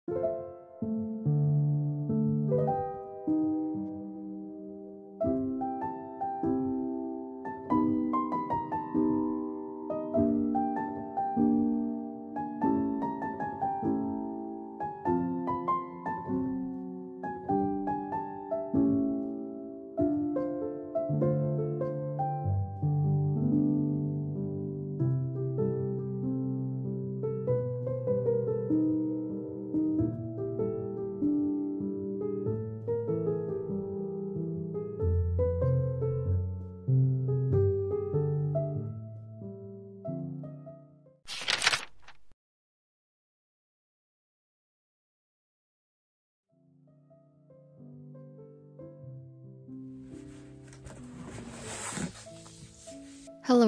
Hello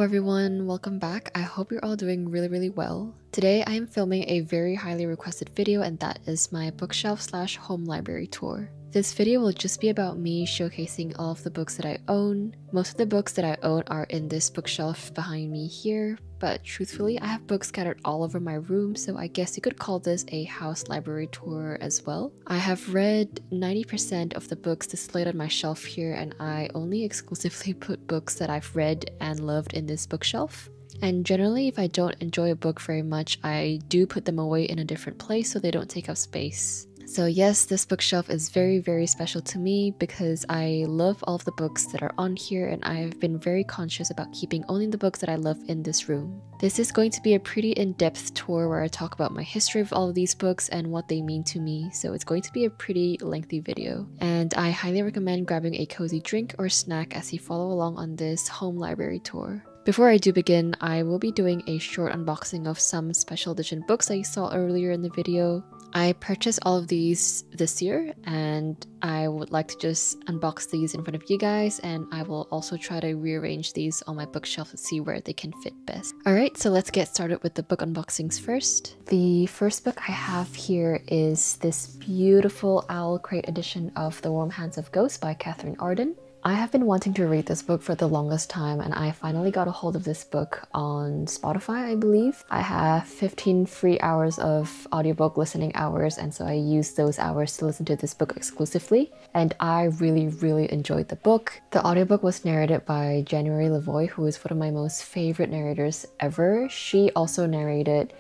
everyone, welcome back. I hope you're all doing really well. Today I am filming a very highly requested video, and that is my bookshelf slash home library tour. This video will just be about me showcasing all of the books that I own. Most of the books that I own are in this bookshelf behind me here, but truthfully I have books scattered all over my room, so I guess you could call this a house library tour as well. I have read 90% of the books displayed on my shelf here, and I only exclusively put books that I've read and loved in this bookshelf. And generally, if I don't enjoy a book very much, I do put them away in a different place so they don't take up space. So yes, this bookshelf is very special to me because I love all of the books that are on here, and I've been very conscious about keeping only the books that I love in this room. This is going to be a pretty in-depth tour where I talk about my history of all of these books and what they mean to me, so it's going to be a pretty lengthy video. And I highly recommend grabbing a cozy drink or snack as you follow along on this home library tour. Before I do begin, I will be doing a short unboxing of some special edition books that you saw earlier in the video. I purchased all of these this year, and I would like to just unbox these in front of you guys, and I will also try to rearrange these on my bookshelf to see where they can fit best. Alright, so let's get started with the book unboxings first. The first book I have here is this beautiful owl crate edition of The Warm Hands of Ghosts by Catherine Arden. I have been wanting to read this book for the longest time, and I finally got a hold of this book on Spotify, I believe. I have 15 free hours of audiobook listening hours, and so I used those hours to listen to this book exclusively, and I really enjoyed the book. The audiobook was narrated by January Lavoie, who is one of my most favorite narrators ever. She also narrated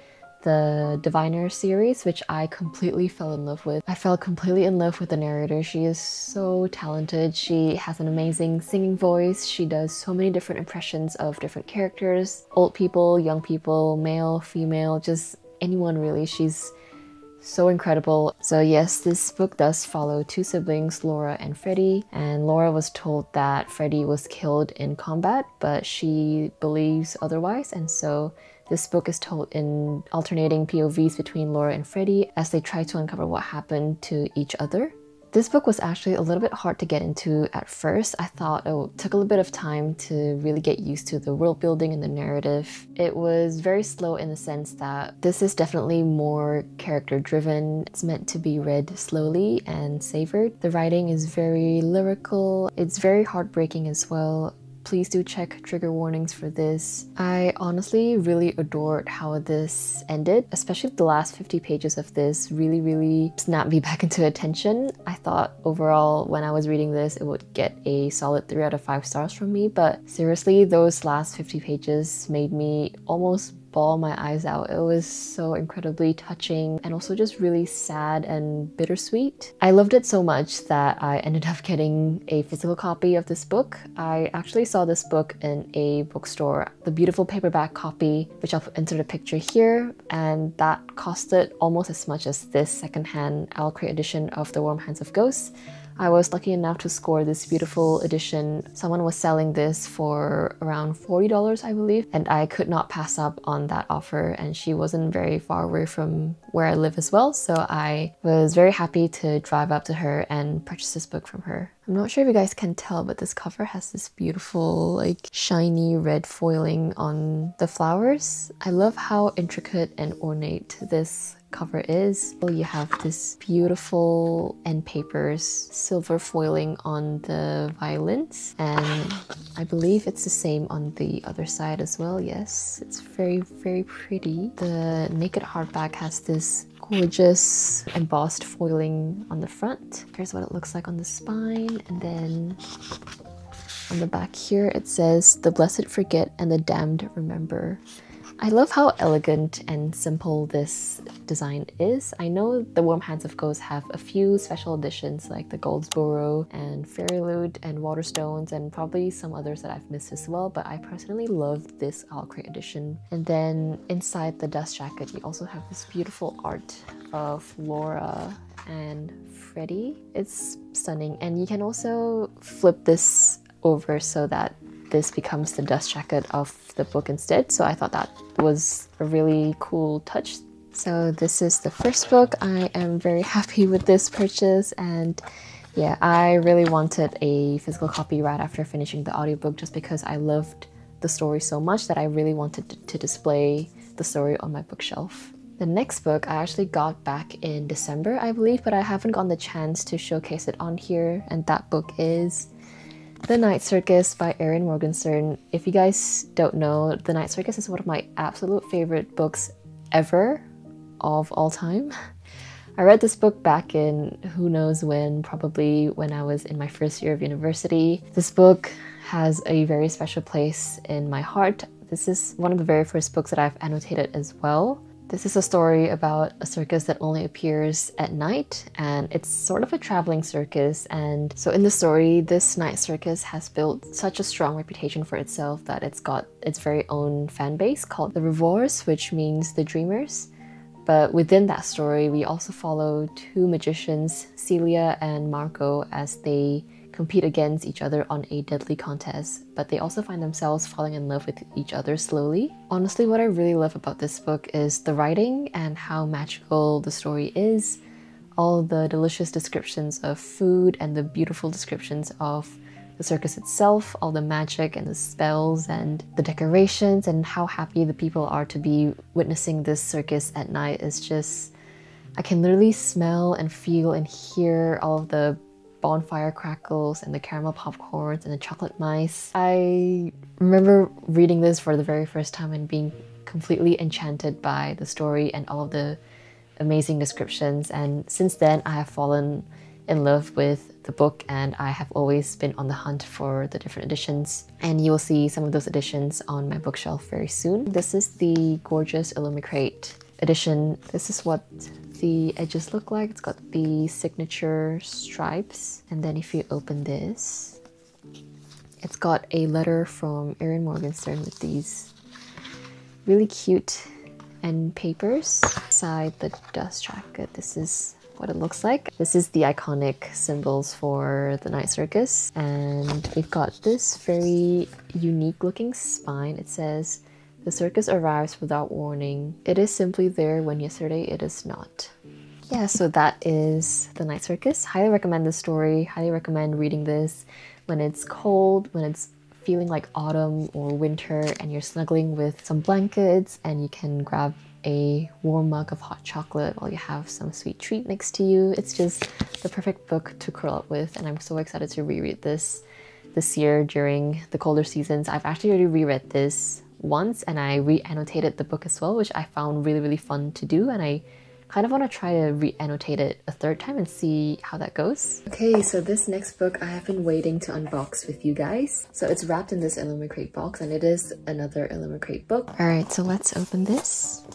the Diviner series, which I completely fell in love with. I fell completely in love with the narrator. She is so talented. She has an amazing singing voice. She does so many different impressions of different characters. Old people, young people, male, female, just anyone really. She's so incredible. So yes, this book does follow two siblings, Laura and Freddie, and Laura was told that Freddie was killed in combat, but she believes otherwise, and so this book is told in alternating POVs between Laura and Freddie as they try to uncover what happened to each other. This book was actually a little bit hard to get into at first. I thought it took a little bit of time to really get used to the world building and the narrative. It was very slow in the sense that this is definitely more character driven. It's meant to be read slowly and savored. The writing is very lyrical. It's very heartbreaking as well. Please do check trigger warnings for this. I honestly really adored how this ended, especially the last 50 pages of this really snapped me back into attention. I thought overall when I was reading this it would get a solid 3 out of 5 stars from me, but seriously, those last 50 pages made me almost bawl my eyes out. It was so incredibly touching and also just really sad and bittersweet. I loved it so much that I ended up getting a physical copy of this book. I actually saw this book in a bookstore, the beautiful paperback copy, which I'll insert a picture here, and that costed almost as much as this secondhand Owl Crate edition of The Warm Hands of Ghosts. I was lucky enough to score this beautiful edition. Someone was selling this for around $40, I believe, and I could not pass up on that offer, and she wasn't very far away from where I live as well, so I was very happy to drive up to her and purchase this book from her. I'm not sure if you guys can tell, but this cover has this beautiful, like, shiny red foiling on the flowers. I love how intricate and ornate this cover is. You have this beautiful end papers, silver foiling on the violins, and I believe it's the same on the other side as well. Yes, it's very pretty. The naked hardback has this gorgeous embossed foiling on the front. Here's what it looks like on the spine, and then on the back here it says, "The blessed forget and the damned remember." I love how elegant and simple this design is. I know the Warm Hands of Ghosts have a few special editions like the Goldsboro and Fairy Loot and Waterstones and probably some others that I've missed as well, but I personally love this Owl Crate edition. And then inside the dust jacket you also have this beautiful art of Laura and Freddie. It's stunning, and you can also flip this over so that this becomes the dust jacket of the book instead, so I thought that was a really cool touch. So this is the first book. I am very happy with this purchase, and yeah, I really wanted a physical copy right after finishing the audiobook just because I loved the story so much that I really wanted to display the story on my bookshelf. The next book I actually got back in December, I believe, but I haven't gotten the chance to showcase it on here, and that book is The Night Circus by Erin Morgenstern. If you guys don't know, The Night Circus is one of my absolute favorite books ever, of all time. I read this book back in who knows when, probably when I was in my first year of university. This book has a very special place in my heart. This is one of the very first books that I've annotated as well. This is a story about a circus that only appears at night, and it's sort of a traveling circus. And so in the story, this night circus has built such a strong reputation for itself that it's got its very own fan base called the Rêveurs, which means the dreamers. But within that story, we also follow two magicians, Celia and Marco, as they compete against each other on a deadly contest, but they also find themselves falling in love with each other slowly. Honestly, what I really love about this book is the writing and how magical the story is. All the delicious descriptions of food and the beautiful descriptions of the circus itself, all the magic and the spells and the decorations and how happy the people are to be witnessing this circus at night is just... I can literally smell and feel and hear all of the bonfire crackles and the caramel popcorns and the chocolate mice. I remember reading this for the very first time and being completely enchanted by the story and all of the amazing descriptions, and since then I have fallen in love with the book and I have always been on the hunt for the different editions, and you will see some of those editions on my bookshelf very soon. This is the gorgeous Illumicrate edition. This is what the edges look like. It's got the signature stripes, and then if you open this, it's got a letter from Erin Morgenstern with these really cute end papers. Inside the dust jacket, this is what it looks like. This is the iconic symbols for the night circus, and we've got this very unique looking spine. It says, "The circus arrives without warning. It is simply there when yesterday it is not." Yeah, so that is The Night Circus. Highly recommend this story. Highly recommend reading this when it's cold, when it's feeling like autumn or winter and you're snuggling with some blankets and you can grab a warm mug of hot chocolate while you have some sweet treat next to you. It's just the perfect book to curl up with, and I'm so excited to reread this year during the colder seasons. I've actually already reread this once and I re-annotated the book as well, which I found really, really fun to do, and I kind of want to try to re-annotate it a third time and see how that goes. Okay, so this next book I have been waiting to unbox with you guys. So it's wrapped in this Illumicrate box, and it is another Illumicrate book. Alright, so let's open this.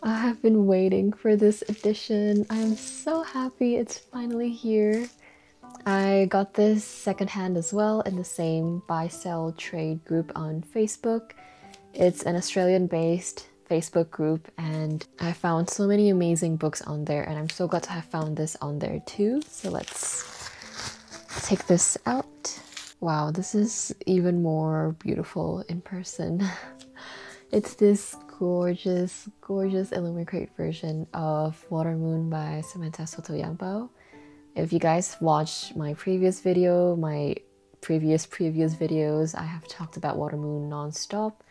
I have been waiting for this edition. I am so happy it's finally here. I got this secondhand as well in the same buy sell trade group on Facebook. It's an Australian-based Facebook group, and I found so many amazing books on there, and I'm so glad to have found this on there too. So let's take this out. Wow, this is even more beautiful in person. It's this gorgeous, gorgeous Illumicrate version of Water Moon by Samantha Soto Yangbao. If you guys watched my previous video, my previous videos, I have talked about Water Moon non-stop.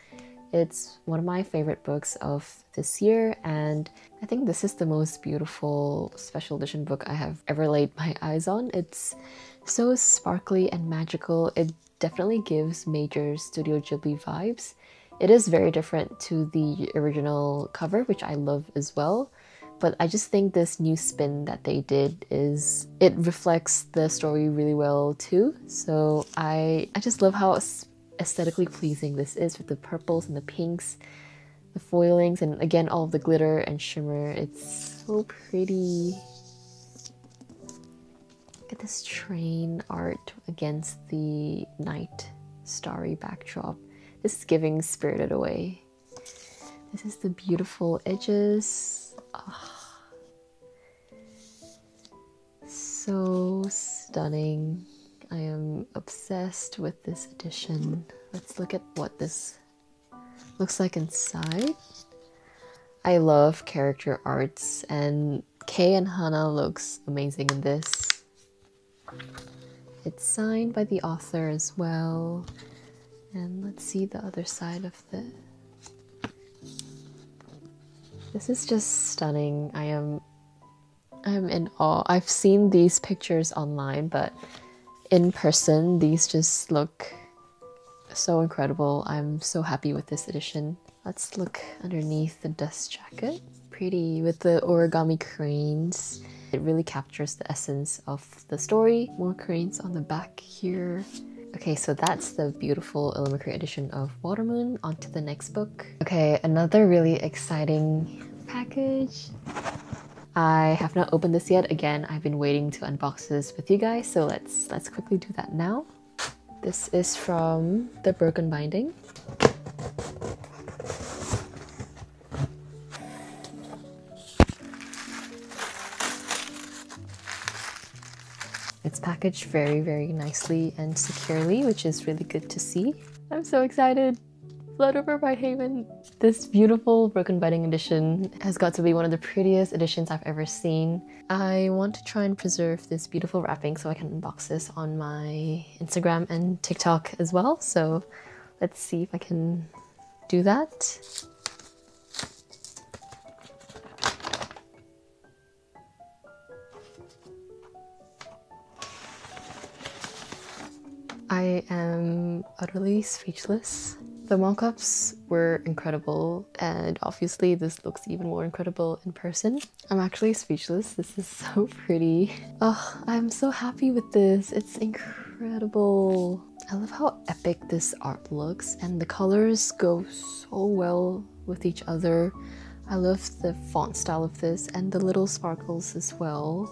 It's one of my favorite books of this year, and I think this is the most beautiful special edition book I have ever laid my eyes on. It's so sparkly and magical. It definitely gives major Studio Ghibli vibes. It is very different to the original cover, which I love as well. But I just think this new spin that they did it reflects the story really well too. So I just love how aesthetically pleasing this is with the purples and the pinks, the foilings, and again all of the glitter and shimmer. It's so pretty. Look at this train art against the night starry backdrop. This is giving Spirited Away. This is the beautiful edges. Oh, so stunning. I am obsessed with this edition. Let's look at what this looks like inside. I love character arts, and Kei and Hana looks amazing in this. It's signed by the author as well. And let's see the other side of this is just stunning. I'm in awe. I've seen these pictures online, but in person, these just look so incredible. I'm so happy with this edition. Let's look underneath the dust jacket. Pretty with the origami cranes. It really captures the essence of the story. More cranes on the back here. Okay, so that's the beautiful Illuminate edition of Watermoon. On to the next book. Okay, another really exciting package. I have not opened this yet. Again, I've been waiting to unbox this with you guys, so let's quickly do that now. This is from the Broken Binding. It's packaged very, very nicely and securely, which is really good to see. I'm so excited! Blood Over Whitehaven. This beautiful Broken Binding edition has got to be one of the prettiest editions I've ever seen. I want to try and preserve this beautiful wrapping so I can unbox this on my Instagram and TikTok as well. So let's see if I can do that. I am utterly speechless. The mock-ups were incredible, and obviously this looks even more incredible in person. I'm actually speechless. This is so pretty. Oh, I'm so happy with this. It's incredible. I love how epic this art looks, and the colors go so well with each other. I love the font style of this and the little sparkles as well.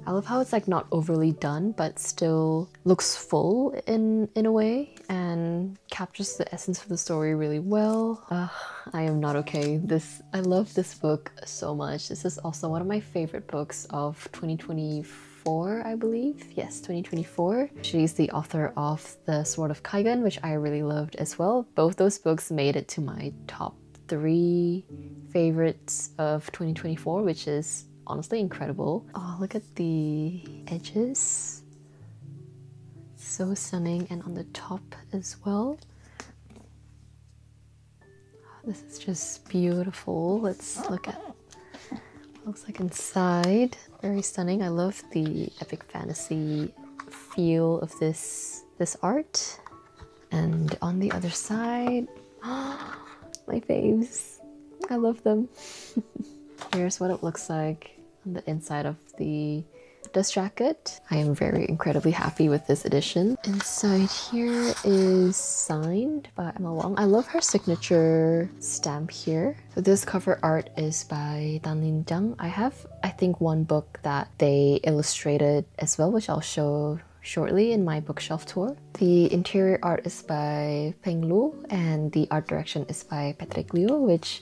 I love how it's like not overly done, but still looks full in a way and captures the essence of the story really well. I am not okay. I love this book so much. This is also one of my favorite books of 2024, I believe. Yes, 2024. She's the author of The Sword of Kaigan, which I really loved as well. Both those books made it to my top 3 favorites of 2024, which is honestly incredible. Oh, look at the edges. So stunning, and on the top as well. This is just beautiful. Let's look at what it looks like inside. Very stunning. I love the epic fantasy feel of this art. And on the other side, my faves. I love them. Here's what it looks like on the inside of the dust jacket. I am very incredibly happy with this edition. Inside here is signed by Emma Wong. I love her signature stamp here. So this cover art is by Dan Lin Jiang. I have, I think, one book that they illustrated as well, which I'll show shortly in my bookshelf tour. The interior art is by Peng Lu, and the art direction is by Patrick Liu, which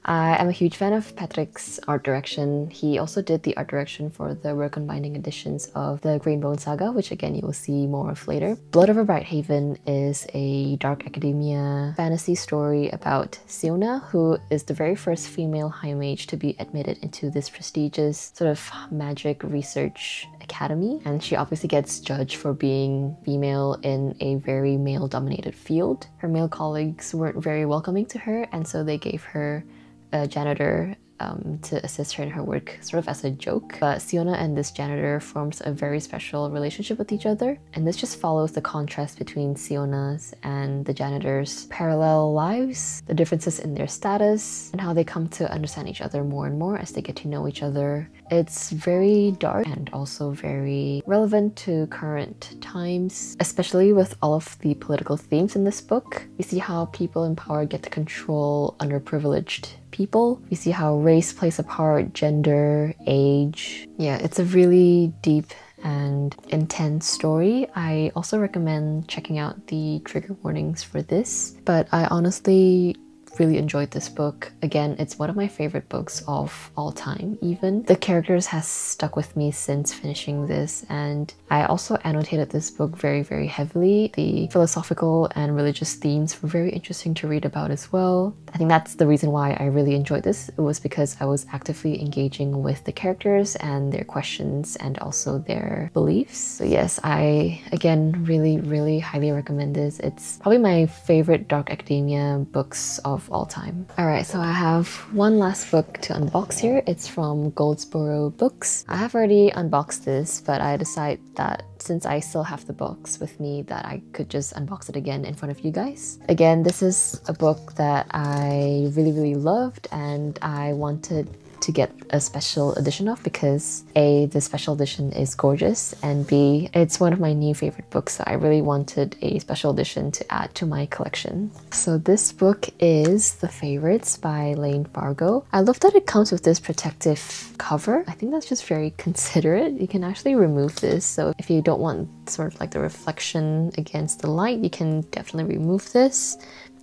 I am a huge fan of Patrick's art direction. He also did the art direction for the Broken Binding editions of the Greenbone Saga, which again you will see more of later. Blood Over Brighthaven is a dark academia fantasy story about Siona, who is the very first female high mage to be admitted into this prestigious sort of magic research academy. And she obviously gets judged for being female in a very male-dominated field. Her male colleagues weren't very welcoming to her, and so they gave her a janitor to assist her in her work, sort of as a joke. But Siona and this janitor forms a very special relationship with each other, and this just follows the contrast between Siona's and the janitor's parallel lives, the differences in their status, and how they come to understand each other more and more as they get to know each other. It's very dark and also very relevant to current times, especially with all of the political themes in this book. We see how people in power get to control underprivileged people. We see how race plays a part, gender, age. Yeah, it's a really deep and intense story. I also recommend checking out the trigger warnings for this, but I honestly really enjoyed this book. Again, it's one of my favorite books of all time even. The characters has stuck with me since finishing this, and I also annotated this book very, very heavily. The philosophical and religious themes were very interesting to read about as well. I think that's the reason why I really enjoyed this. It was because I was actively engaging with the characters and their questions and also their beliefs. So yes, I again really highly recommend this. It's probably my favorite dark academia books of all time. Alright, so I have one last book to unbox here. It's from Goldsboro Books. I have already unboxed this, but I decided that since I still have the box with me that I could just unbox it again in front of you guys. Again, this is a book that I really loved and I wanted to get a special edition of because A, the special edition is gorgeous, and B, it's one of my new favorite books, so I really wanted a special edition to add to my collection. So this book is The Favorites by Lane Fargo. I love that it comes with this protective cover. I think that's just very considerate. You can actually remove this, so if you don't want sort of like the reflection against the light, you can definitely remove this.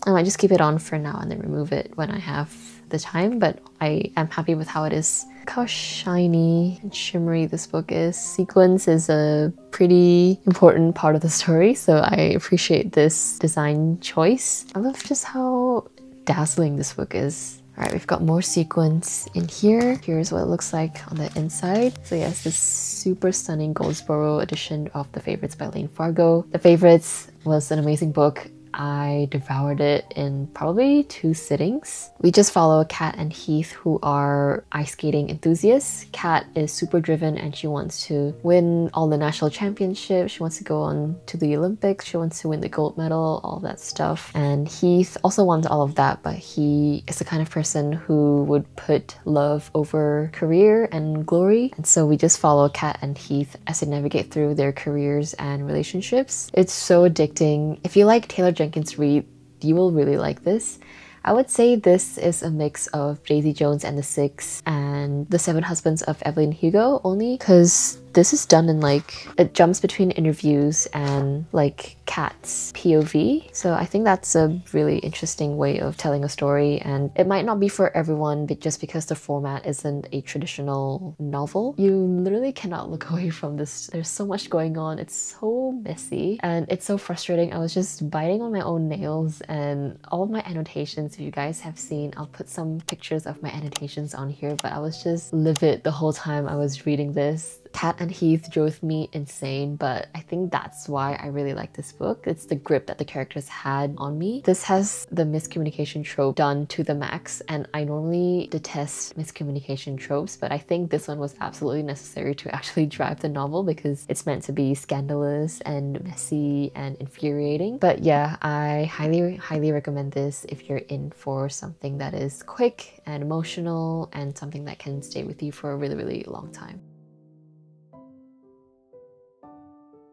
I might just keep it on for now and then remove it when I have the time, but I am happy with how it is. Look how shiny and shimmery this book is. Sequence is a pretty important part of the story, so I appreciate this design choice. I love just how dazzling this book is. Alright, we've got more sequins in here. Here's what it looks like on the inside. So yes, this super stunning Goldsboro edition of The Favorites by Lane Fargo. The Favorites was an amazing book. I devoured it in probably 2 sittings. We just follow Kat and Heath, who are ice skating enthusiasts. Kat is super driven and she wants to win all the national championships. She wants to go on to the Olympics. She wants to win the gold medal, all that stuff. And Heath also wants all of that, but he is the kind of person who would put love over career and glory. And so we just follow Kat and Heath as they navigate through their careers and relationships. It's so addicting. If you like Taylor Jenkins Reid, you will really like this. I would say this is a mix of Daisy Jones and the Six and The Seven Husbands of Evelyn Hugo, only because this is done in like, it jumps between interviews and like Kat's POV. So I think that's a really interesting way of telling a story, and it might not be for everyone, but just because the format isn't a traditional novel, you literally cannot look away from this. There's so much going on. It's so messy and it's so frustrating. I was just biting on my own nails, and all of my annotations, if you guys have seen, I'll put some pictures of my annotations on here, but I was just livid the whole time I was reading this. Kat and Heath drove me insane, but I think that's why I really like this book. It's the grip that the characters had on me. This has the miscommunication trope done to the max, and I normally detest miscommunication tropes, but I think this one was absolutely necessary to actually drive the novel because it's meant to be scandalous and messy and infuriating. But yeah, I highly recommend this if you're in for something that is quick and emotional and something that can stay with you for a really long time.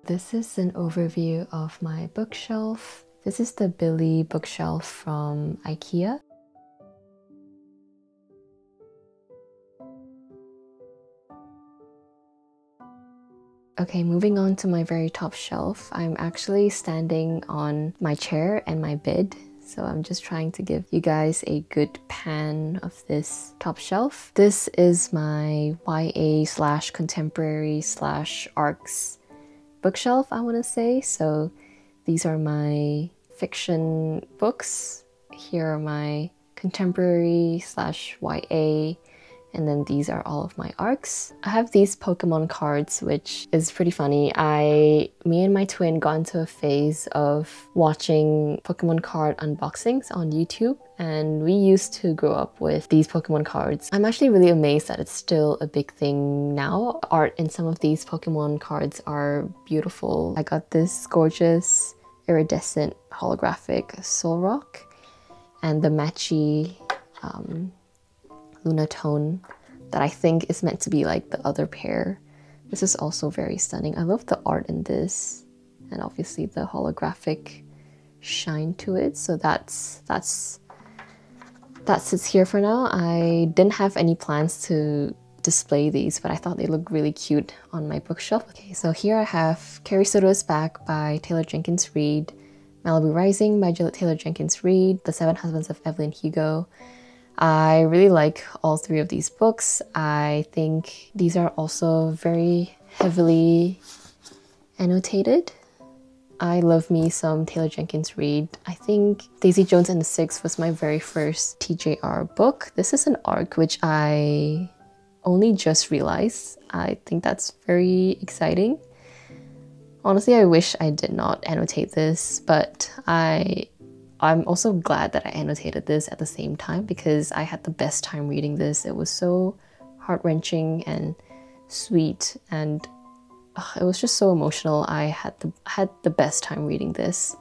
This is an overview of my bookshelf. This is the Billy bookshelf from IKEA. Okay, moving on to my very top shelf. I'm actually standing on my chair and my bed, so I'm just trying to give you guys a good pan of this top shelf. This is my YA/contemporary/arcs bookshelf, I want to say. So these are my fiction books. Here are my contemporary/YA And then these are all of my arcs. I have these Pokemon cards, which is pretty funny. Me and my twin got into a phase of watching Pokemon card unboxings on YouTube, and we used to grow up with these Pokemon cards. I'm actually really amazed that it's still a big thing now. Art in some of these Pokemon cards are beautiful. I got this gorgeous iridescent holographic Solrock and the matchy Lunatone that I think is meant to be like the other pair. This is also very stunning. I love the art in this, and obviously the holographic shine to it. So that sits here for now. I didn't have any plans to display these, but I thought they looked really cute on my bookshelf. Okay, so here I have Carrie Soto's Back by Taylor Jenkins Reid, Malibu Rising by Taylor Jenkins Reid, The Seven Husbands of Evelyn Hugo. I really like all three of these books. I think these are also very heavily annotated. I love me some Taylor Jenkins Reid. I think Daisy Jones and the Six was my very first TJR book. This is an arc which I only just realized. I think that's very exciting. Honestly, I wish I did not annotate this, but I'm also glad that I annotated this at the same time because I had the best time reading this. It was so heart-wrenching and sweet, and it was just so emotional. I had the best time reading this.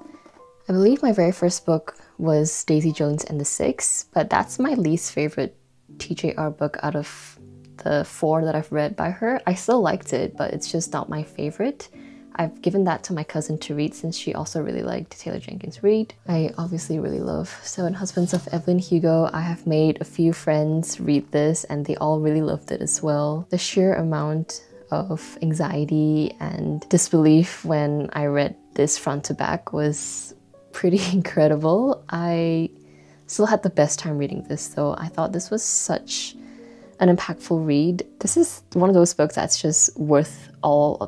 I believe my very first book was Daisy Jones and the Six, but that's my least favorite TJR book out of the 4 that I've read by her. I still liked it, but it's just not my favorite. I've given that to my cousin to read since she also really liked Taylor Jenkins Reid. I obviously really love Seven Husbands of Evelyn Hugo. I have made a few friends read this and they all really loved it as well. The sheer amount of anxiety and disbelief when I read this front to back was pretty incredible. I still had the best time reading this though. I thought this was such an impactful read. This is one of those books that's just worth all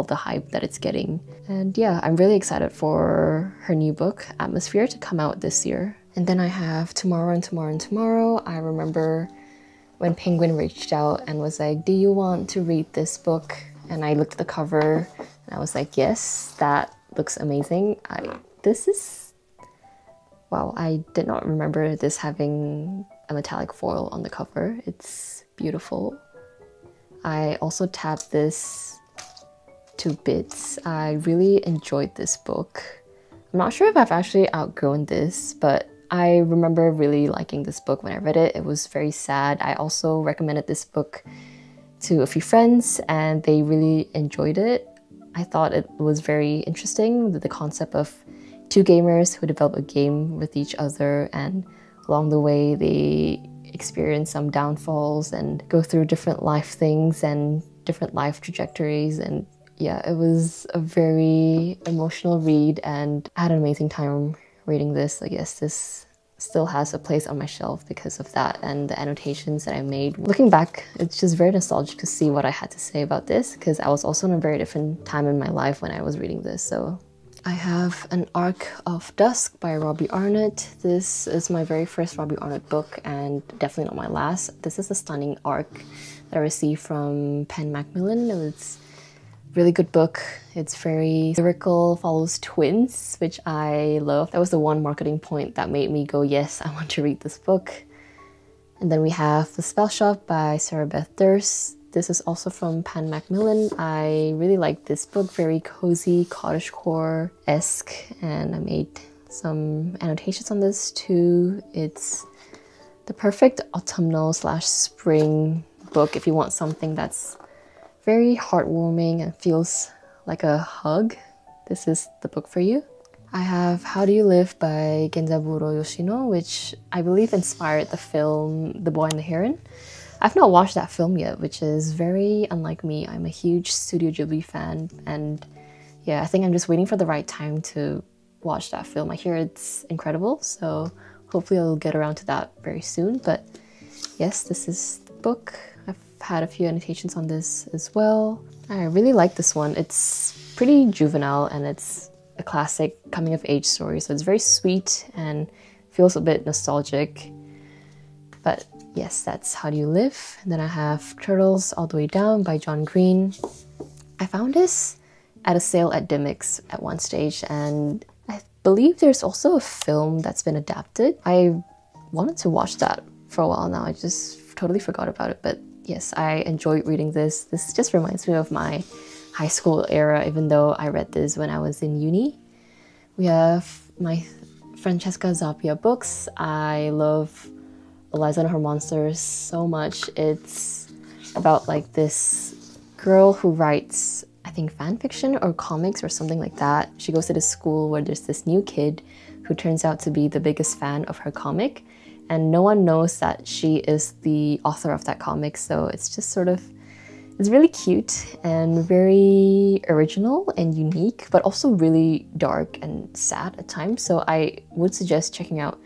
the hype that it's getting. And yeah, I'm really excited for her new book, Atmosphere, to come out this year. And then I have Tomorrow and Tomorrow and Tomorrow. I remember when Penguin reached out and was like, do you want to read this book? And I looked at the cover and I was like, yes, that looks amazing. Wow, I did not remember this having a metallic foil on the cover. It's beautiful. I also tabbed this to bits. I really enjoyed this book. I'm not sure if I've actually outgrown this, but I remember really liking this book when I read it. It was very sad. I also recommended this book to a few friends and they really enjoyed it. I thought it was very interesting, the concept of two gamers who develop a game with each other, and along the way they experience some downfalls and go through different life things and different life trajectories. And yeah, it was a very emotional read and I had an amazing time reading this. I guess this still has a place on my shelf because of that and the annotations that I made. Looking back, it's just very nostalgic to see what I had to say about this because I was also in a very different time in my life when I was reading this. So I have An Arc of Dusk by Robbie Arnott. This is my very first Robbie Arnott book and definitely not my last. This is a stunning arc that I received from Penn Macmillan. It's a really good book. It's very lyrical, follows twins, which I love. That was the one marketing point that made me go, yes, I want to read this book. And then we have The Spell Shop by Sarah Beth Durst. This is also from Penn Macmillan. I really like this book, very cozy, cottagecore-esque, and I made some annotations on this too. It's the perfect autumnal / spring book if you want something that's very heartwarming and feels like a hug. This is the book for you. I have How Do You Live by Genzaburo Yoshino, which I believe inspired the film The Boy and the Heron. I've not watched that film yet, which is very unlike me. I'm a huge Studio Ghibli fan, and yeah, I think I'm just waiting for the right time to watch that film. I hear it's incredible, so hopefully I'll get around to that very soon. But yes, this is the book. I've had a few annotations on this as well. I really like this one. It's pretty juvenile and it's a classic coming of age story, so it's very sweet and feels a bit nostalgic. But yes, that's How Do You Live. And then I have Turtles All the Way Down by John Green. I found this at a sale at Dimmicks at one stage, and I believe there's also a film that's been adapted. I wanted to watch that for a while now. I just totally forgot about it, but yes, I enjoyed reading this. This just reminds me of my high school era, even though I read this when I was in uni. We have my Francesca Zappia books. I love Eliza and Her Monsters so much. It's about like this girl who writes, I think, fan fiction or comics or something like that. She goes to this school where there's this new kid who turns out to be the biggest fan of her comic, and no one knows that she is the author of that comic. So it's just sort of, it's really cute and very original and unique, but also really dark and sad at times. So I would suggest checking out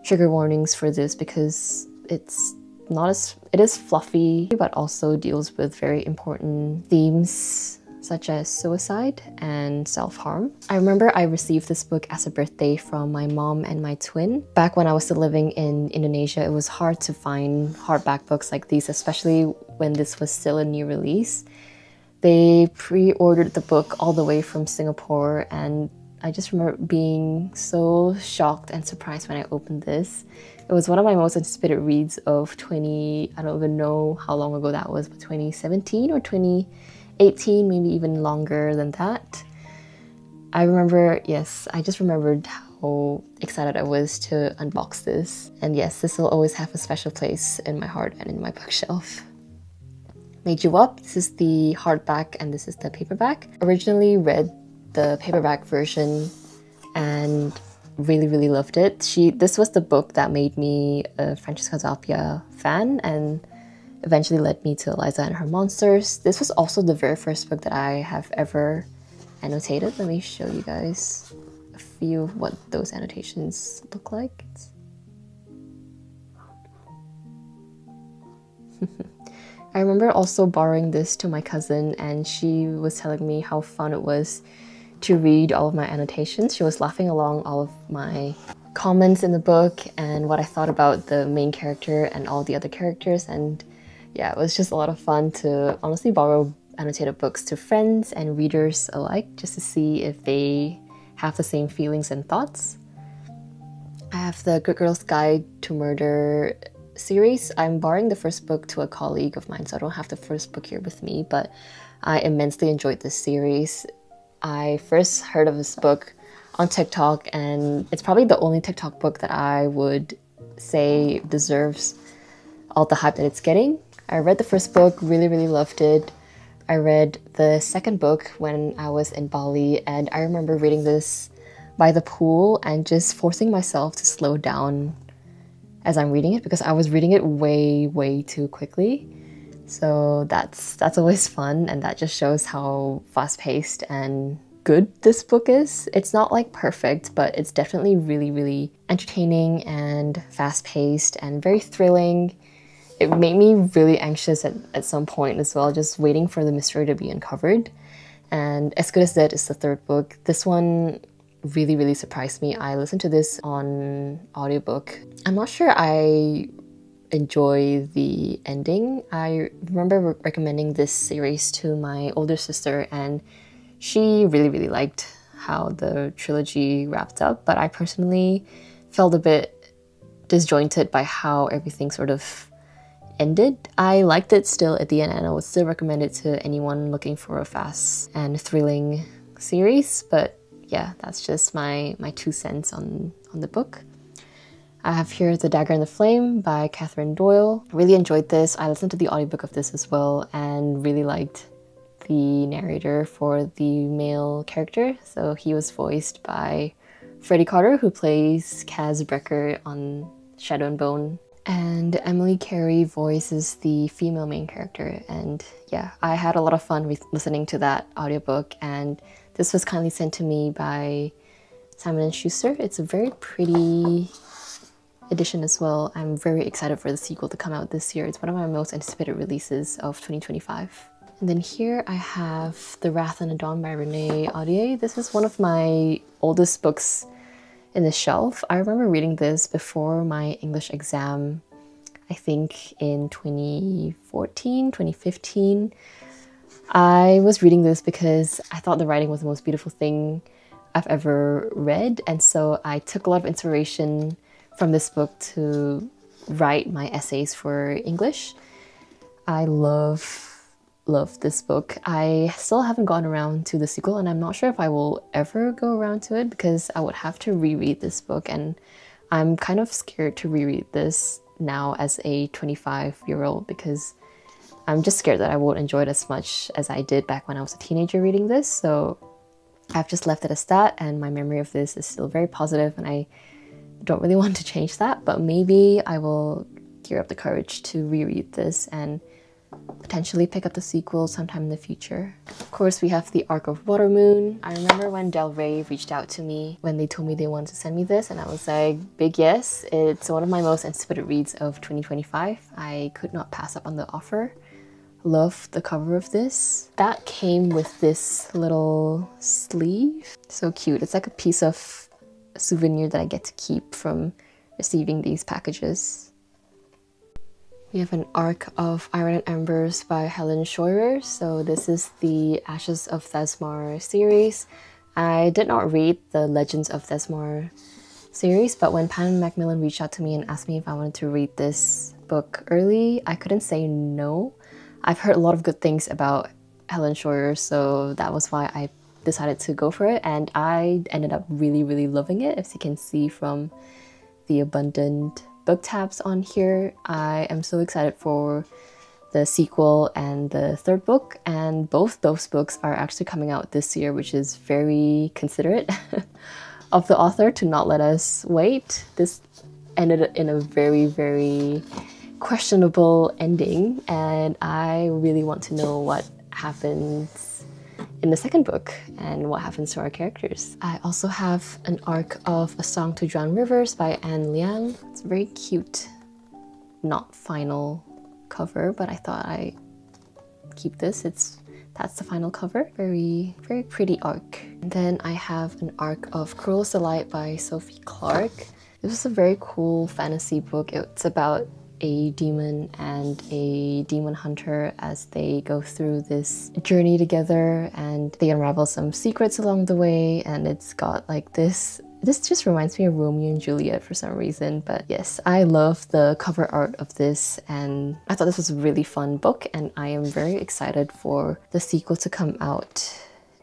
trigger warnings for this, because it's not as, it is fluffy, but also deals with very important themes such as suicide and self-harm. I remember I received this book as a birthday from my mom and my twin. Back when I was still living in Indonesia, it was hard to find hardback books like these, especially when this was still a new release. They pre-ordered the book all the way from Singapore, and I just remember being so shocked and surprised when I opened this. It was one of my most anticipated reads of I don't even know how long ago that was, but 2017 or 2018, maybe even longer than that. I remember, yes, I just remembered how excited I was to unbox this. And yes, this will always have a special place in my heart and in my bookshelf. Made You Up, this is the hardback and this is the paperback. Originally read the paperback version and really loved it. This was the book that made me a Francesca Zappia fan and eventually led me to Eliza and Her Monsters. This was also the very first book that I have ever annotated. Let me show you guys a few of what those annotations look like. I remember also borrowing this to my cousin, and she was telling me how fun it was to read all of my annotations. She was laughing along all of my comments in the book and what I thought about the main character and all the other characters, and yeah, it was just a lot of fun to honestly borrow annotated books to friends and readers alike, just to see if they have the same feelings and thoughts. I have the Good Girl's Guide to Murder series. I'm borrowing the first book to a colleague of mine, so I don't have the first book here with me, but I immensely enjoyed this series. I first heard of this book on TikTok, and it's probably the only TikTok book that I would say deserves all the hype that it's getting. I read the first book, really loved it. I read the second book when I was in Bali, and I remember reading this by the pool and just forcing myself to slow down as I'm reading it, because I was reading it way too quickly. So that's always fun, and that just shows how fast-paced and good this book is. It's not like perfect, but it's definitely really entertaining and fast-paced and very thrilling. It made me really anxious at some point as well, just waiting for the mystery to be uncovered. And As Good as Dead is the third book. This one really surprised me. I listened to this on audiobook. I'm not sure I enjoy the ending. I remember recommending this series to my older sister, and she really liked how the trilogy wrapped up, but I personally felt a bit disjointed by how everything sort of ended. I liked it still at the end, and I would still recommend it to anyone looking for a fast and thrilling series, but yeah, that's just my 2 cents on the book. I have here The Dagger and the Flame by Catherine Doyle. Really enjoyed this. I listened to the audiobook of this as well and really liked the narrator for the male character. So he was voiced by Freddie Carter, who plays Kaz Brecker on Shadow and Bone. And Emily Carey voices the female main character. And yeah, I had a lot of fun listening to that audiobook, and this was kindly sent to me by Simon & Schuster. It's a very pretty edition as well. I'm very excited for the sequel to come out this year. It's one of my most anticipated releases of 2025. And then here I have The Wrath and the Dawn by Renee Audier. This is one of my oldest books in the shelf. I remember reading this before my English exam. I think in 2014, 2015. I was reading this because I thought the writing was the most beautiful thing I've ever read, and so I took a lot of inspiration from this book to write my essays for English. I love this book. I still haven't gone around to the sequel, and I'm not sure if I will ever go around to it because I would have to reread this book, and I'm kind of scared to reread this now as a 25-year-old because I'm just scared that I won't enjoy it as much as I did back when I was a teenager reading this. So I've just left it as that, and my memory of this is still very positive, and I don't really want to change that, but maybe I will gear up the courage to reread this and potentially pick up the sequel sometime in the future. Of course, we have the arc of Watermoon. I remember when Del Rey reached out to me when they told me they wanted to send me this, and I was like, big yes. It's one of my most anticipated reads of 2025. I could not pass up on the offer. Love the cover of this. That came with this little sleeve. So cute. It's like a piece of souvenir that I get to keep from receiving these packages. We have an arc of Iron and Embers by Helen Scheurer. So this is the Ashes of Thesmar series. I did not read the Legends of Thesmar series, but when Pan Macmillan reached out to me and asked me if I wanted to read this book early, I couldn't say no. I've heard a lot of good things about Helen Scheurer, so that was why I decided to go for it, and I ended up really loving it. As you can see from the abundant book tabs on here, I am so excited for the sequel and the third book, and both those books are actually coming out this year, which is very considerate of the author to not let us wait. This ended in a very questionable ending, and I really want to know what happens in the second book and what happens to our characters. I also have an arc of A Song to Drown Rivers by Anne Liang. It's a very cute, not final cover, but I thought I'd keep this. That's the final cover. Very pretty arc. And then I have an arc of Cruel's Delight by Sophie Clark. This was a very cool fantasy book. It's about a demon and a demon hunter as they go through this journey together, and they unravel some secrets along the way, and it's got like this just reminds me of Romeo and Juliet for some reason. But yes, I love the cover art of this, and I thought this was a really fun book, and I am very excited for the sequel to come out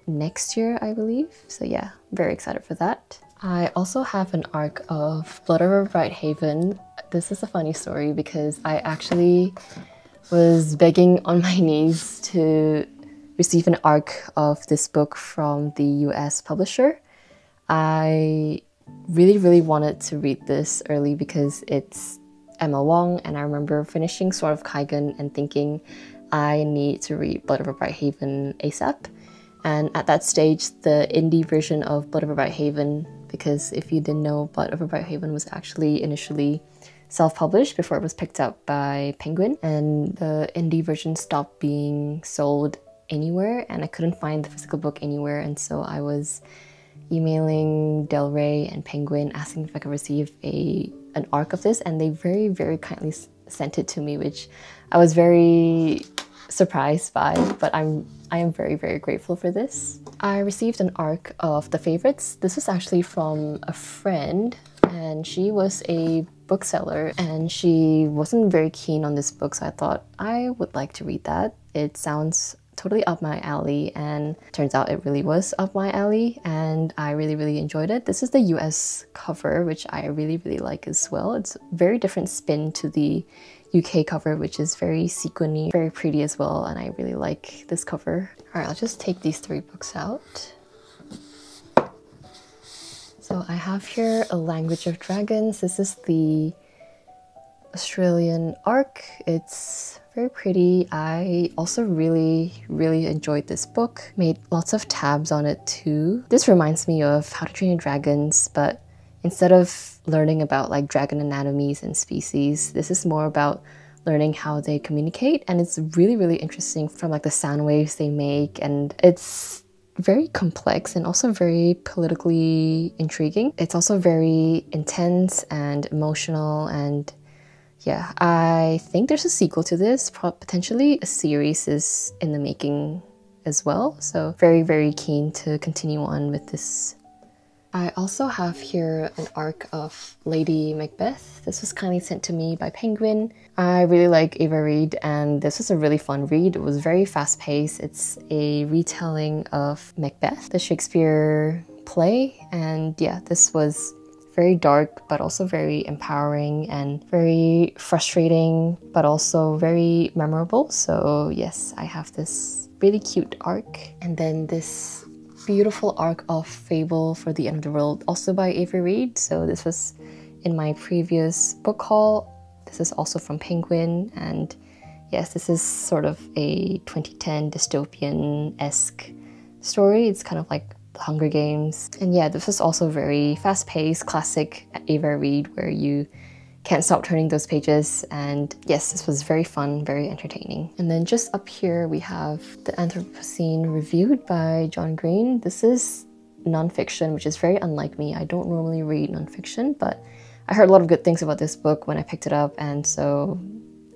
next year, I believe. So yeah, very excited for that. I also have an arc of Blood Over Bright Haven. This is a funny story because I actually was begging on my knees to receive an arc of this book from the US publisher. I really wanted to read this early because it's Emma Wong, and I remember finishing Sword of Kaigan and thinking I need to read Blood Over Bright Haven ASAP. And at that stage, the indie version of Blood Over Bright Haven, because if you didn't know, Blood Over Bright Haven was actually initially self-published before it was picked up by Penguin, and the indie version stopped being sold anywhere, and I couldn't find the physical book anywhere, and so I was emailing Del Rey and Penguin asking if I could receive an arc of this, and they very kindly sent it to me, which I was very surprised by, but I am very grateful for this. I received an arc of The Favorites. This was actually from a friend, and she was a bookseller, and she wasn't very keen on this book, so I thought I would like to read that. It sounds totally up my alley, and turns out it really was up my alley, and I really enjoyed it. This is the US cover, which I really like as well. It's a very different spin to the UK cover, which is very sequiny, very pretty as well, and I really like this cover. Alright, I'll just take these 3 books out. So I have here A Language of Dragons. This is the Australian arc. It's very pretty. I also really enjoyed this book. Made lots of tabs on it too. This reminds me of How to Train Your Dragons, but instead of learning about like dragon anatomies and species, this is more about learning how they communicate, and it's really interesting from like the sound waves they make, and it's very complex and also very politically intriguing. It's also very intense and emotional, and yeah, I think there's a sequel to this. Potentially a series is in the making as well. So very, very keen to continue on with this. I also have here an arc of Lady Macbeth. This was kindly sent to me by Penguin. I really like Ava Reid, and this was a really fun read. It was very fast-paced. It's a retelling of Macbeth, the Shakespeare play, and yeah, this was very dark but also very empowering and very frustrating but also very memorable. So yes, I have this really cute arc, and then this beautiful arc of Fable for the End of the World, also by Ava Reid. So this was in my previous book haul. This is also from Penguin, and yes, this is sort of a 2010 dystopian-esque story. It's kind of like The Hunger Games. And yeah, this was also very fast-paced, classic Ava Reid, where you can't stop turning those pages. And yes, this was very fun, very entertaining. And then just up here we have The Anthropocene Reviewed by John Green. This is nonfiction, which is very unlike me. I don't normally read nonfiction, but I heard a lot of good things about this book when I picked it up, and so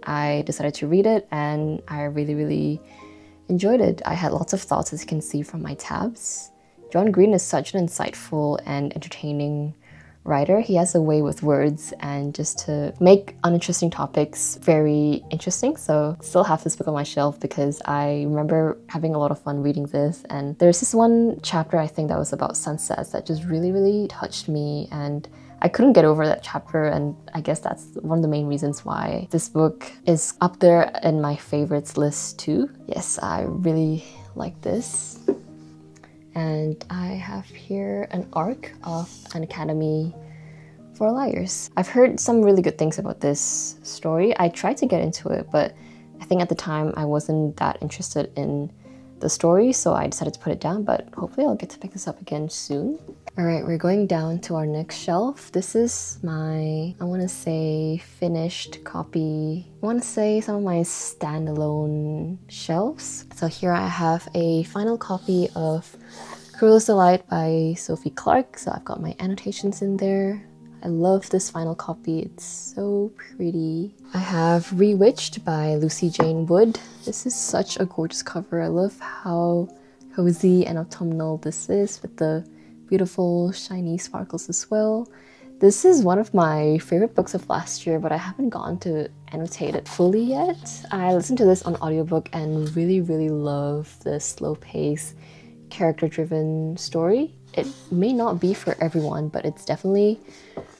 I decided to read it, and I really, really enjoyed it. I had lots of thoughts, as you can see from my tabs. John Green is such an insightful and entertaining writer. He has a way with words and just to make uninteresting topics very interesting. So I still have this book on my shelf because I remember having a lot of fun reading this. And there's this one chapter, I think, that was about sunsets that just really, really touched me, and I couldn't get over that chapter, and I guess that's one of the main reasons why this book is up there in my favorites list too. Yes, I really like this. And I have here an arc of An Academy for Liars. I've heard some really good things about this story. I tried to get into it, but I think at the time I wasn't that interested in the story, so I decided to put it down, but hopefully I'll get to pick this up again soon. Alright, we're going down to our next shelf. This is my, I want to say, finished copy. I want to say some of my standalone shelves. So here I have a final copy of Cruel's Delight by Sophie Clark. So I've got my annotations in there. I love this final copy, it's so pretty. I have Rewitched by Lucy Jane Wood. This is such a gorgeous cover. I love how cozy and autumnal this is with the beautiful shiny sparkles as well. This is one of my favorite books of last year, but I haven't gotten to annotate it fully yet. I listened to this on audiobook and really, really love the slow pace, character-driven story. It may not be for everyone, but it's definitely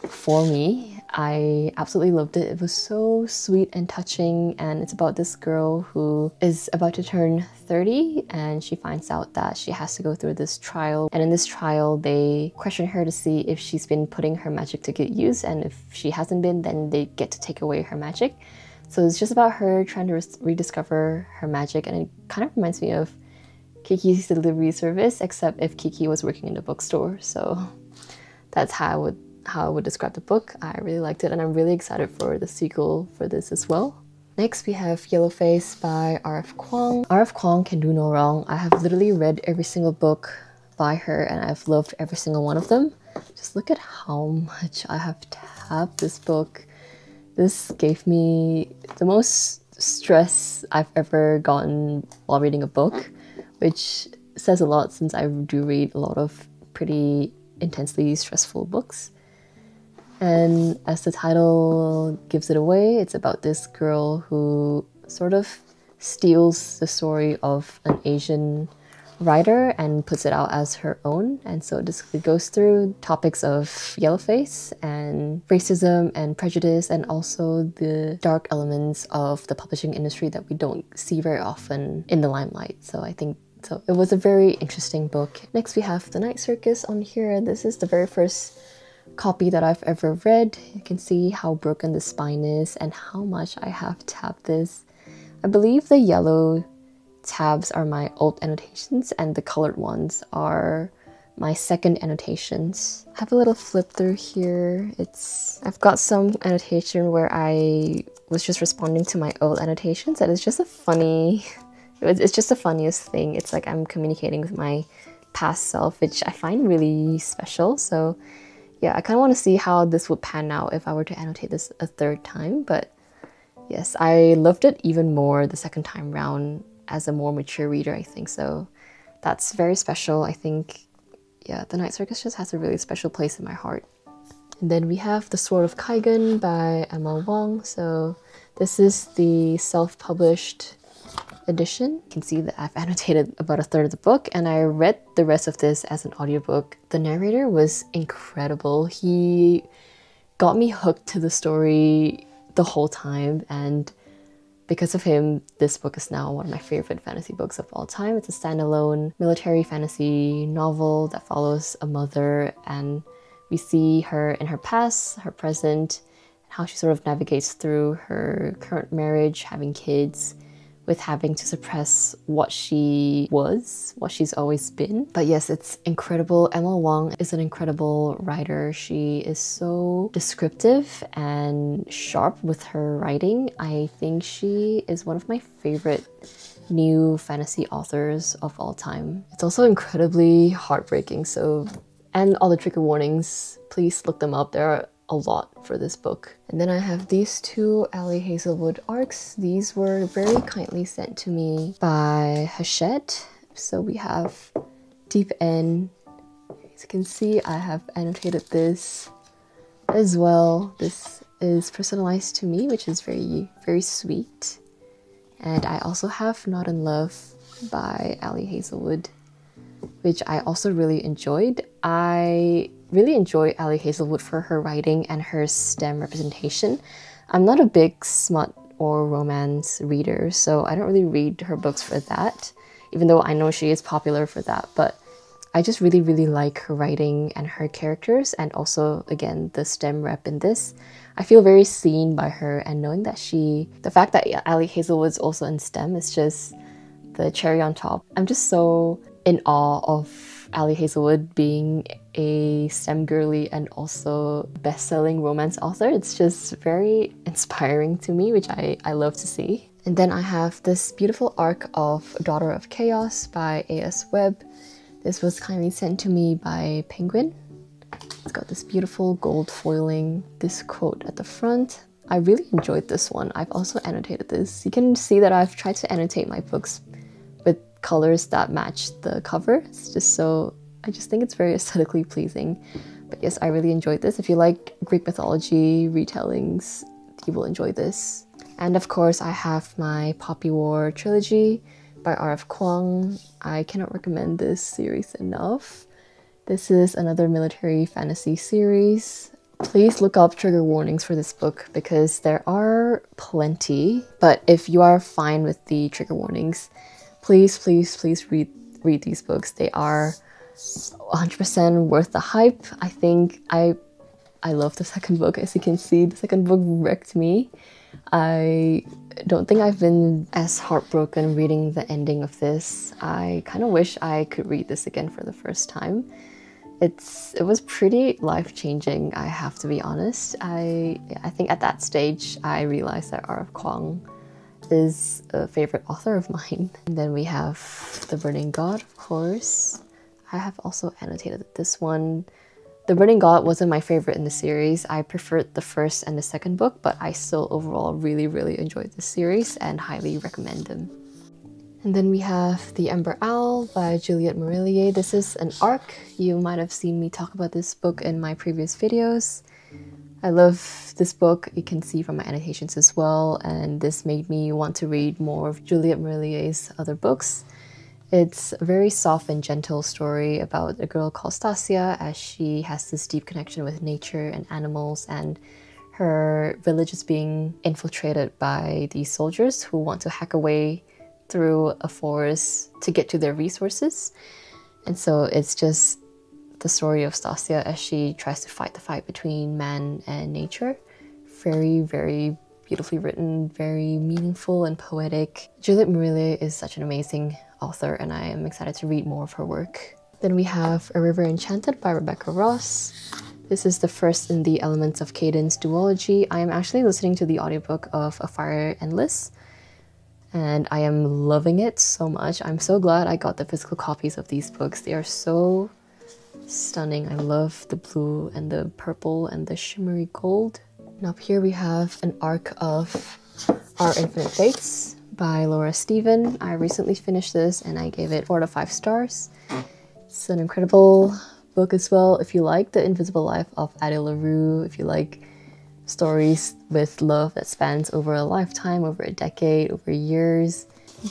for me. I absolutely loved it. It was so sweet and touching, and it's about this girl who is about to turn 30 and she finds out that she has to go through this trial, and in this trial they question her to see if she's been putting her magic to good use, and if she hasn't been, then they get to take away her magic. So it's just about her trying to rediscover her magic, and it kind of reminds me of Kiki's Delivery Service, except if Kiki was working in the bookstore. So that's how I would describe the book. I really liked it, and I'm really excited for the sequel for this as well. Next we have Yellowface by R.F. Kuang. R.F. Kuang can do no wrong. I have literally read every single book by her and I've loved every single one of them. Just look at how much I have tapped this book. This gave me the most stress I've ever gotten while reading a book, which says a lot since I do read a lot of pretty intensely stressful books. And as the title gives it away, it's about this girl who sort of steals the story of an Asian writer and puts it out as her own. And so it goes through topics of yellowface and racism and prejudice, and also the dark elements of the publishing industry that we don't see very often in the limelight. So it was a very interesting book. Next we have The Night Circus on here. This is the very first copy that I've ever read. You can see how broken the spine is and how much I have tabbed this. I believe the yellow tabs are my old annotations and the colored ones are my second annotations. I have a little flip through here. I've got some annotation where I was just responding to my old annotations, and it's just it's just the funniest thing. It's like I'm communicating with my past self, which I find really special. So yeah, I kind of want to see how this would pan out if I were to annotate this a third time. But yes, I loved it even more the second time round as a more mature reader, I think. So that's very special. I think, yeah, The Night Circus just has a really special place in my heart. And then we have The Sword of Kaigan by Emma Wong. So this is the self-published edition. You can see that I've annotated about a third of the book, and I read the rest of this as an audiobook. The narrator was incredible. He got me hooked to the story the whole time, and because of him, this book is now one of my favorite fantasy books of all time. It's a standalone military fantasy novel that follows a mother, and we see her in her past, her present, and how she sort of navigates through her current marriage, having kids, with having to suppress what she was, what she's always been. But yes, it's incredible. Emma Wong is an incredible writer. She is so descriptive and sharp with her writing. I think she is one of my favorite new fantasy authors of all time. It's also incredibly heartbreaking, and all the trigger warnings, please look them up. There are a lot for this book. And then I have these two Ali Hazelwood arcs. These were very kindly sent to me by Hachette. So we have Deep End. As you can see, I have annotated this as well. This is personalized to me, which is very, very sweet. And I also have Not in Love by Ali Hazelwood, which I also really enjoyed. I really enjoy Ali Hazelwood for her writing and her STEM representation. I'm not a big smut or romance reader, so I don't really read her books for that, even though I know she is popular for that. But I just really, really like her writing and her characters, and also, again, the STEM rep in this. I feel very seen by her, and knowing that the fact that Ali Hazelwood's also in STEM is just the cherry on top. I'm just so in awe of Ali Hazelwood being a STEM girly and also best-selling romance author. It's just very inspiring to me, which I love to see. And then I have this beautiful arc of Daughter of Chaos by A.S. Webb. This was kindly sent to me by Penguin. It's got this beautiful gold foiling, this quote at the front. I really enjoyed this one. I've also annotated this. You can see that I've tried to annotate my books with colors that match the cover. I just think it's very aesthetically pleasing. But yes, I really enjoyed this. If you like Greek mythology retellings, you will enjoy this. And of course, I have my Poppy War trilogy by R.F. Kuang. I cannot recommend this series enough. This is another military fantasy series. Please look up trigger warnings for this book because there are plenty. But if you are fine with the trigger warnings, please read these books. They are 100% worth the hype. I think I love the second book. As you can see, the second book wrecked me. I don't think I've been as heartbroken reading the ending of this. I kind of wish I could read this again for the first time. It was pretty life-changing, I have to be honest. I think at that stage I realized that R.F. Kuang is a favorite author of mine. And then we have The Burning God, of course. I have also annotated this one. The Burning God wasn't my favorite in the series. I preferred the first and the second book, but I still overall really, really enjoyed this series and highly recommend them. And then we have The Ember Owl by Juliette Marillier. This is an arc. You might have seen me talk about this book in my previous videos. I love this book, you can see from my annotations as well, and this made me want to read more of Juliette Marillier's other books. It's a very soft and gentle story about a girl called Stasia, as she has this deep connection with nature and animals, and her village is being infiltrated by these soldiers who want to hack away through a forest to get to their resources. And so it's just the story of Stasia as she tries to fight the fight between man and nature. Very, very beautifully written, very meaningful and poetic. Juliette Marillier is such an amazing author, and I am excited to read more of her work. Then we have A River Enchanted by Rebecca Ross. This is the first in the Elements of Cadence duology. I am actually listening to the audiobook of A Fire Endless, and I am loving it so much. I'm so glad I got the physical copies of these books. They are so Stunning. I love the blue and the purple and the shimmery gold. And up here we have an arc of Our Infinite Fates by Laura Stephen. I recently finished this and I gave it 4 out of 5 stars. It's an incredible book as well. If you like The Invisible Life of Addie LaRue, if you like stories with love that spans over a lifetime, over a decade, over years,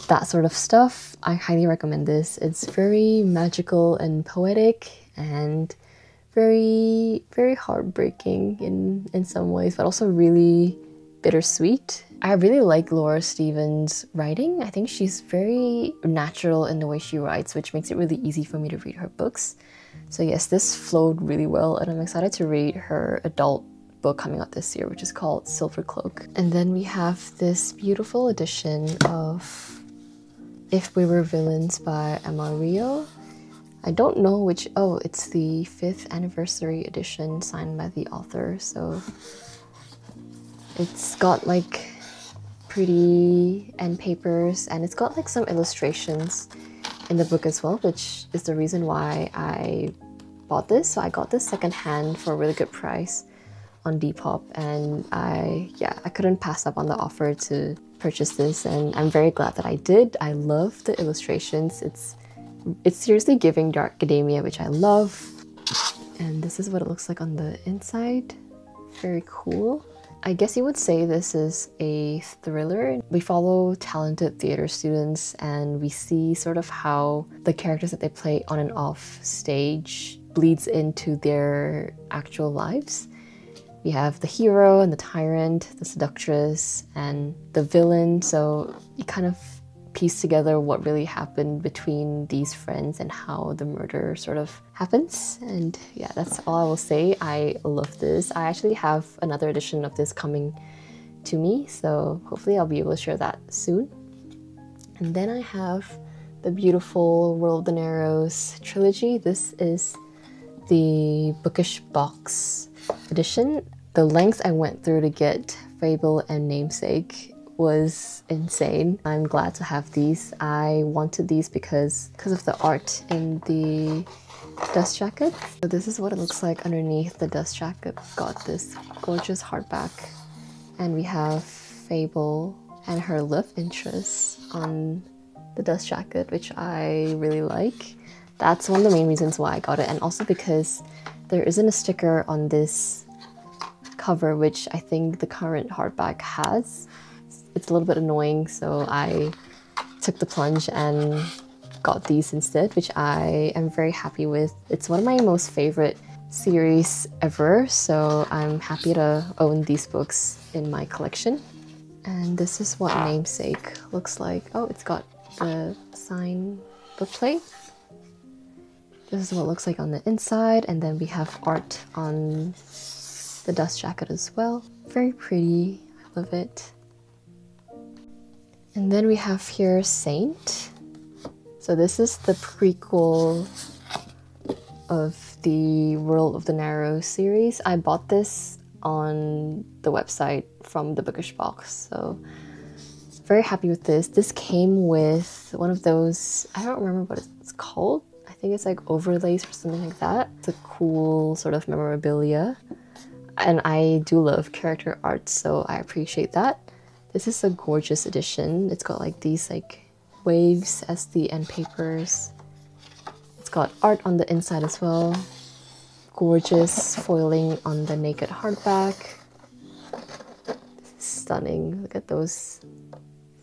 that sort of stuff, I highly recommend this. It's very magical and poetic and very, very heartbreaking in some ways, but also really bittersweet. I really like Laura Stephen's writing. I think she's very natural in the way she writes, which makes it really easy for me to read her books. So yes, this flowed really well, and I'm excited to read her adult book coming out this year, which is called Silver Cloak. And then we have this beautiful edition of If We Were Villains by Emma Rio. I don't know which, oh, it's the 5th anniversary edition signed by the author, so it's got like pretty end papers and it's got like some illustrations in the book as well, which is the reason why I bought this. So I got this secondhand for a really good price on Depop, and I couldn't pass up on the offer to purchase this, and I'm very glad that I did. I love the illustrations. It's seriously giving Dark Academia, which I love. And this is what it looks like on the inside. Very cool. I guess you would say this is a thriller. We follow talented theater students and we see sort of how the characters that they play on and off stage bleeds into their actual lives. We have the hero and the tyrant, the seductress, and the villain. So you kind of piece together what really happened between these friends and how the murder sort of happens. And yeah, that's all I will say. I love this. I actually have another edition of this coming to me, so hopefully I'll be able to share that soon. And then I have the beautiful World of the Narrows trilogy. This is the bookish box edition. The length I went through to get Fable and Namesake was insane. I'm glad to have these. I wanted these because of the art in the dust jacket. So this is what it looks like underneath the dust jacket. Got this gorgeous hardback, and we have Fable and her love interest on the dust jacket, which I really like. That's one of the main reasons why I got it, and also because there isn't a sticker on this cover, which I think the current hardback has. It's a little bit annoying, so I took the plunge and got these instead, which I am very happy with. It's one of my most favorite series ever, so I'm happy to own these books in my collection. And this is what Namesake looks like. Oh, it's got the signed bookplate. This is what it looks like on the inside, and then we have art on the dust jacket as well. Very pretty, I love it. And then we have here Saint. So this is the prequel of the World of the Narrows series. I bought this on the website from the bookish box, so very happy with this. This came with one of those, I don't remember what it's called. I think it's like overlays or something like that. It's a cool sort of memorabilia. And I do love character art, so I appreciate that. This is a gorgeous edition. It's got like these like waves as the end papers. It's got art on the inside as well. Gorgeous foiling on the naked hardback. This is stunning. Look at those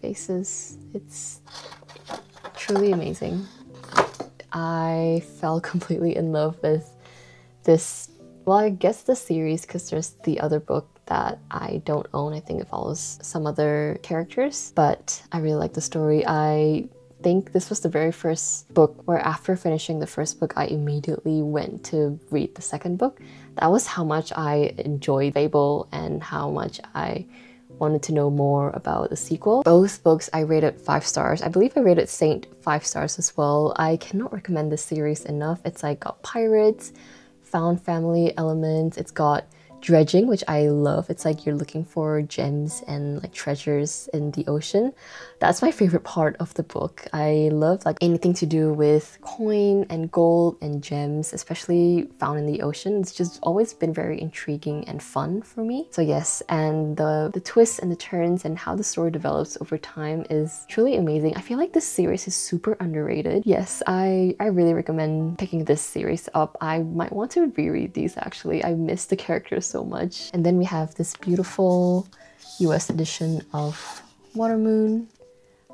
faces. It's truly amazing. I fell completely in love with this, well, I guess the series, because there's the other book that I don't own. I think it follows some other characters, but I really like the story. I think this was the very first book where after finishing the first book, I immediately went to read the second book. That was how much I enjoyed Fable and how much I wanted to know more about the sequel. Both books I rated 5 stars. I believe I rated Saint 5 stars as well. I cannot recommend this series enough. It's like got pirates, found family elements, it's got dredging, which I love. It's like you're looking for gems and like treasures in the ocean. That's my favorite part of the book. I love like anything to do with coin and gold and gems, especially found in the ocean. It's just always been very intriguing and fun for me. So yes, and the twists and the turns and how the story develops over time is truly amazing. I feel like this series is super underrated. Yes, I really recommend picking this series up. I might want to reread these actually. I miss the characters so much. And then we have this beautiful US edition of Watermoon.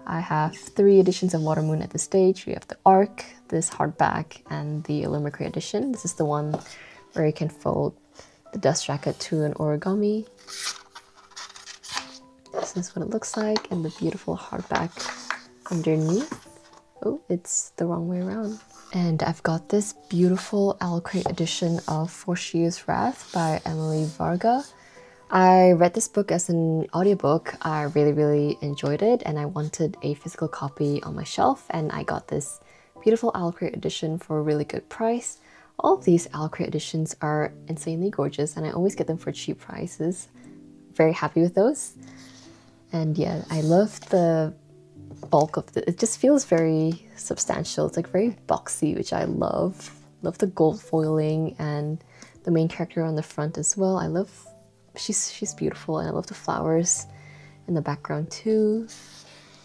I have 3 editions of Watermoon at this stage. We have the ARC, this hardback, and the Illuminated edition. This is the one where you can fold the dust jacket to an origami. This is what it looks like, and the beautiful hardback underneath. Oh, it's the wrong way around. And I've got this beautiful Alcrate edition of For She's Wrath by Emily Varga. I read this book as an audiobook. I really enjoyed it, and I wanted a physical copy on my shelf, and I got this beautiful Alcrate edition for a really good price. All of these Alcrate editions are insanely gorgeous, and I always get them for cheap prices. Very happy with those. And yeah, I love the bulk of it just feels very substantial. It's like very boxy, which I love. Love the gold foiling and the main character on the front as well. I love she's beautiful, and I love the flowers in the background too.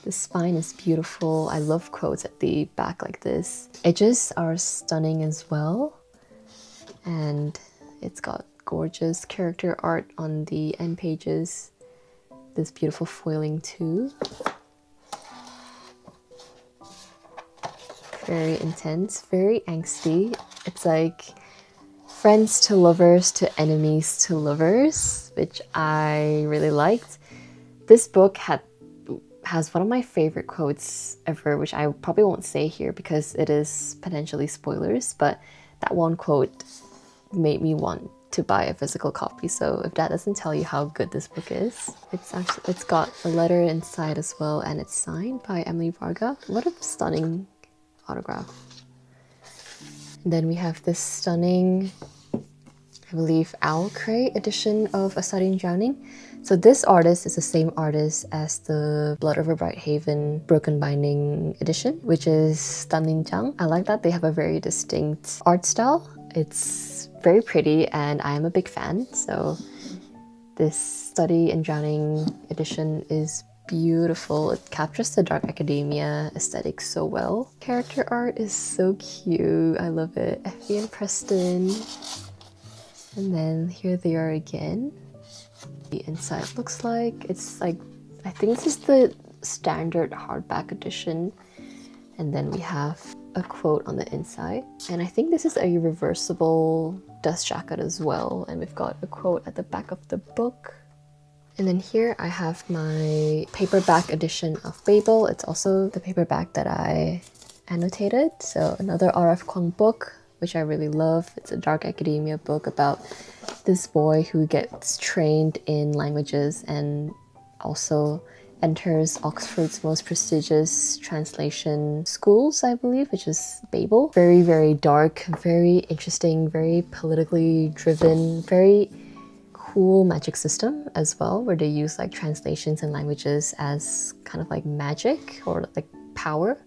The spine is beautiful. I love quotes at the back like this. Edges are stunning as well, and it's got gorgeous character art on the end pages. This beautiful foiling too. Very intense, very angsty. It's like friends to lovers to enemies to lovers, which I really liked. This book has one of my favorite quotes ever, which I probably won't say here because it is potentially spoilers, but that one quote made me want to buy a physical copy. So if that doesn't tell you how good this book is, it's got a letter inside as well, and it's signed by Emily Varga. What a stunning autograph. And then we have this stunning, I believe, Alcrate edition of A Study in Drowning. So this artist is the same artist as the Blood Over Bright Haven Broken Binding edition, which is Tan Lin Chang. I like that they have a very distinct art style. It's very pretty, and I am a big fan. So this Study in Drowning edition is beautiful. It captures the dark academia aesthetic so well. Character art is so cute. I love it. Effie and Preston. And then here they are again. The inside looks like, it's like, I think this is the standard hardback edition. And then we have a quote on the inside. And I think this is a reversible dust jacket as well. And we've got a quote at the back of the book. And then here I have my paperback edition of Babel. It's also the paperback that I annotated. So another R.F. Kuang book, which I really love. It's a dark academia book about this boy who gets trained in languages and also enters Oxford's most prestigious translation schools, I believe, which is Babel. Very dark, very interesting, very politically driven, very cool magic system as well, where they use like translations and languages as kind of like magic or like power.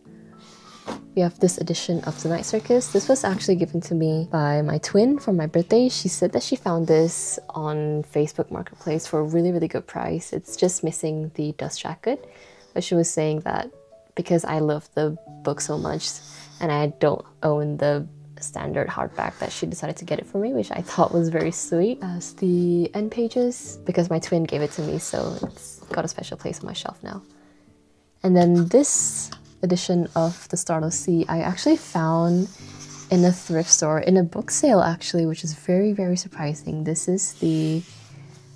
We have this edition of The Night Circus. This was actually given to me by my twin for my birthday. She said that she found this on Facebook Marketplace for a really good price. It's just missing the dust jacket, but she was saying that because I love the book so much and I don't own the standard hardback, that she decided to get it for me, which I thought was very sweet. As the end pages, because my twin gave it to me, so it's got a special place on my shelf now. And then this edition of The Starless Sea I actually found in a thrift store, in a book sale actually, which is very surprising. This is the,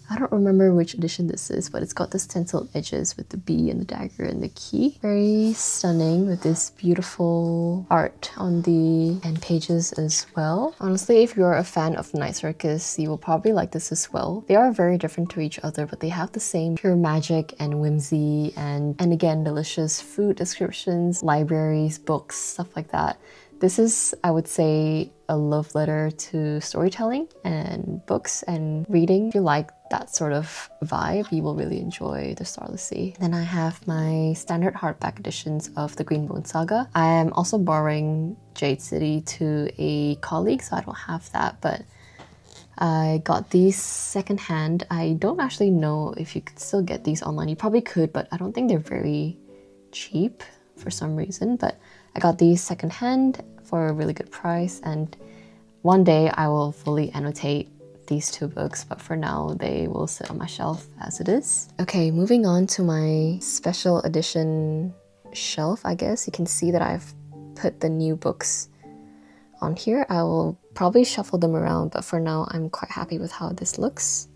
I don't remember which edition this is, but it's got the stenciled edges with the bee and the dagger and the key. Very stunning with this beautiful art on the end pages as well. Honestly, if you're a fan of Night Circus, you will probably like this as well. They are very different to each other, but they have the same pure magic and whimsy and again, delicious food descriptions, libraries, books, stuff like that. This is, I would say, a love letter to storytelling and books and reading. If you like that sort of vibe, you will really enjoy The Starless Sea. Then I have my standard hardback editions of the Greenbone Saga. I am also borrowing Jade City to a colleague, so I don't have that, but I got these secondhand. I don't actually know if you could still get these online. You probably could, but I don't think they're very cheap for some reason. But I got these secondhand for a really good price, and one day I will fully annotate these two books, but for now they will sit on my shelf as it is. Okay, moving on to my special edition shelf, I guess. You can see that I've put the new books on here. I will probably shuffle them around, but for now I'm quite happy with how this looks.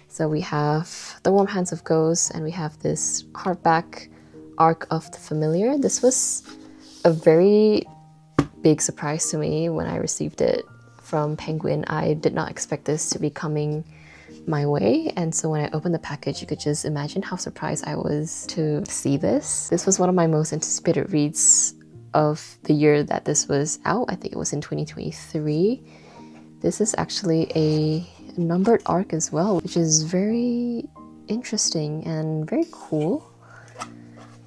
So we have The Warm Hands of Ghosts, and we have this hardback Arc of the Familiar. This was a very big surprise to me when I received it from Penguin. I did not expect this to be coming my way, and so when I opened the package, you could just imagine how surprised I was to see this. This was one of my most anticipated reads of the year that this was out. I think it was in 2023. This is actually a numbered arc as well, which is very interesting and very cool.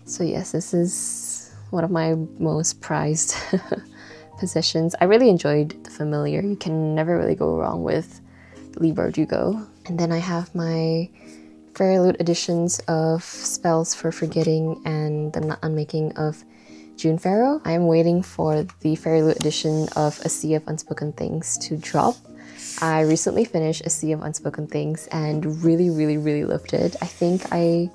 So yes, this is one of my most prized possessions. I really enjoyed The Familiar. You can never really go wrong with Leigh Bardugo. And then I have my Fairy Loot editions of Spells for Forgetting and The Unmaking of June Farrow. I am waiting for the Fairy Loot edition of A Sea of Unspoken Things to drop. I recently finished A Sea of Unspoken Things and really loved it. I think I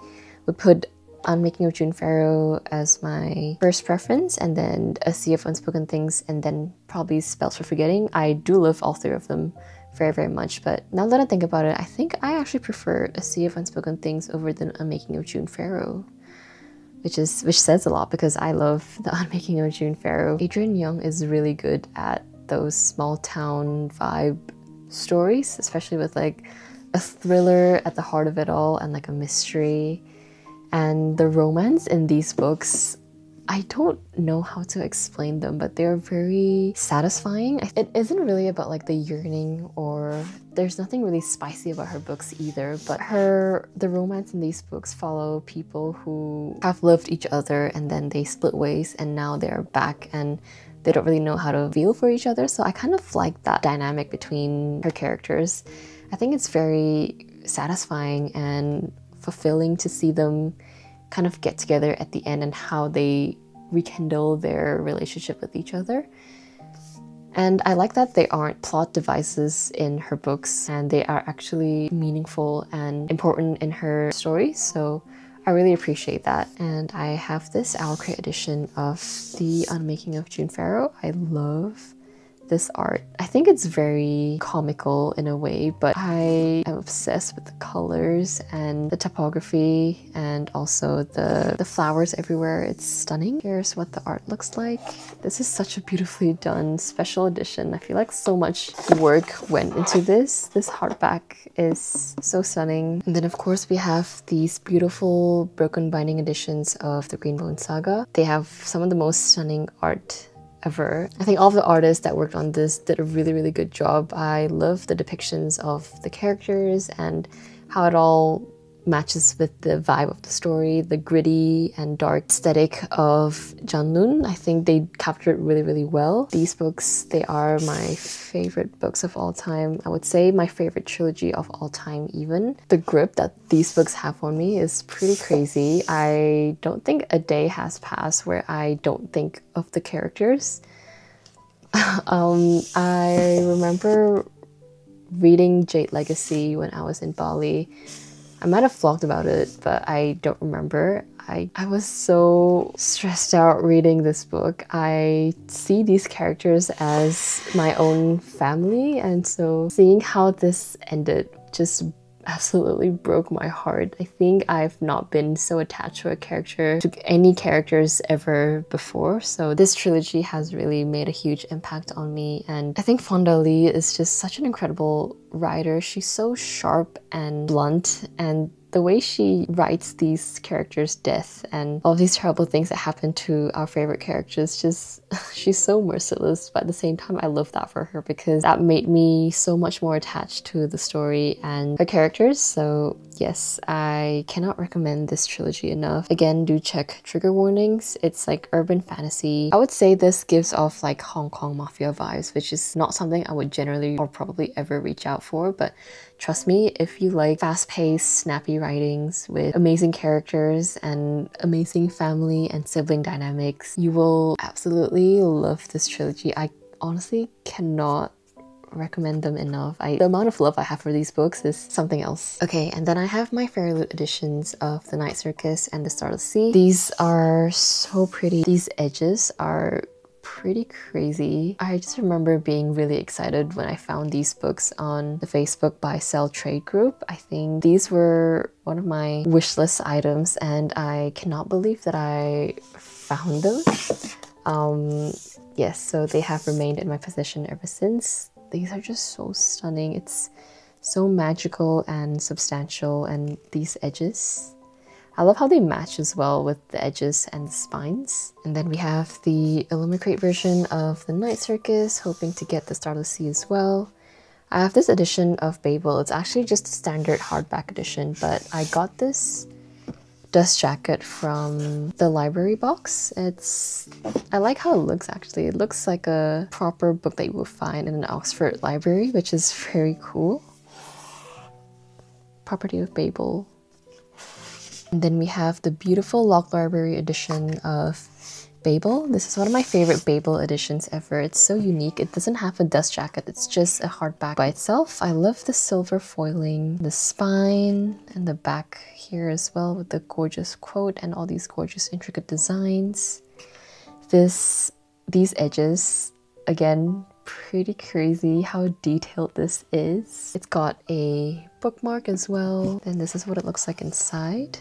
would put Unmaking of June Farrow as my first preference, and then A Sea of Unspoken Things, and then probably Spells for Forgetting. I do love all three of them very much, but now that I think about it, I think I actually prefer A Sea of Unspoken Things over the Unmaking of June Farrow, which says a lot because I love the Unmaking of June Farrow. Adrian Young is really good at those small town vibe stories, especially with like a thriller at the heart of it all and like a mystery. And the romance in these books, I don't know how to explain them, but they're very satisfying. It isn't really about like the yearning, or there's nothing really spicy about her books either, but the romance in these books follow people who have loved each other and then they split ways and now they're back and they don't really know how to feel for each other. So I kind of like that dynamic between her characters. I think it's very satisfying and fulfilling to see them kind of get together at the end and how they rekindle their relationship with each other. And I like that they aren't plot devices in her books, and they are actually meaningful and important in her stories. So I really appreciate that. And I have this Owl Crate edition of The Unmaking of June Farrow. I love this art. I think it's very comical in a way, but I am obsessed with the colors and the typography and also the flowers everywhere. It's stunning. Here's what the art looks like. This is such a beautifully done special edition. I feel like so much work went into this. This hardback is so stunning. And then of course we have these beautiful broken binding editions of the Greenbone Saga. They have some of the most stunning art ever. I think all of the artists that worked on this did a really good job. I love the depictions of the characters and how it all matches with the vibe of the story, the gritty and dark aesthetic of Janlun. I think they captured it really well. These books, they are my favorite books of all time. I would say my favorite trilogy of all time even. The grip that these books have on me is pretty crazy. I don't think a day has passed where I don't think of the characters. I remember reading Jade Legacy when I was in Bali. I might have vlogged about it, but I don't remember. I was so stressed out reading this book. I see these characters as my own family, and so seeing how this ended just absolutely broke my heart. I think I've not been so attached to a character, to any characters ever before. So this trilogy has really made a huge impact on me. And I think Fonda Lee is just such an incredible writer. She's so sharp and blunt, and the way she writes these characters' death and all these terrible things that happen to our favorite characters, just she's so merciless, but at the same time I love that for her because that made me so much more attached to the story and her characters. So yes, I cannot recommend this trilogy enough. Again, do check trigger warnings. It's like urban fantasy. I would say this gives off like Hong Kong mafia vibes, which is not something I would generally or probably ever reach out for, but trust me, if you like fast-paced, snappy writings with amazing characters and amazing family and sibling dynamics, you will absolutely love this trilogy. I honestly cannot recommend them enough. The amount of love I have for these books is something else. Okay, and then I have my Fairy Loot editions of The Night Circus and The Starless Sea. These are so pretty. These edges are pretty crazy. I just remember being really excited when I found these books on the Facebook buy sell trade group. I think these were one of my wish list items and I cannot believe that I found them. Yes, so they have remained in my possession ever since. These are just so stunning. It's so magical and substantial, and these edges, I love how they match as well with the edges and the spines. And then we have the Illumicrate version of The Night Circus, hoping to get the Starless Sea as well. I have this edition of Babel. It's actually just a standard hardback edition, but I got this dust jacket from the library box. I like how it looks actually. It looks like a proper book that you will find in an Oxford library, which is very cool. Property of Babel. And then we have the beautiful Lock Library edition of Babel. This is one of my favorite Babel editions ever. It's so unique. It doesn't have a dust jacket. It's just a hardback by itself. I love the silver foiling, the spine, and the back here as well with the gorgeous quote and all these gorgeous intricate designs. These edges, again, pretty crazy how detailed this is. It's got a bookmark as well. Then this is what it looks like inside.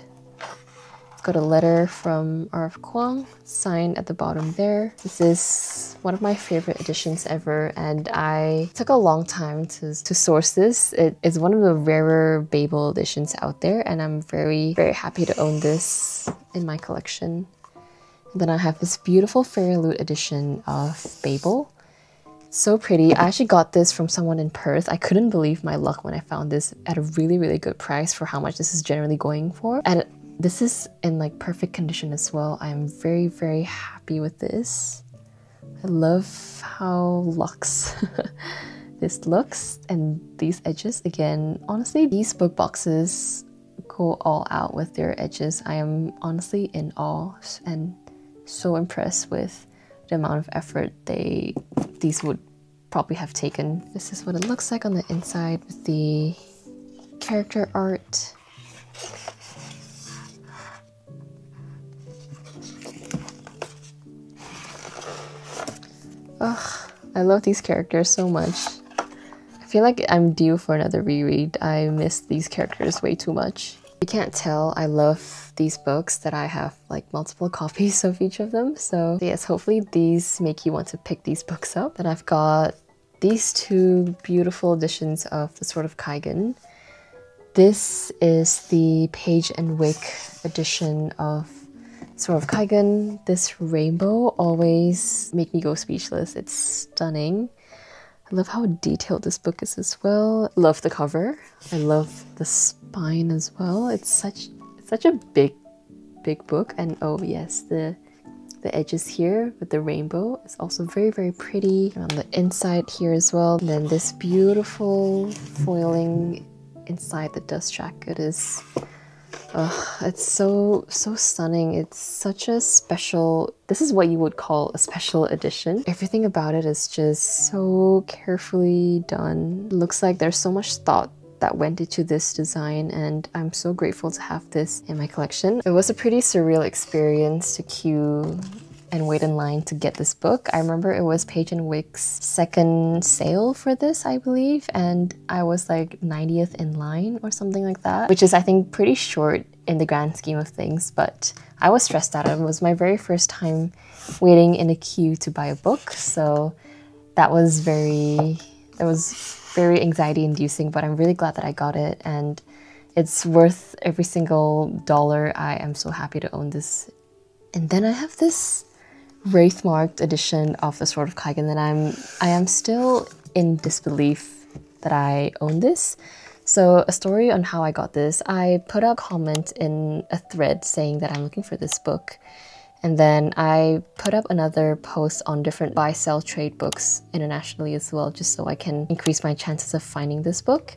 It's got a letter from R.F. Kuang signed at the bottom there. This is one of my favorite editions ever, and I took a long time to source this. It is one of the rarer Babel editions out there, and I'm very, very happy to own this in my collection. And then I have this beautiful Fairy Loot edition of Babel. So pretty. I actually got this from someone in Perth. I couldn't believe my luck when I found this at a really, really good price for how much this is generally going for. And this is in like perfect condition as well. I am very, very happy with this. I love how luxe this looks, and these edges again. Honestly, these book boxes go all out with their edges. I am honestly in awe and so impressed with the amount of effort these would probably have taken. This is what it looks like on the inside with the character art. Ugh, I love these characters so much. I feel like I'm due for another reread. I miss these characters way too much. You can't tell I love these books that I have like multiple copies of each of them. So yes, hopefully these make you want to pick these books up. Then I've got these two beautiful editions of The Sword of Kaigan. This is the Page and Wick edition of Sword of Kaigan. This rainbow always make me go speechless. It's stunning. I love how detailed this book is as well. Love the cover. I love the spine as well. It's such a big book. And oh yes, the edges here with the rainbow is also very, very pretty. And on the inside here as well. And then this beautiful foiling inside the dust jacket is it's so stunning. It's such a special, this is what you would call a special edition. Everything about it is just so carefully done. It looks like there's so much thought that went into this design, and I'm so grateful to have this in my collection. It was a pretty surreal experience to queue and wait in line to get this book. I remember it was Page and Wick's second sale for this, I believe, and I was like 90th in line or something like that, which is I think pretty short in the grand scheme of things, but I was stressed out. It was my very first time waiting in a queue to buy a book, so that was very anxiety inducing, but I'm really glad that I got it, and It's worth every single dollar. I am so happy to own this. And then I have this wraith-marked edition of the Sword of Kaigen that I am still in disbelief that I own this. So a story on how I got this, I put a comment in a thread saying that I'm looking for this book. And then I put up another post on different buy, sell, trade books internationally as well, just so I can increase my chances of finding this book.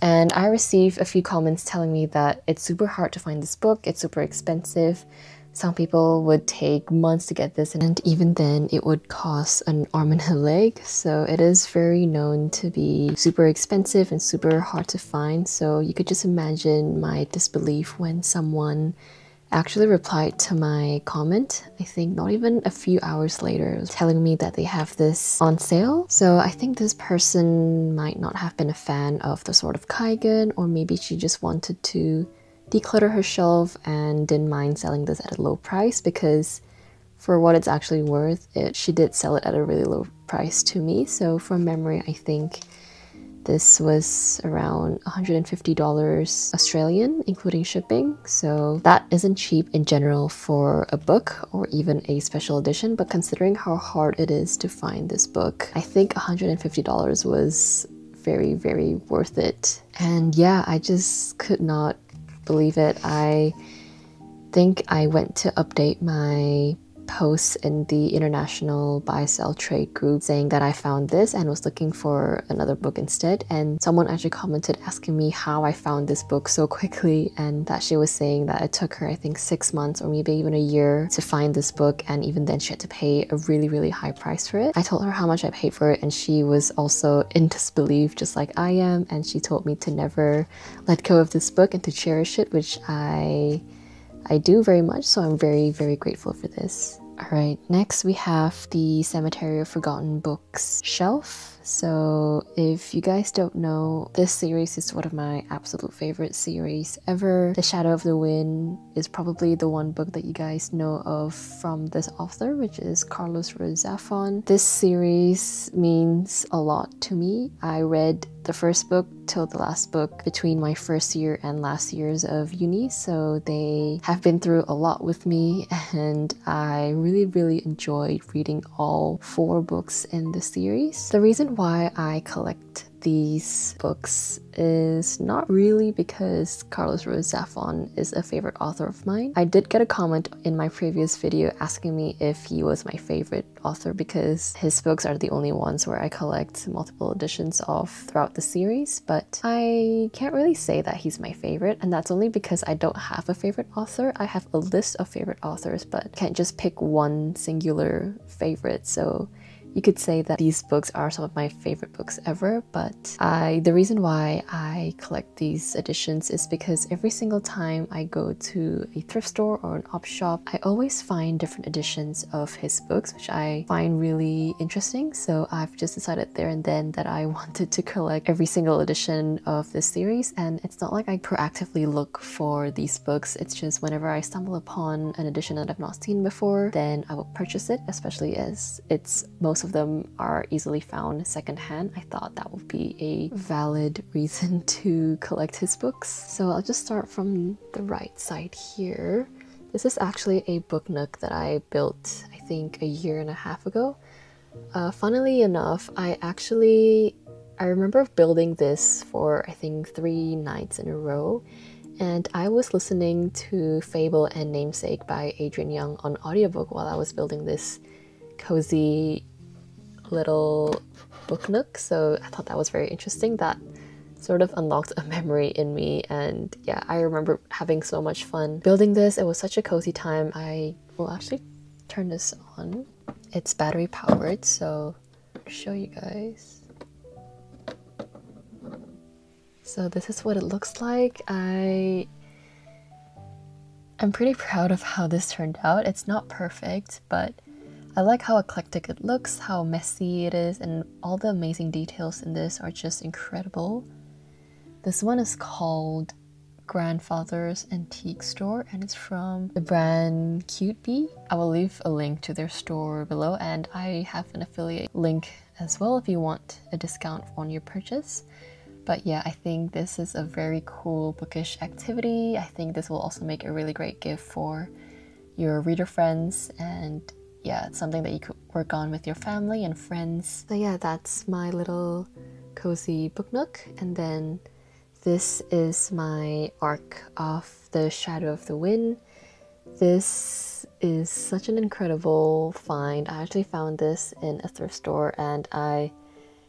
And I received a few comments telling me that it's super hard to find this book, it's super expensive. Some people would take months to get this, and even then it would cost an arm and a leg. So it is very known to be super expensive and super hard to find. So you could just imagine my disbelief when someone actually replied to my comment, I think not even a few hours later, telling me that they have this on sale. So I think this person might not have been a fan of the Sword of Kaigen, or maybe she just wanted to declutter her shelf and didn't mind selling this at a low price, because for what it's actually worth, she did sell it at a really low price to me. So from memory, I think this was around $150 Australian, including shipping. So that isn't cheap in general for a book or even a special edition, but considering how hard it is to find this book, I think $150 was very, very worth it. And yeah, I just could not believe it. I think I went to update my posts in the international buy sell trade group saying that I found this and was looking for another book instead, and someone actually commented asking me how I found this book so quickly, and that she was saying that it took her I think 6 months or maybe even a year to find this book, and even then she had to pay a really high price for it. I told her how much I paid for it, and she was also in disbelief just like I am, and she told me to never let go of this book and to cherish it, which I do very much, so I'm very grateful for this. Alright, next we have the Cemetery of Forgotten Books shelf. So if you guys don't know, this series is one of my absolute favorite series ever. The Shadow of the Wind is probably the one book that you guys know of from this author, which is ruiz. This series means a lot to me. I read the first book till the last book between my first year and last years of uni, so they have been through a lot with me, and I really enjoyed reading all 4 books in the series. The reason why I collect these books is not really because ruiz is a favorite author of mine. I did get a comment in my previous video asking me if he was my favorite author, because his books are the only ones where I collect multiple editions of throughout the series, but I can't really say that he's my favorite, and that's only because I don't have a favorite author. I have a list of favorite authors, but can't just pick one singular favorite. So you could say that these books are some of my favorite books ever, but the reason why I collect these editions is because every single time I go to a thrift store or an op shop, I always find different editions of his books, which I find really interesting. So I've just decided there and then that I wanted to collect every single edition of this series, and it's not like I proactively look for these books. It's just whenever I stumble upon an edition that I've not seen before, then I will purchase it, especially as most of them are easily found secondhand. I thought that would be a valid reason to collect his books. So I'll just start from the right side here. This is actually a book nook that I built I think a year and a half ago. Funnily enough, I remember building this for I think 3 nights in a row, and I was listening to Fable and Namesake by Adrian Young on audiobook while I was building this cozy little book nook. So I thought that was very interesting. That sort of unlocked a memory in me, and yeah, I remember having so much fun building this. It was such a cozy time. I will actually turn this on. It's battery powered, so I'll show you guys. So this is what it looks like. I'm pretty proud of how this turned out. It's not perfect, but I like how eclectic it looks, how messy it is, and all the amazing details in this are just incredible. This one is called Grandfather's Antique Store, and it's from the brand Cute Bee. I will leave a link to their store below, and I have an affiliate link as well if you want a discount on your purchase. But yeah, I think this is a very cool bookish activity. I think this will also make a really great gift for your reader friends, and yeah, it's something that you could work on with your family and friends. So yeah, that's my little cozy book nook. And then this is my arc of The Shadow of the Wind. This is such an incredible find. I actually found this in a thrift store and I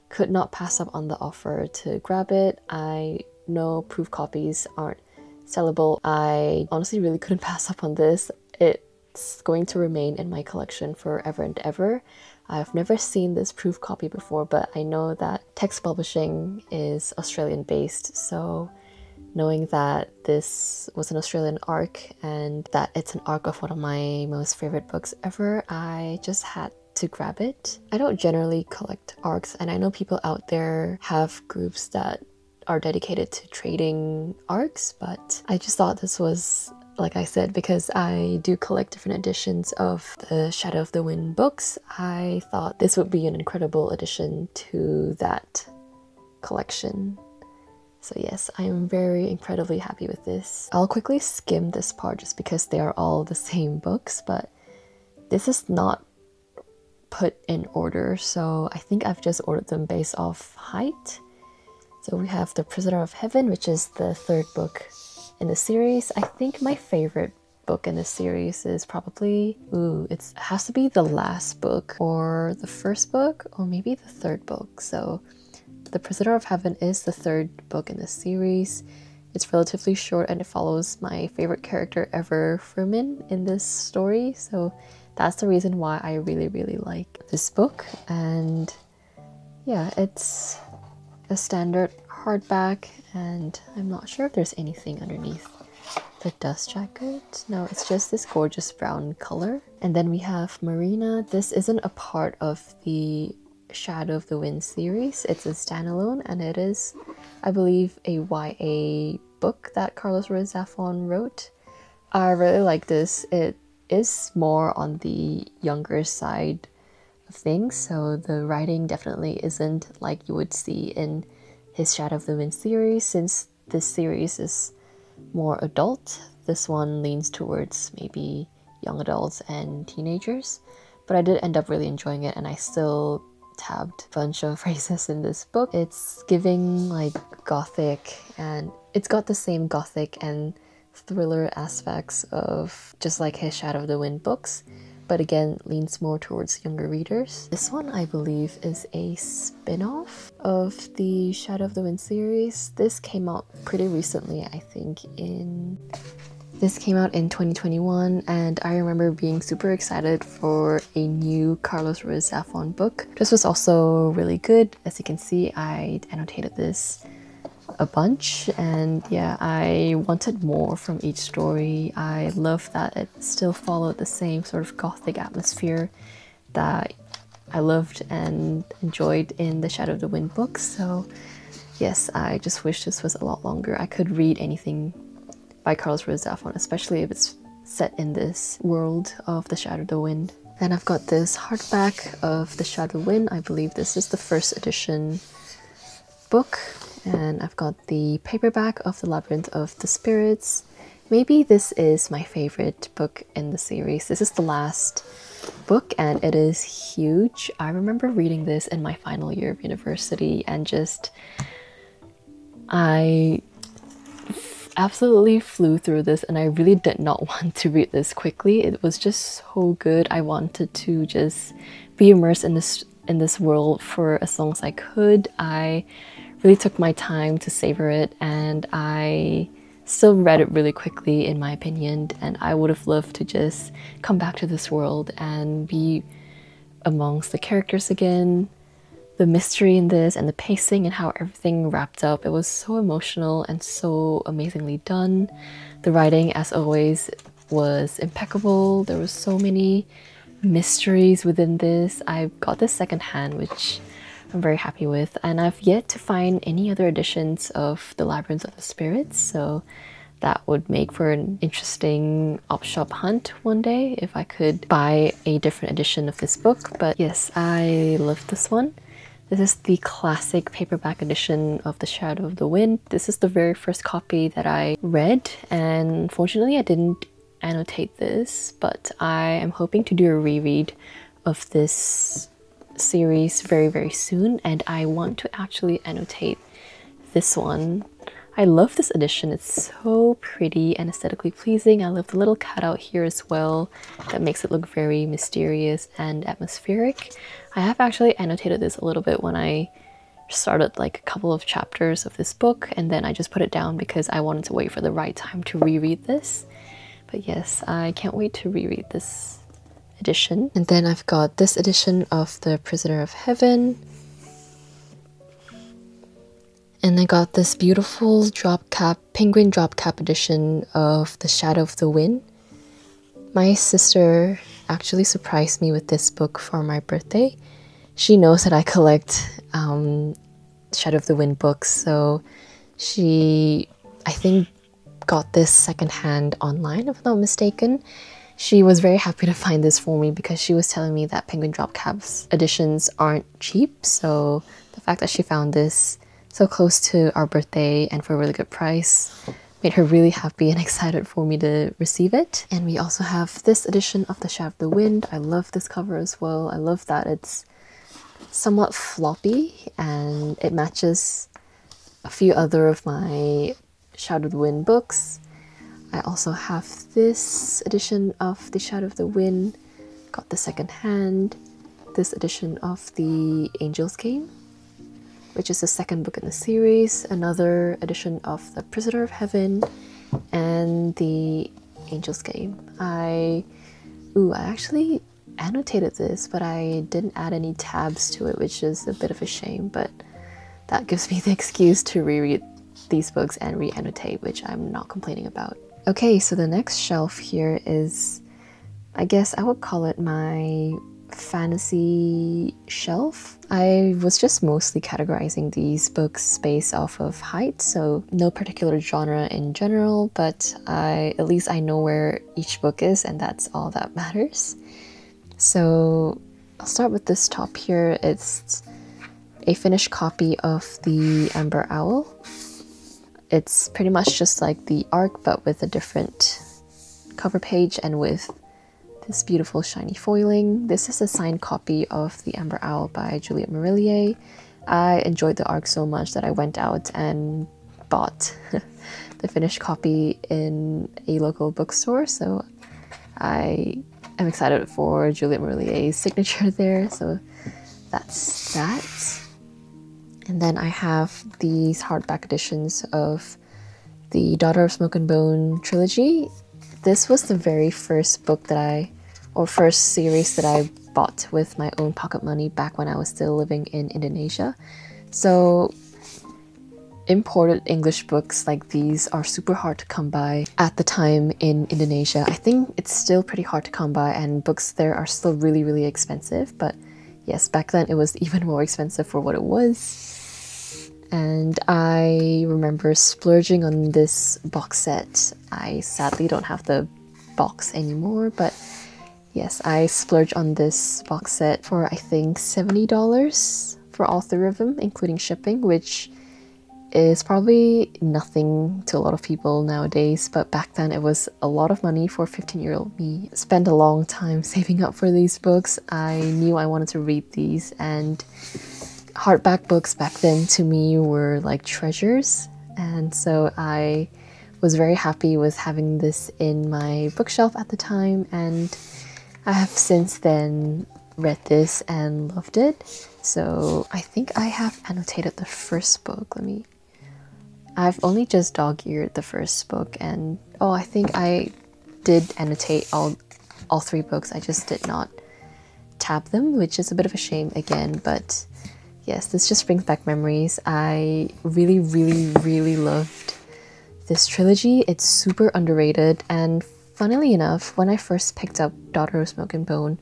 could not pass up on the offer to grab it. I know proof copies aren't sellable. I honestly really couldn't pass up on this. It's going to remain in my collection forever and ever. I've never seen this proof copy before, but I know that Text Publishing is Australian based, so knowing that this was an Australian arc and that it's an arc of one of my most favorite books ever, I just had to grab it. I don't generally collect arcs, and I know people out there have groups that are dedicated to trading arcs, but I just thought this was, like I said, because I do collect different editions of the Shadow of the Wind books, I thought this would be an incredible addition to that collection. So yes, I am very incredibly happy with this. I'll quickly skim this part just because they are all the same books, but this is not put in order, so I think I've just ordered them based off height. So we have The Prisoner of Heaven, which is the third book in the series. I think my favorite book in the series is probably, it has to be the last book or the first book or maybe the third book. So The Prisoner of Heaven is the third book in the series. It's relatively short and it follows my favorite character ever, Frumin, in this story. So that's the reason why I really like this book. And yeah, it's a standard hardback and I'm not sure if there's anything underneath the dust jacket. No, it's just this gorgeous brown color. And then we have Marina. This isn't a part of the Shadow of the Wind series. It's a standalone and it is, I believe, a YA book that Carlos Ruiz Zafon wrote. I really like this. It is more on the younger side of things, so the writing definitely isn't like you would see in his Shadow of the Wind series. Since this series is more adult, this one leans towards maybe young adults and teenagers, but I did end up really enjoying it and I still tabbed a bunch of phrases in this book. It's giving like gothic, and it's got the same gothic and thriller aspects of just like his Shadow of the Wind books, but again leans more towards younger readers. This one I believe is a spin-off of the Shadow of the Wind series. This came out pretty recently, I think this came out in 2021, and I remember being super excited for a new Carlos Ruiz Zafon book. This was also really good. As you can see, I annotated this a bunch, and yeah, I wanted more from each story. I love that it still followed the same sort of gothic atmosphere that I loved and enjoyed in the Shadow of the Wind books. So yes, I just wish this was a lot longer. I could read anything by Carlos Ruiz Zafon, especially if it's set in this world of the Shadow of the Wind. Then I've got this hardback of the Shadow of the Wind. I believe this is the first edition book. And I've got the paperback of The Labyrinth of the Spirits. Maybe this is my favorite book in the series. This is the last book and it is huge. I remember reading this in my final year of university and just, I absolutely flew through this and I really did not want to read this quickly. It was just so good. I wanted to just be immersed in this world for as long as I could. I really took my time to savor it and I still read it really quickly in my opinion, and I would have loved to just come back to this world and be amongst the characters again. The mystery in this and the pacing and how everything wrapped up, it was so emotional and so amazingly done. The writing, as always, was impeccable. There were so many mysteries within this. I got this secondhand, which I'm very happy with, and I've yet to find any other editions of The Labyrinth of the Spirits, so that would make for an interesting op shop hunt one day if I could buy a different edition of this book. But yes, I love this one. This is the classic paperback edition of The Shadow of the Wind. This is the very first copy that I read, and unfortunately I didn't annotate this, but I am hoping to do a reread of this series very soon, and I want to actually annotate this one. I love this edition. It's so pretty and aesthetically pleasing. I love the little cutout here as well that makes it look very mysterious and atmospheric. I have actually annotated this a little bit when I started like a couple of chapters of this book, and then I just put it down because I wanted to wait for the right time to reread this. But yes, I can't wait to reread this edition. And then I've got this edition of The Prisoner of Heaven. And I got this beautiful penguin drop cap edition of The Shadow of the Wind. My sister actually surprised me with this book for my birthday. She knows that I collect Shadow of the Wind books, so she, I think, got this secondhand online, if I'm not mistaken. She was very happy to find this for me because she was telling me that Penguin Drop Cap's editions aren't cheap, so the fact that she found this so close to our birthday and for a really good price made her really happy and excited for me to receive it. And we also have this edition of The Shadow of the Wind. I love this cover as well. I love that it's somewhat floppy and it matches a few other of my Shadow of the Wind books. I also have this edition of The Shadow of the Wind, got the second hand, this edition of The Angel's Game, which is the second book in the series, another edition of The Prisoner of Heaven, and The Angel's Game. I actually annotated this, but I didn't add any tabs to it, which is a bit of a shame, but that gives me the excuse to reread these books and re-annotate, which I'm not complaining about. Okay, so the next shelf here is, I guess I would call it my fantasy shelf. I was just mostly categorizing these books based off of height, so no particular genre in general, but at least I know where each book is, and that's all that matters. So I'll start with this top here. It's a finished copy of The Amber Owl. It's pretty much just like the ARC, but with a different cover page and with this beautiful shiny foiling. This is a signed copy of The Amber Owl by Juliette Marillier. I enjoyed the ARC so much that I went out and bought the finished copy in a local bookstore, so I am excited for Juliette Marillier's signature there, so that's that. And then I have these hardback editions of the Daughter of Smoke and Bone trilogy. This was the very first book first series that I bought with my own pocket money back when I was still living in Indonesia. So imported English books like these are super hard to come by at the time in Indonesia. I think it's still pretty hard to come by, and books there are still really expensive, but yes, back then it was even more expensive for what it was. And I remember splurging on this box set. I sadly don't have the box anymore, but yes, I splurged on this box set for I think $70 for all three of them, including shipping, which is probably nothing to a lot of people nowadays, but back then it was a lot of money for 15-year-old me. Spent a long time saving up for these books. I knew I wanted to read these, and hardback books back then to me were like treasures, and so I was very happy with having this in my bookshelf at the time, and I have since then read this and loved it. So I think I have annotated the first book. I've only just dog-eared the first book, and I think I did annotate all three books. I just did not tab them, which is a bit of a shame again, but yes, this just brings back memories. I really loved this trilogy. It's super underrated, and funnily enough, when I first picked up Daughter of Smoke and Bone,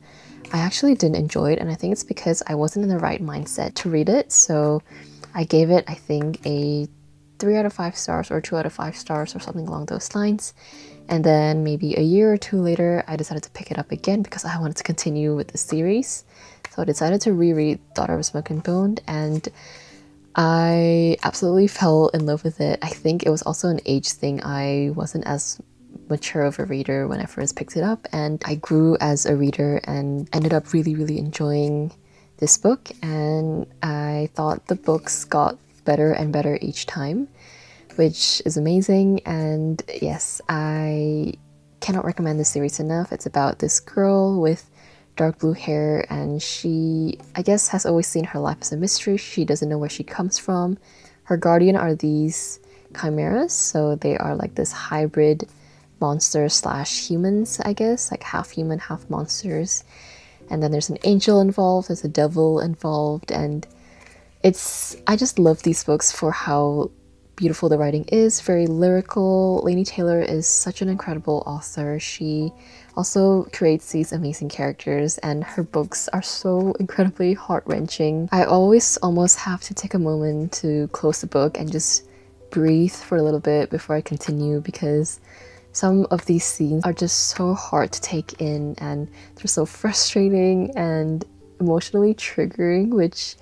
I actually didn't enjoy it, and I think it's because I wasn't in the right mindset to read it. So I gave it, I think, a 3 out of 5 stars or 2 out of 5 stars or something along those lines. And then maybe a year or two later, I decided to pick it up again because I wanted to continue with the series. So So I decided to reread Daughter of Smoke and Bone, and I absolutely fell in love with it. I think it was also an age thing. I wasn't as mature of a reader when I first picked it up, and I grew as a reader and ended up really enjoying this book, and I thought the books got better and better each time, which is amazing. And yes, I cannot recommend this series enough. It's about this girl with dark blue hair, and she, I guess, has always seen her life as a mystery. She doesn't know where she comes from. Her guardian are these chimeras, so they are like this hybrid monster slash humans, I guess, like half human, half monsters. And then there's an angel involved, there's a devil involved, and I just love these books for how beautiful the writing is, very lyrical. Laini Taylor is such an incredible author. She also creates these amazing characters, and her books are so incredibly heart-wrenching. I always almost have to take a moment to close the book and just breathe for a little bit before I continue, because some of these scenes are just so hard to take in, and they're so frustrating and emotionally triggering, which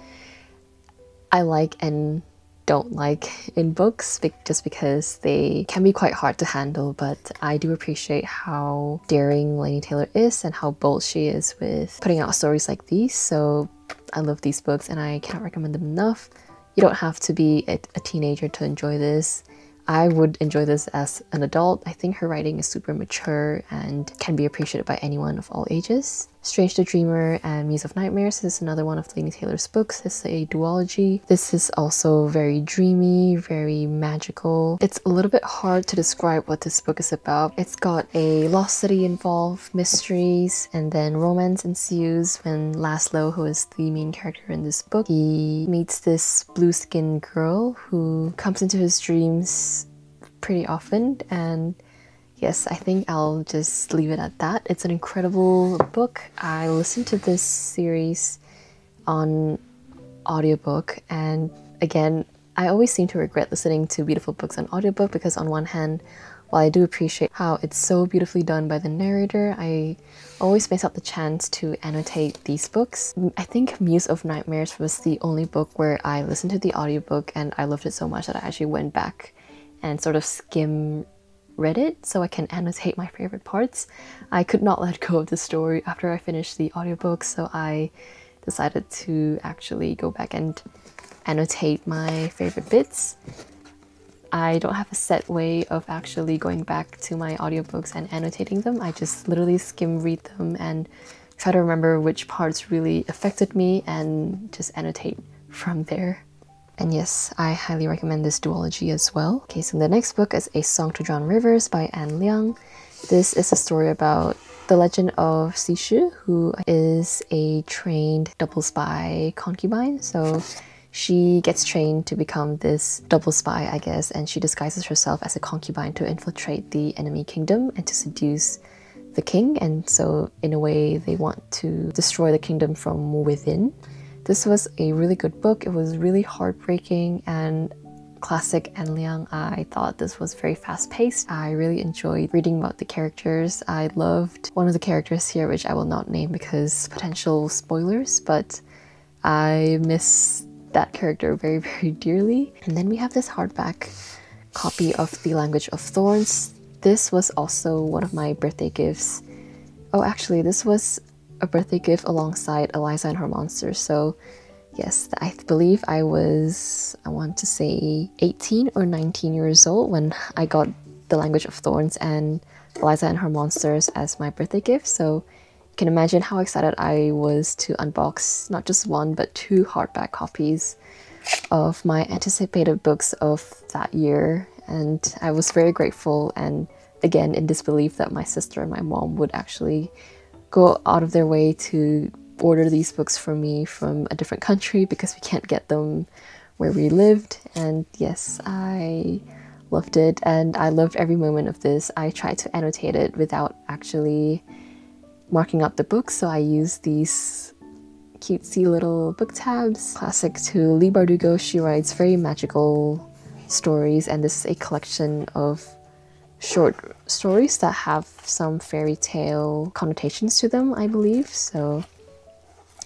I like and don't like in books, just because they can be quite hard to handle. But I do appreciate how daring Laini Taylor is and how bold she is with putting out stories like these. So I love these books and I cannot recommend them enough. You don't have to be a teenager to enjoy this. I would enjoy this as an adult. I think her writing is super mature and can be appreciated by anyone of all ages. Strange the Dreamer and Muse of Nightmares is another one of Laini Taylor's books. It's a duology. This is also very dreamy, very magical. It's a little bit hard to describe what this book is about. It's got a lost city involved, mysteries, and then romance ensues when Laszlo, who is the main character in this book, he meets this blue-skinned girl who comes into his dreams pretty often. And yes, I think I'll just leave it at that. It's an incredible book. I listened to this series on audiobook, and again, I always seem to regret listening to beautiful books on audiobook, because on one hand, while I do appreciate how it's so beautifully done by the narrator, I always miss out the chance to annotate these books. I think Muse of Nightmares was the only book where I listened to the audiobook and I loved it so much that I actually went back and sort of read it so I can annotate my favorite parts. I could not let go of the story after I finished the audiobook, so I decided to actually go back and annotate my favorite bits. I don't have a set way of actually going back to my audiobooks and annotating them. I just literally skim read them and try to remember which parts really affected me and just annotate from there. And yes, I highly recommend this duology as well. Okay, so the next book is A Song to Drown Rivers by Anne Liang. This is a story about the legend of Sishu, who is a trained double spy concubine. So she gets trained to become this double spy, I guess, and she disguises herself as a concubine to infiltrate the enemy kingdom and to seduce the king. And so in a way, they want to destroy the kingdom from within. This was a really good book. It was really heartbreaking and classic Anne Liang. I thought this was very fast-paced. I really enjoyed reading about the characters. I loved one of the characters here, which I will not name because potential spoilers, but I miss that character very dearly. And then we have this hardback copy of The Language of Thorns. This was also one of my birthday gifts. Oh, actually, this was a birthday gift alongside Eliza and Her Monsters. So yes, I believe I was, I want to say 18 or 19 years old when I got The Language of Thorns and Eliza and Her Monsters as my birthday gift. So you can imagine how excited I was to unbox not just one but two hardback copies of my anticipated books of that year. And I was very grateful and again in disbelief that my sister and my mom would actually go out of their way to order these books for me from a different country because we can't get them where we lived. And yes, I loved it and I loved every moment of this. I tried to annotate it without actually marking up the book, so I used these cutesy little book tabs. Classic to Leigh Bardugo, she writes very magical stories, and this is a collection of short stories that have some fairy tale connotations to them, I believe. So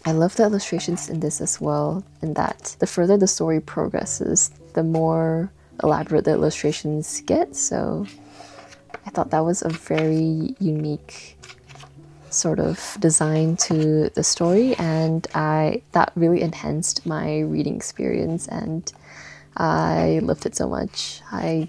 I love the illustrations in this as well, in that the further the story progresses, the more elaborate the illustrations get, so I thought that was a very unique sort of design to the story, and that really enhanced my reading experience, and I loved it so much. I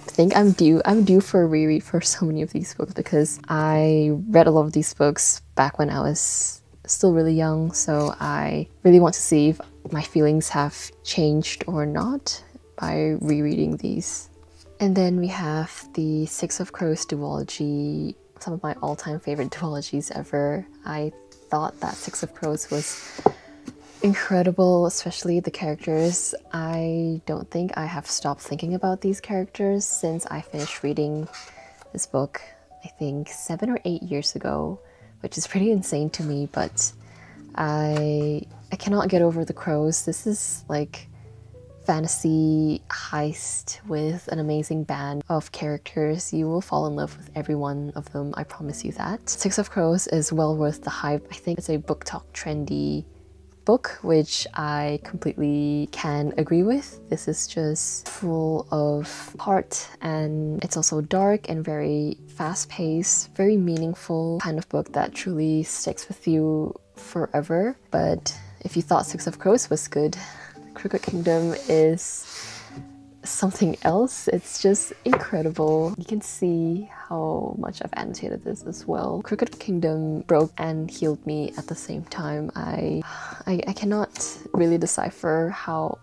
think I'm due for a reread for so many of these books, because I read a lot of these books back when I was still really young, so I really want to see if my feelings have changed or not by rereading these. And then we have the Six of Crows duology, some of my all-time favorite duologies ever. I thought that Six of Crows was incredible, especially the characters. I don't think I have stopped thinking about these characters since I finished reading this book, I think 7 or 8 years ago, which is pretty insane to me, but I cannot get over the crows. This is like fantasy heist with an amazing band of characters. You will fall in love with every one of them, I promise you that. Six of Crows is well worth the hype. I think it's a book talk trendy book, which I completely can agree with. This is just full of heart, and it's also dark and very fast-paced, very meaningful kind of book that truly sticks with you forever. But if you thought Six of Crows was good, Crooked Kingdom is something else. It's just incredible. You can see how much I've annotated this as well. Crooked Kingdom broke and healed me at the same time. I cannot really decipher how...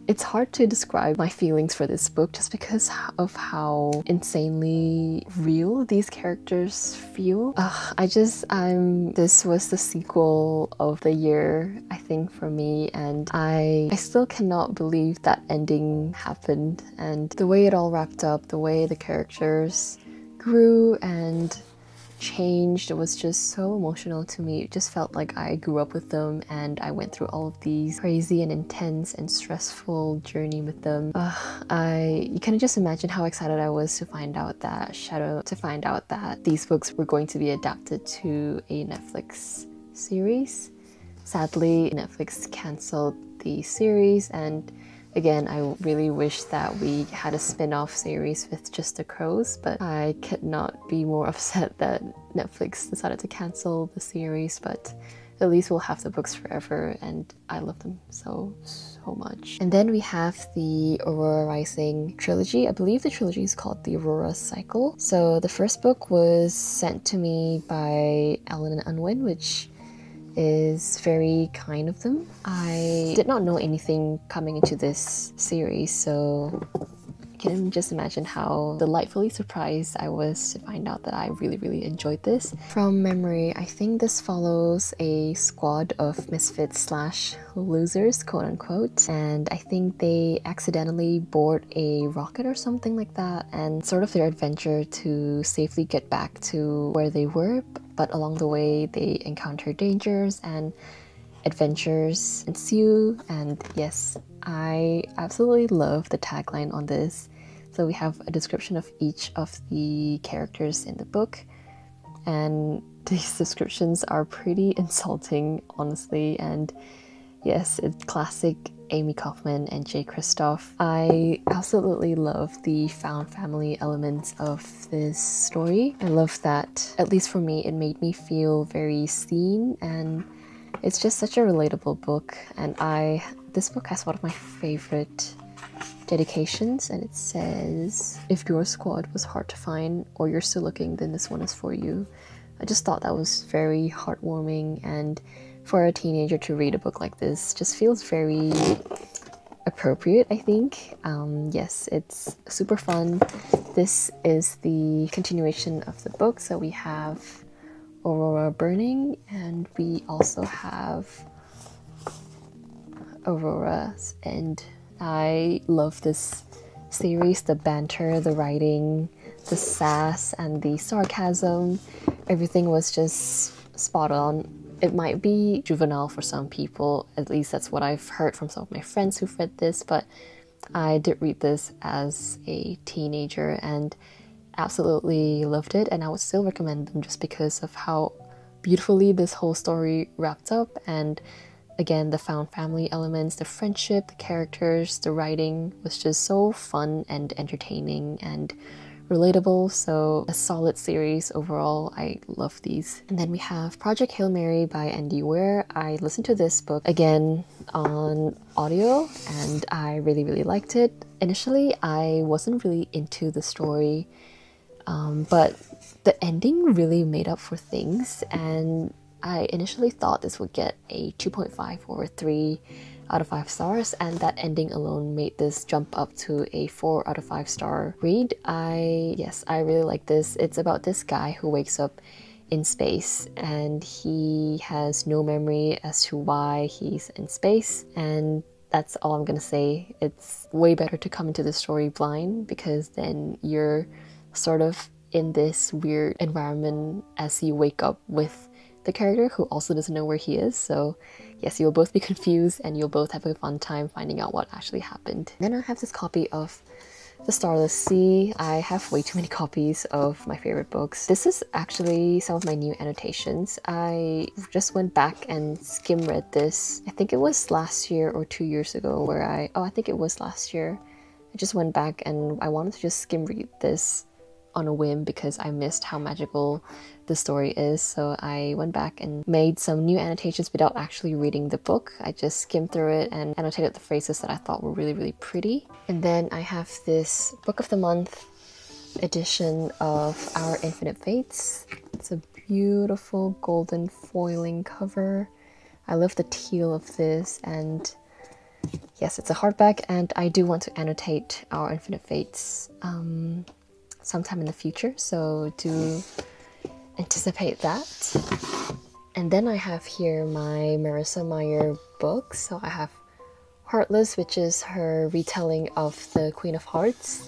It's hard to describe my feelings for this book just because of how insanely real these characters feel. This was the sequel of the year, I think, for me, and I still cannot believe that ending happened, and the way it all wrapped up, the way the characters grew and changed, it was just so emotional to me. It just felt like I grew up with them and I went through all of these crazy and intense and stressful journey with them. You can just imagine how excited I was to find out that these books were going to be adapted to a Netflix series. Sadly, Netflix cancelled the series, and again, I really wish that we had a spin-off series with just the crows, but I could not be more upset that Netflix decided to cancel the series, but at least we'll have the books forever, and I love them so much. And then we have the Aurora Rising trilogy. I believe the trilogy is called the Aurora Cycle. So the first book was sent to me by Ellen and Unwin, which is very kind of them. I did not know anything coming into this series, so I can just imagine how delightfully surprised I was to find out that I really enjoyed this. From memory, I think this follows a squad of misfits slash losers, quote unquote, and I think they accidentally board a rocket or something like that, and sort of their adventure to safely get back to where they were. But along the way, they encounter dangers and adventures ensue. And yes, I absolutely love the tagline on this. So we have a description of each of the characters in the book, and these descriptions are pretty insulting, honestly. And yes, it's classic Amy Kaufman and Jay Kristoff. I absolutely love the found family elements of this story. I love that, at least for me, it made me feel very seen, and it's just such a relatable book. And this book has one of my favorite dedications, and it says, "If your squad was hard to find or you're still looking, then this one is for you." I just thought that was very heartwarming, and for a teenager to read a book like this just feels very appropriate, I think. Yes, it's super fun. This is the continuation of the book, so we have Aurora Burning, and we also have Aurora's End. I love this series, the banter, the writing, the sass, and the sarcasm. Everything was just spot on. It might be juvenile for some people, at least that's what I've heard from some of my friends who've read this, but I did read this as a teenager and absolutely loved it, and I would still recommend them just because of how beautifully this whole story wrapped up, and again, the found family elements, the friendship, the characters, the writing was just so fun and entertaining and relatable. So a solid series overall. I love these. And then we have Project Hail Mary by Andy Weir. I listened to this book again on audio and I really liked it. Initially, I wasn't really into the story, but the ending really made up for things, and I initially thought this would get a 2.5 or a 3 out of 5 stars, and that ending alone made this jump up to a 4 out of 5 star read. Yes, I really like this. It's about this guy who wakes up in space and he has no memory as to why he's in space, and that's all I'm gonna say. It's way better to come into the story blind, because then you're sort of in this weird environment as you wake up with the character who also doesn't know where he is. So yes, you'll both be confused and you'll both have a fun time finding out what actually happened. Then I have this copy of The Starless Sea. I have way too many copies of my favorite books. This is actually some of my new annotations. I just went back and skim read this. I think it was last year or 2 years ago where I think it was last year. I just went back and I wanted to just skim read this on a whim because I missed how magical the story is. So I went back and made some new annotations without actually reading the book. I just skimmed through it and annotated the phrases that I thought were really pretty. And then I have this Book of the Month edition of Our Infinite Fates. It's a beautiful golden foiling cover. I love the teal of this, and yes, it's a hardback, and I do want to annotate Our Infinite Fates sometime in the future, so do anticipate that. And then I have here my Marissa Meyer books. So I have Heartless, which is her retelling of the Queen of Hearts.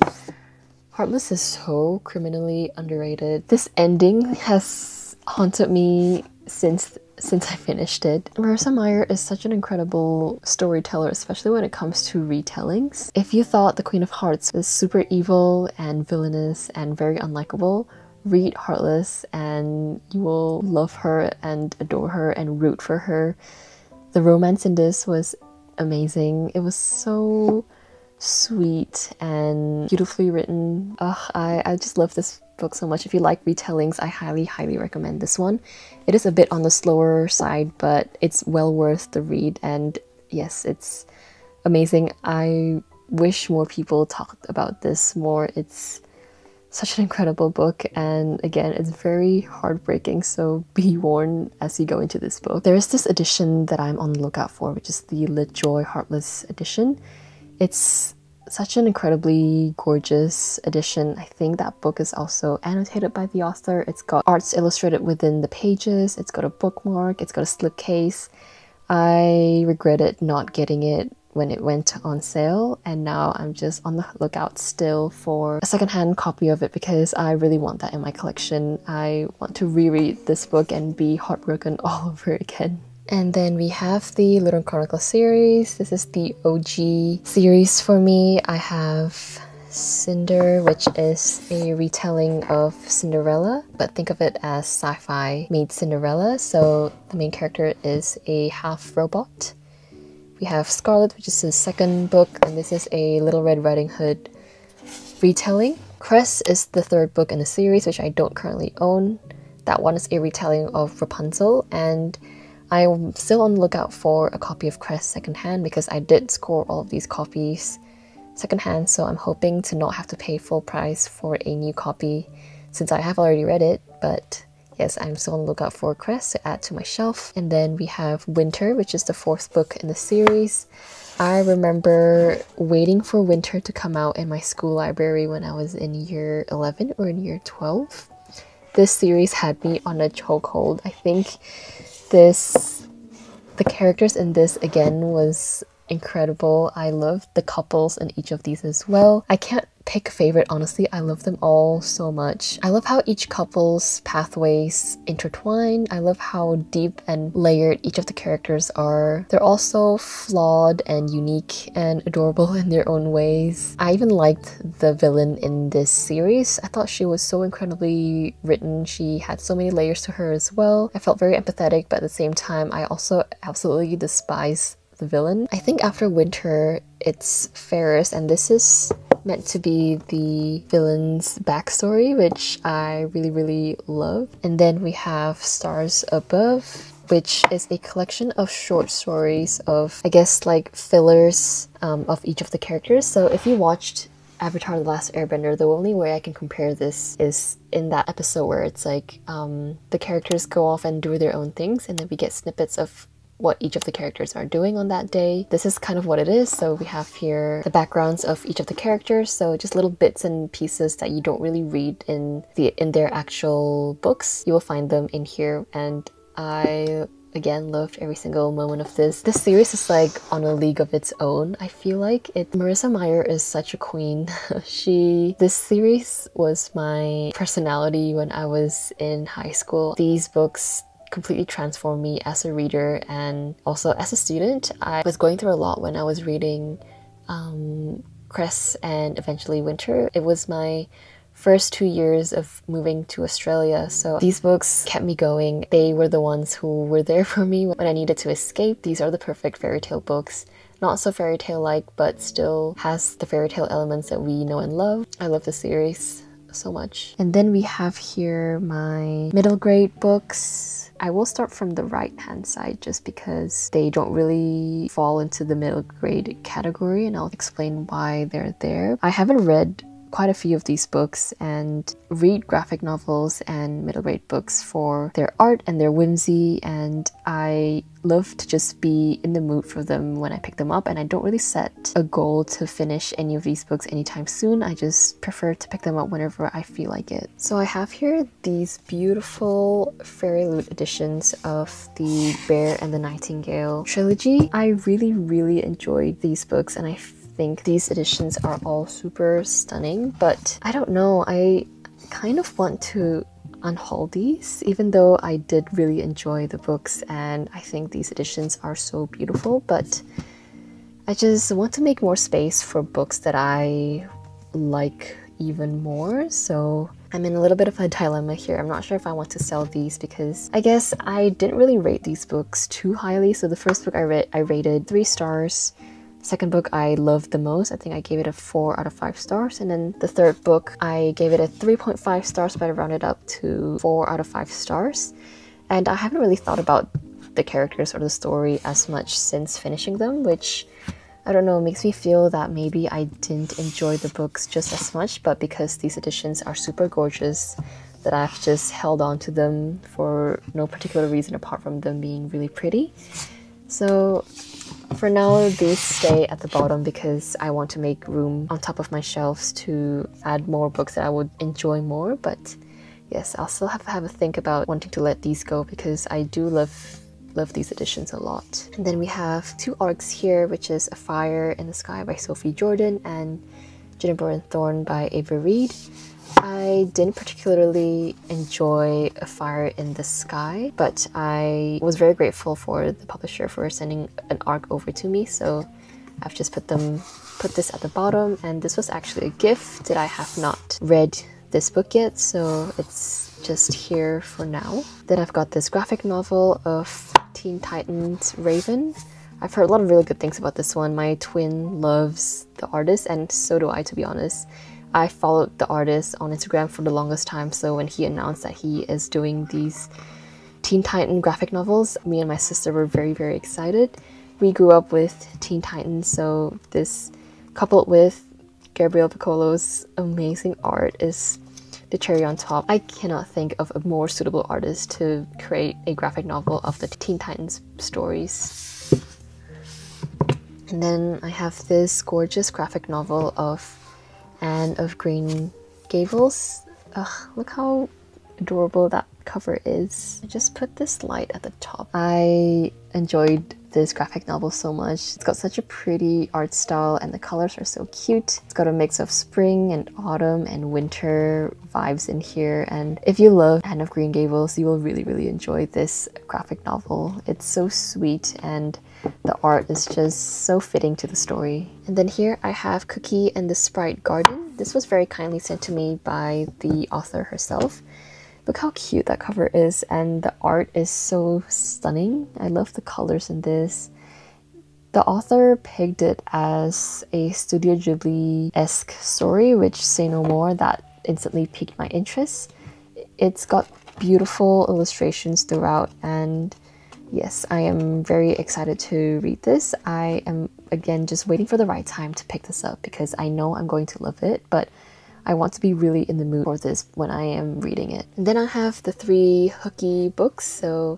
Heartless is so criminally underrated. This ending has haunted me since I finished it. Marissa Meyer is such an incredible storyteller, especially when it comes to retellings. If you thought the Queen of Hearts was super evil and villainous and very unlikable, read Heartless and you will love her and adore her and root for her. The romance in this was amazing. It was so sweet and beautifully written. I just love this book so much. If you like retellings, I highly recommend this one. It is a bit on the slower side, but it's well worth the read, and yes, it's amazing. I wish more people talked about this more. It's such an incredible book, and again, it's very heartbreaking, so be warned as you go into this book. There is this edition that I'm on the lookout for, which is the Lit Joy Heartless edition. It's such an incredibly gorgeous edition. I think that book is also annotated by the author. It's got arts illustrated within the pages, it's got a bookmark, it's got a slipcase. I regretted not getting it when it went on sale, and now I'm just on the lookout still for a secondhand copy of it because I really want that in my collection. I want to reread this book and be heartbroken all over again. And then we have the Little Chronicle series. This is the OG series for me. I have Cinder, which is a retelling of Cinderella, but think of it as sci-fi meets Cinderella. So the main character is a half robot. We have Scarlet, which is the second book, and this is a Little Red Riding Hood retelling. Cress is the third book in the series, which I don't currently own. That one is a retelling of Rapunzel, and I'm still on the lookout for a copy of Cress secondhand because I did score all of these copies secondhand, so I'm hoping to not have to pay full price for a new copy since I have already read it. But yes, I'm still on the lookout for Cress to add to my shelf. And then we have Winter, which is the fourth book in the series. I remember waiting for Winter to come out in my school library when I was in year 11 or in year 12. This series had me on a chokehold. I think the characters in this again was incredible. I loved the couples in each of these as well. I can't pick a favorite, honestly. I love them all so much. I love how each couple's pathways intertwine. I love how deep and layered each of the characters are. They're also flawed and unique and adorable in their own ways. I even liked the villain in this series. I thought she was so incredibly written. She had so many layers to her as well. I felt very empathetic, but at the same time, I also absolutely despise the villain. I think after Winter, it's Ferris, and this is meant to be the villain's backstory, which I really love. And then we have Stars Above, which is a collection of short stories of, I guess, like fillers of each of the characters. So if you watched Avatar: The Last Airbender, the only way I can compare this is in that episode where it's like the characters go off and do their own things, and then we get snippets of what each of the characters are doing on that day. This is kind of what it is. So we have here the backgrounds of each of the characters, so just little bits and pieces that you don't really read in their actual books. You will find them in here, and I again loved every single moment of this. This series is like on a league of its own. I feel like Marissa Meyer is such a queen. This series was my personality when I was in high school. These books completely transformed me as a reader and also as a student. I was going through a lot when I was reading Cress and eventually Winter. It was my first 2 years of moving to Australia, so these books kept me going. They were the ones who were there for me when I needed to escape. These are the perfect fairy tale books. Not so fairy tale-like, but still has the fairy tale elements that we know and love. I love the series so much. And then we have here my middle grade books. I will start from the right hand side just because they don't really fall into the middle grade category, and I'll explain why they're there. I haven't read quite a few of these books and read graphic novels and middle grade books for their art and their whimsy, and I love to just be in the mood for them when I pick them up, and I don't really set a goal to finish any of these books anytime soon. I just prefer to pick them up whenever I feel like it. So I have here these beautiful Fairy Loot editions of the Bear and the Nightingale trilogy. I really enjoyed these books, and I think these editions are all super stunning, but I don't know, I kind of want to unhaul these, even though I did really enjoy the books and I think these editions are so beautiful, but I just want to make more space for books that I like even more. So I'm in a little bit of a dilemma here. I'm not sure if I want to sell these because I guess I didn't really rate these books too highly. So the first book I read, I rated 3 stars. Second book I loved the most. I think I gave it a 4 out of 5 stars. And then the third book, I gave it a 3.5 stars, but I rounded up to 4 out of 5 stars. And I haven't really thought about the characters or the story as much since finishing them, which, I don't know, makes me feel that maybe I didn't enjoy the books just as much, but because these editions are super gorgeous, that I've just held on to them for no particular reason apart from them being really pretty. So for now, these stay at the bottom because I want to make room on top of my shelves to add more books that I would enjoy more. But yes, I'll still have to have a think about wanting to let these go because I do love these editions a lot. And then we have 2 arcs here, which is A Fire in the Sky by Sophie Jordan and Juniper and Thorn by Ava Reid. I didn't particularly enjoy A Fire in the Sky, but I was very grateful for the publisher for sending an arc over to me, so I've just put this at the bottom, and this was actually a gift that I have not read this book yet, so it's just here for now. Then I've got this graphic novel of Teen Titans Raven. I've heard a lot of really good things about this one. My twin loves the artist, and so do I, to be honest. I followed the artist on Instagram for the longest time, so when he announced that he is doing these Teen Titan graphic novels, me and my sister were very excited. We grew up with Teen Titans, so this coupled with Gabriel Piccolo's amazing art is the cherry on top. I cannot think of a more suitable artist to create a graphic novel of the Teen Titans stories. And then I have this gorgeous graphic novel of Anne of Green Gables. Ugh, look how adorable that cover is. I just put this light at the top. I enjoyed this graphic novel so much. It's got such a pretty art style and the colors are so cute. It's got a mix of spring and autumn and winter vibes in here, and if you love Anne of Green Gables, you will really enjoy this graphic novel. It's so sweet and the art is just so fitting to the story. And then here I have Cookie and the Sprite Garden. This was very kindly sent to me by the author herself. Look how cute that cover is, and the art is so stunning. I love the colors in this. The author pegged it as a Studio Ghibli-esque story, which, say no more, that instantly piqued my interest. It's got beautiful illustrations throughout, and yes, I am very excited to read this. I am, again, just waiting for the right time to pick this up because I know I'm going to love it, but I want to be really in the mood for this when I am reading it. And then I have the 3 Hooky books. So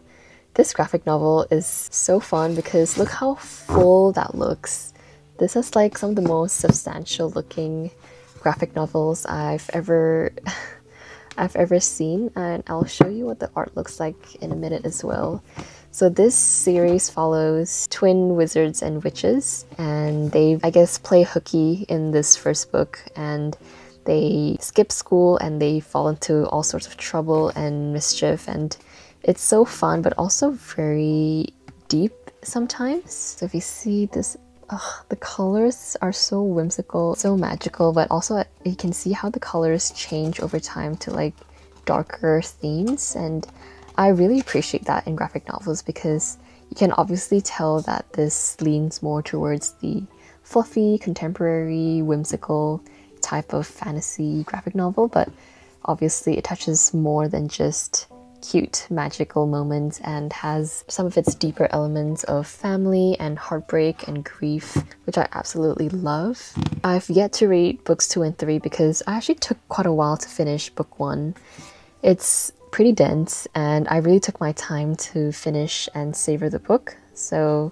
this graphic novel is so fun because look how full that looks. This is like some of the most substantial looking graphic novels I've ever seen, and I'll show you what the art looks like in a minute as well. So this series follows twin wizards and witches, and they, I guess, play hooky in this first book, and they skip school and they fall into all sorts of trouble and mischief, and it's so fun but also very deep sometimes. So if you see this, the colors are so whimsical, so magical, but also you can see how the colors change over time to like darker themes, and I really appreciate that in graphic novels because you can obviously tell that this leans more towards the fluffy, contemporary, whimsical type of fantasy graphic novel, but obviously it touches more than just cute magical moments and has some of its deeper elements of family and heartbreak and grief, which I absolutely love. I've yet to read books 2 and 3 because I actually took quite a while to finish book 1. It's pretty dense and I really took my time to finish and savor the book, so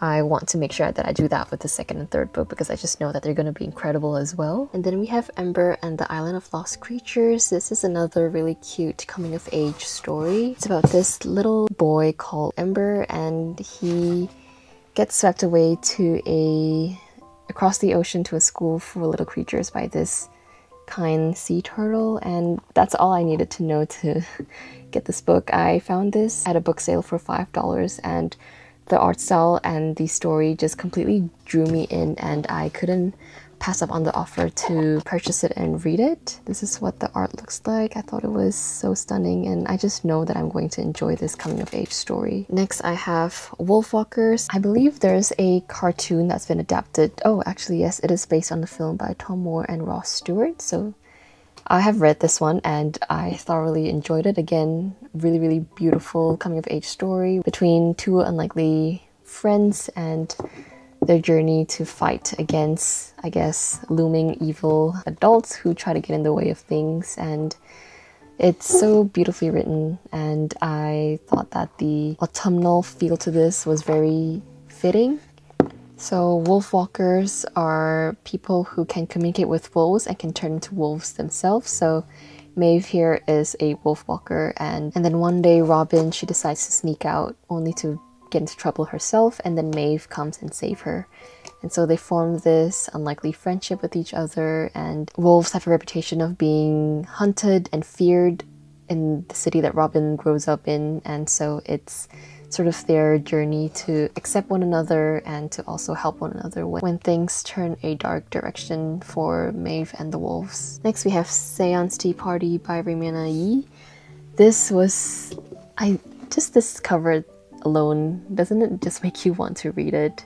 I want to make sure that I do that with the 2nd and 3rd book because I just know that they're going to be incredible as well. And then we have Ember and the Island of Lost Creatures. This is another really cute coming of age story. It's about this little boy called Ember, and he gets swept away to across the ocean to a school for little creatures by this kind sea turtle, and that's all I needed to know to get this book. I found this at a book sale for $5, and the art style and the story just completely drew me in, and I couldn't pass up on the offer to purchase it and read it. This is what the art looks like. I thought it was so stunning, and I just know that I'm going to enjoy this coming of age story. Next I have Wolfwalkers. I believe there's a cartoon that's been adapted. Oh, actually yes, it is based on the film by Tom Moore and Ross Stewart. So I have read this one and I thoroughly enjoyed it. Again, really beautiful coming of age story between 2 unlikely friends and their journey to fight against, I guess, looming evil adults who try to get in the way of things. And it's so beautifully written, and I thought that the autumnal feel to this was very fitting. So wolfwalkers are people who can communicate with wolves and can turn into wolves themselves. So Maeve here is a wolfwalker, and then one day Robin, she decides to sneak out only to get into trouble herself, and then Maeve comes and saves her. And so they form this unlikely friendship with each other, and wolves have a reputation of being hunted and feared in the city that Robin grows up in, and so it's sort of their journey to accept one another and to also help one another when things turn a dark direction for Maeve and the wolves. Next we have Seance Tea Party by Raymina Yi. This was... this cover alone, doesn't it just make you want to read it?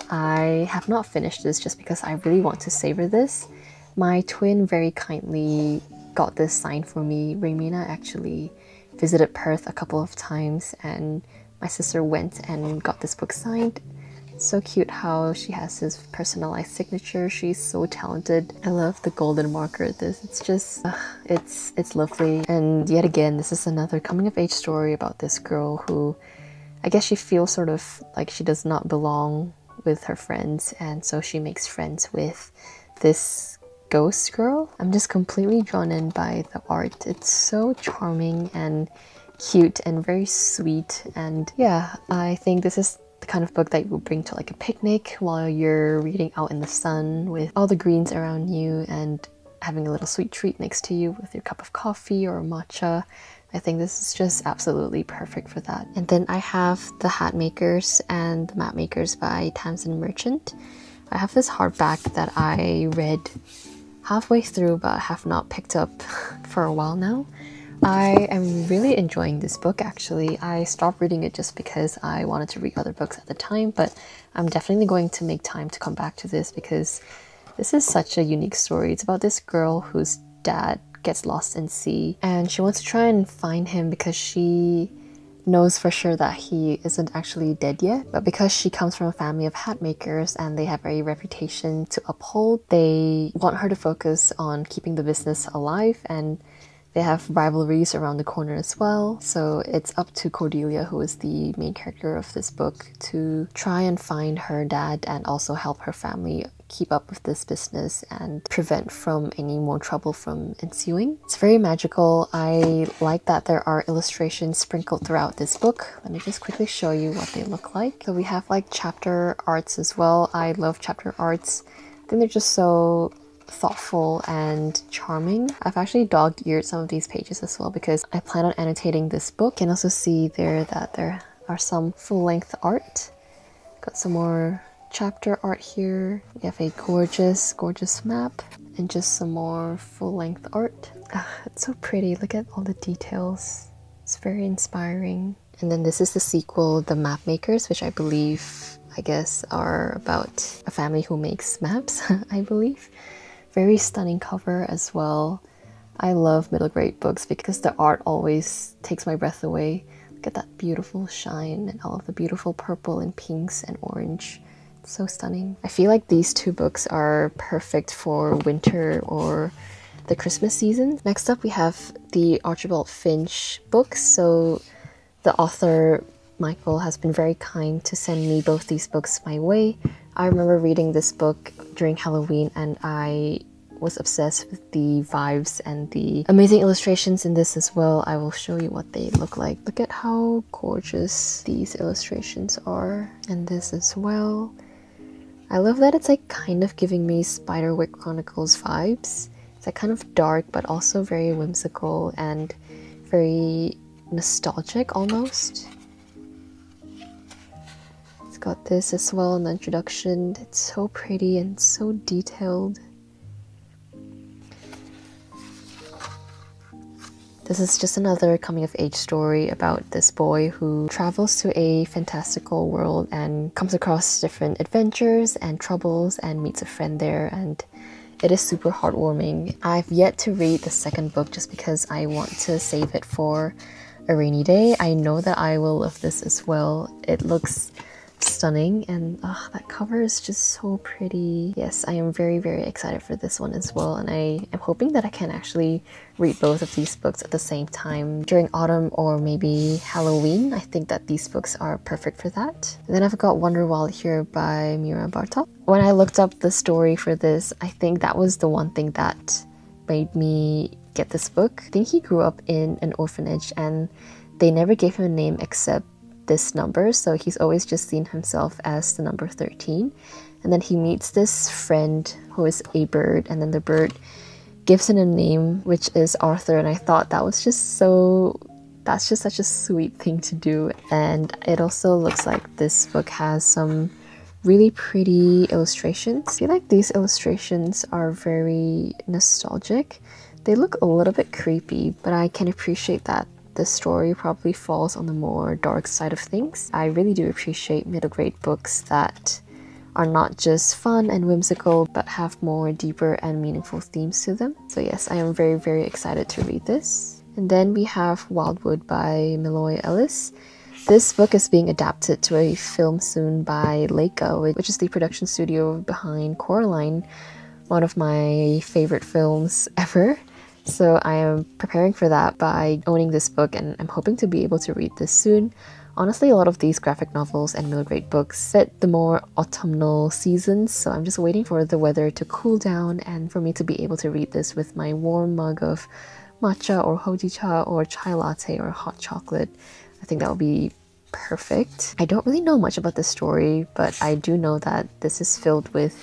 I have not finished this just because I really want to savor this. My twin very kindly got this signed for me. Raymina actually visited Perth a couple of times, and my sister went and got this book signed. It's so cute how she has this personalized signature. She's so talented. I love the golden marker. It's just, it's lovely. And yet again, this is another coming of age story about this girl who, I guess she feels sort of like she does not belong with her friends, and so she makes friends with this ghost girl. I'm just completely drawn in by the art. It's so charming and cute and very sweet, and yeah, I think this is the kind of book that you would bring to like a picnic while you're reading out in the sun with all the greens around you and having a little sweet treat next to you with your cup of coffee or matcha. I think this is just absolutely perfect for that. And then I have The Hat Makers and The Map Makers by Tamsin Merchant. I have this hardback that I read halfway through but have not picked up for a while now. I am really enjoying this book actually. I stopped reading it just because I wanted to read other books at the time, but I'm definitely going to make time to come back to this because this is such a unique story. It's about this girl whose dad gets lost in sea and she wants to try and find him because she knows for sure that he isn't actually dead yet, but because she comes from a family of hat makers and they have a reputation to uphold, they want her to focus on keeping the business alive, and they have rivalries around the corner as well. So it's up to Cordelia, who is the main character of this book, to try and find her dad and also help her family keep up with this business and prevent from any more trouble from ensuing. It's very magical. I like that there are illustrations sprinkled throughout this book. Let me just quickly show you what they look like. So we have like chapter arts as well. I love chapter arts. I think they're just so thoughtful and charming. I've actually dog-eared some of these pages as well because I plan on annotating this book. You can also see there that there are some full-length art. Got some more chapter art here. We have a gorgeous map and just some more full-length art. It's so pretty. Look at all the details. It's very inspiring. And then this is the sequel, The Map Makers, which I guess are about a family who makes maps, I believe. Very stunning cover as well. I love middle grade books because the art always takes my breath away. Look at that beautiful shine and all of the beautiful purple and pinks and orange. It's so stunning. I feel like these two books are perfect for winter or the Christmas season. Next up we have the Archibald Finch books. So the author Michael has been very kind to send me both these books my way. I remember reading this book during Halloween and I was obsessed with the vibes and the amazing illustrations in this as well. I will show you what they look like. Look at how gorgeous these illustrations are, and this as well. I love that it's like kind of giving me Spiderwick Chronicles vibes. It's like kind of dark but also very whimsical and very nostalgic almost. Got this as well in the introduction. It's so pretty and so detailed. This is just another coming of age story about this boy who travels to a fantastical world and comes across different adventures and troubles and meets a friend there, and it is super heartwarming. I've yet to read the second book just because I want to save it for a rainy day. I know that I will love this as well. It looks stunning and that cover is just so pretty. Yes, I am very excited for this one as well, and I am hoping that I can actually read both of these books at the same time during autumn or maybe Halloween. I think that these books are perfect for that. And then I've got Wonderwall here by Mira Bartok. When I looked up the story for this, I think that was the one thing that made me get this book. I think he grew up in an orphanage and they never gave him a name except this number, so he's always just seen himself as the number 13. And then he meets this friend who is a bird, and then the bird gives him a name which is Arthur, and I thought that was just that's just such a sweet thing to do. And it also looks like this book has some really pretty illustrations. I feel like these illustrations are very nostalgic. They look a little bit creepy, but I can appreciate that the story probably falls on the more dark side of things. I really do appreciate middle grade books that are not just fun and whimsical but have more deeper and meaningful themes to them. So yes, I am very excited to read this. And then we have Wildwood by Malloy Ellis. This book is being adapted to a film soon by Leica, which is the production studio behind Coraline, one of my favorite films ever. So I am preparing for that by owning this book, and I'm hoping to be able to read this soon. Honestly, a lot of these graphic novels and middle grade books fit the more autumnal seasons, so I'm just waiting for the weather to cool down and for me to be able to read this with my warm mug of matcha or hojicha or chai latte or hot chocolate. I think that would be perfect. I don't really know much about the story, but I do know that this is filled with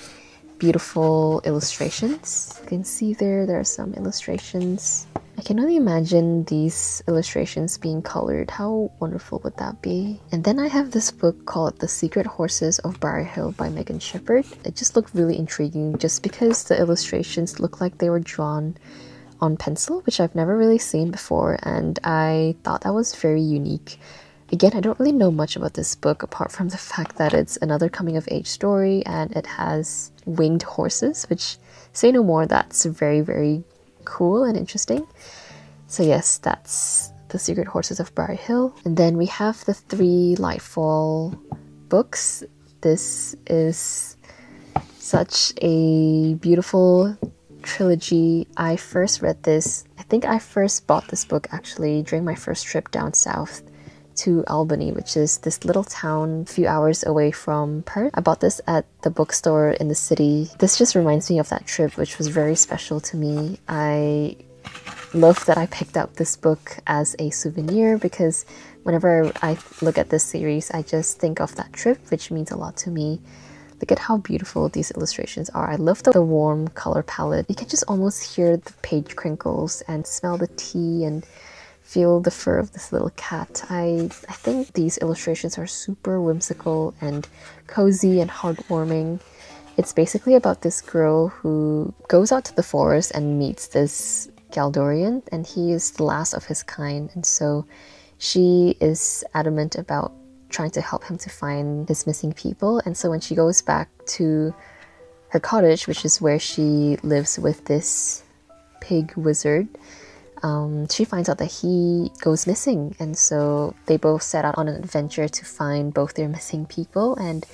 beautiful illustrations. You can see there are some illustrations. I can only imagine these illustrations being colored. How wonderful would that be? And then I have this book called The Secret Horses of Briar Hill by Megan Shepherd. It just looked really intriguing just because the illustrations look like they were drawn on pencil, which I've never really seen before, and I thought that was very unique. Again, I don't really know much about this book apart from the fact that it's another coming of age story and it has winged horses, which, say no more, that's very, very cool and interesting. So yes, that's The Secret Horses of Briar Hill. And then we have the 3 Lightfall books. This is such a beautiful trilogy. I first read this, I think I first bought this book actually during my first trip down south to Albany, which is this little town a few hours away from Perth. I bought this at the bookstore in the city. This just reminds me of that trip, which was very special to me. I love that I picked up this book as a souvenir because whenever I look at this series, I just think of that trip, which means a lot to me. Look at how beautiful these illustrations are. I love the warm color palette. You can just almost hear the page crinkles and smell the tea and feel the fur of this little cat. I think these illustrations are super whimsical and cozy and heartwarming. It's basically about this girl who goes out to the forest and meets this Galdorian, and he is the last of his kind, and so she is adamant about trying to help him to find his missing people. And so when she goes back to her cottage, which is where she lives with this pig wizard, she finds out that he goes missing, and so they both set out on an adventure to find both their missing people. And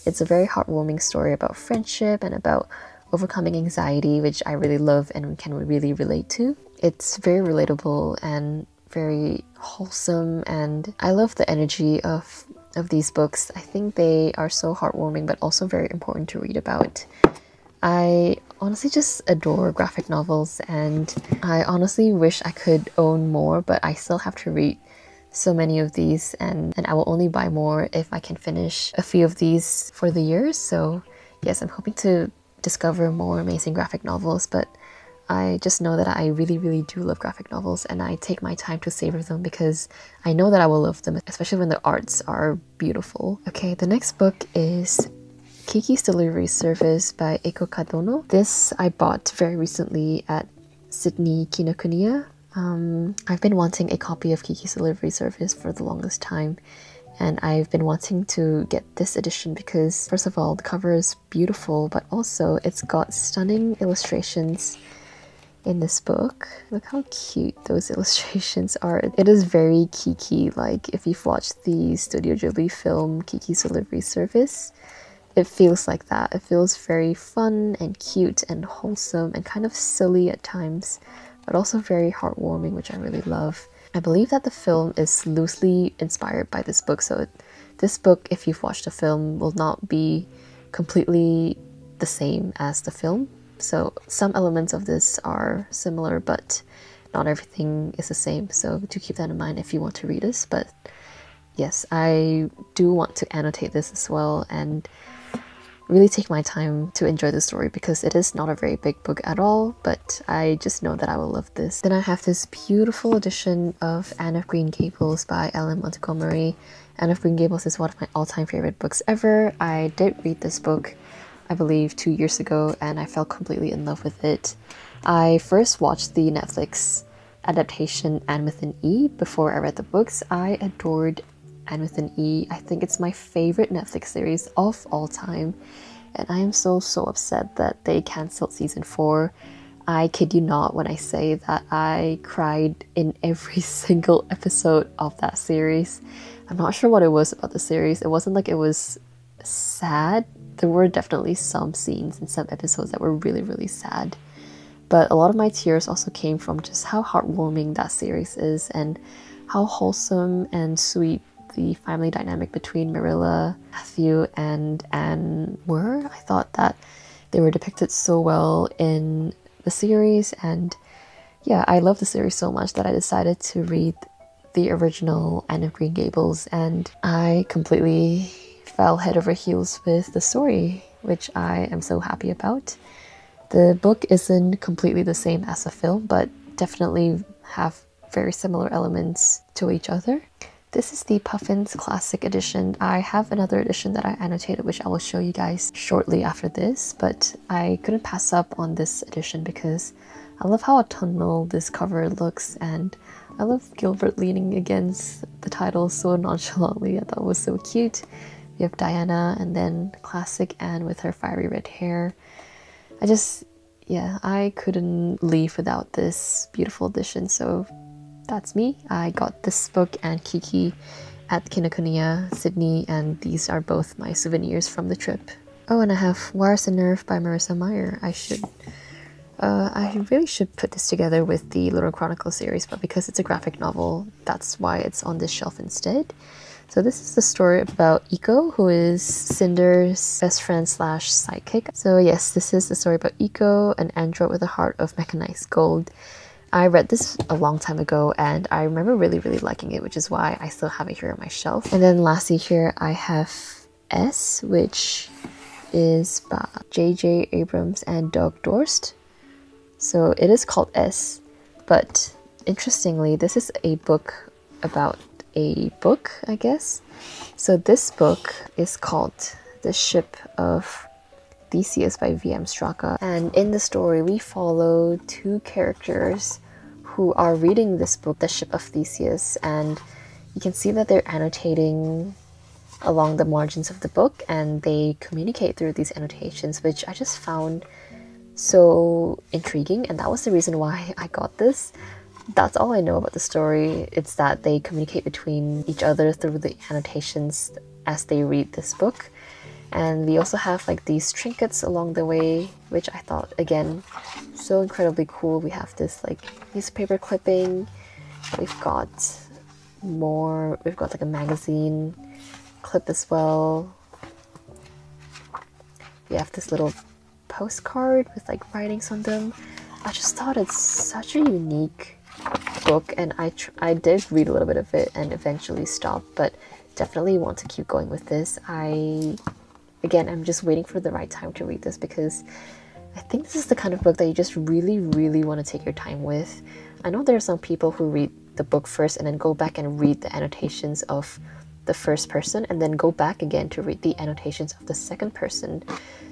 it's a very heartwarming story about friendship and about overcoming anxiety, which I really love and can really relate to. It's very relatable and very wholesome, and I love the energy of these books. I think they are so heartwarming but also very important to read about. I honestly just adore graphic novels, and I honestly wish I could own more, but I still have to read so many of these, and I will only buy more if I can finish a few of these for the year. So yes, I'm hoping to discover more amazing graphic novels, but I just know that I really do love graphic novels, and I take my time to savor them because I know that I will love them, especially when the arts are beautiful. Okay, the next book is Kiki's Delivery Service by Eiko Kadono. This I bought very recently at Sydney Kinokuniya. I've been wanting a copy of Kiki's Delivery Service for the longest time, and I've been wanting to get this edition because, first of all, the cover is beautiful, but also it's got stunning illustrations in this book. Look how cute those illustrations are. It is very Kiki, like if you've watched the Studio Ghibli film Kiki's Delivery Service, it feels like that. It feels very fun and cute and wholesome and kind of silly at times, but also very heartwarming, which I really love. I believe that the film is loosely inspired by this book, so this book, if you've watched the film, will not be completely the same as the film. So some elements of this are similar, but not everything is the same, so do keep that in mind if you want to read this. But yes, I do want to annotate this as well and really take my time to enjoy the story because it is not a very big book at all, but I just know that I will love this. Then I have this beautiful edition of Anne of Green Gables by Ellen Montgomery. Anne of Green Gables is one of my all-time favorite books ever. I did read this book, I believe, 2 years ago, and I fell completely in love with it. I first watched the Netflix adaptation Anne with an E before I read the books. I adored Anne with an E. I think it's my favorite Netflix series of all time, and I am so upset that they cancelled season 4. I kid you not when I say that I cried in every single episode of that series. I'm not sure what it was about the series. It wasn't like it was sad. There were definitely some scenes and some episodes that were really sad, but a lot of my tears also came from just how heartwarming that series is and how wholesome and sweet the family dynamic between Marilla, Matthew, and Anne were. I thought that they were depicted so well in the series, and yeah, I love the series so much that I decided to read the original Anne of Green Gables, and I completely fell head over heels with the story, which I am so happy about. The book isn't completely the same as the film, but definitely have very similar elements to each other. This is the Puffins Classic Edition. I have another edition that I annotated, which I will show you guys shortly after this, but I couldn't pass up on this edition because I love how autumnal this cover looks, and I love Gilbert leaning against the title so nonchalantly. I thought it was so cute. We have Diana and then classic Anne with her fiery red hair. I couldn't leave without this beautiful edition, so that's me. I got this book and Kiki at Kinokuniya, Sydney, and these are both my souvenirs from the trip. Oh, and I have Wires and Nerve by Marissa Meyer. I really should put this together with the Little Chronicle series, but because it's a graphic novel, that's why it's on this shelf instead. So this is the story about Iko, who is Cinder's best friend slash sidekick. So yes, this is the story about Iko, an android with a heart of mechanized gold. I read this a long time ago and I remember really liking it, which is why I still have it here on my shelf. And then lastly here I have S, which is by J.J. Abrams and Doug Dorst. So it is called S, but interestingly this is a book about a book, I guess. So this book is called The Ship of Theseus by V.M. Straka, and in the story we follow two characters who are reading this book, The Ship of Theseus, and you can see that they're annotating along the margins of the book and they communicate through these annotations, which I just found so intriguing, and that was the reason why I got this. That's all I know about the story. It's that they communicate between each other through the annotations as they read this book. And we also have like these trinkets along the way, which I thought, again, so incredibly cool. We have this like newspaper clipping. We've got like a magazine clip as well. We have this little postcard with like writings on them. I just thought it's such a unique book, and I did read a little bit of it and eventually stopped, but definitely want to keep going with this. I'm just waiting for the right time to read this because I think this is the kind of book that you just really want to take your time with. I know there are some people who read the book first and then go back and read the annotations of the first person and then go back again to read the annotations of the second person.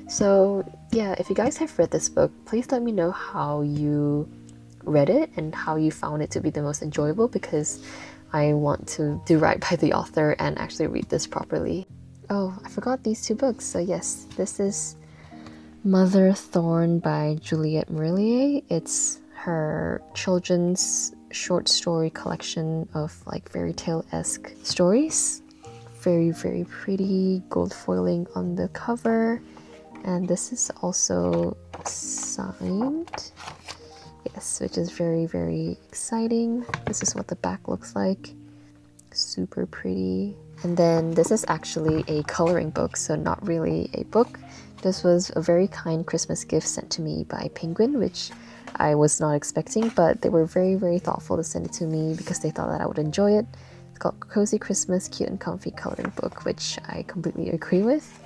So yeah, if you guys have read this book, please let me know how you read it and how you found it to be the most enjoyable, because I want to do right by the author and actually read this properly. Oh, I forgot these two books. So yes, this is Mother Thorn by Juliette Marillier. It's her children's short story collection of like fairy tale-esque stories. Very pretty gold foiling on the cover, and this is also signed. Yes, which is very exciting. This is what the back looks like. Super pretty. And then this is actually a coloring book, so not really a book. This was a very kind Christmas gift sent to me by Penguin, which I was not expecting, but they were very thoughtful to send it to me because they thought that I would enjoy it. It's called Cozy Christmas Cute and Comfy Coloring Book, which I completely agree with.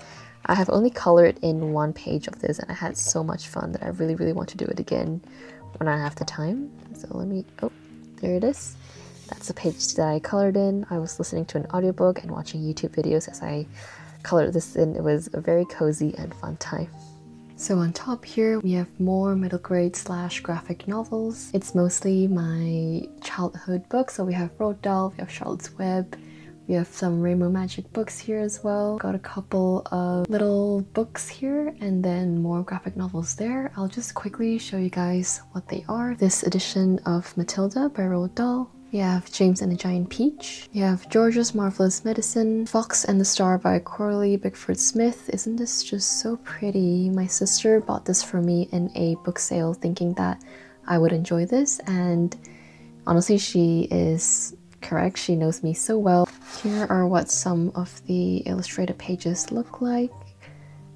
I have only colored in one page of this and I had so much fun that I really want to do it again when I have the time. So oh, there it is. That's the page that I colored in. I was listening to an audiobook and watching YouTube videos as I colored this in. It was a very cozy and fun time. So on top here, we have more middle grade / graphic novels. It's mostly my childhood books. So we have Roald Dahl, we have Charlotte's Web, we have some Rainbow Magic books here as well. Got a couple of little books here and then more graphic novels there. I'll just quickly show you guys what they are. This edition of Matilda by Roald Dahl. We have James and the Giant Peach. We have George's Marvelous Medicine. Fox and the Star by Coralie Bickford Smith. Isn't this just so pretty? My sister bought this for me in a book sale thinking that I would enjoy this, and honestly she is correct. She knows me so well. Here are what some of the illustrated pages look like.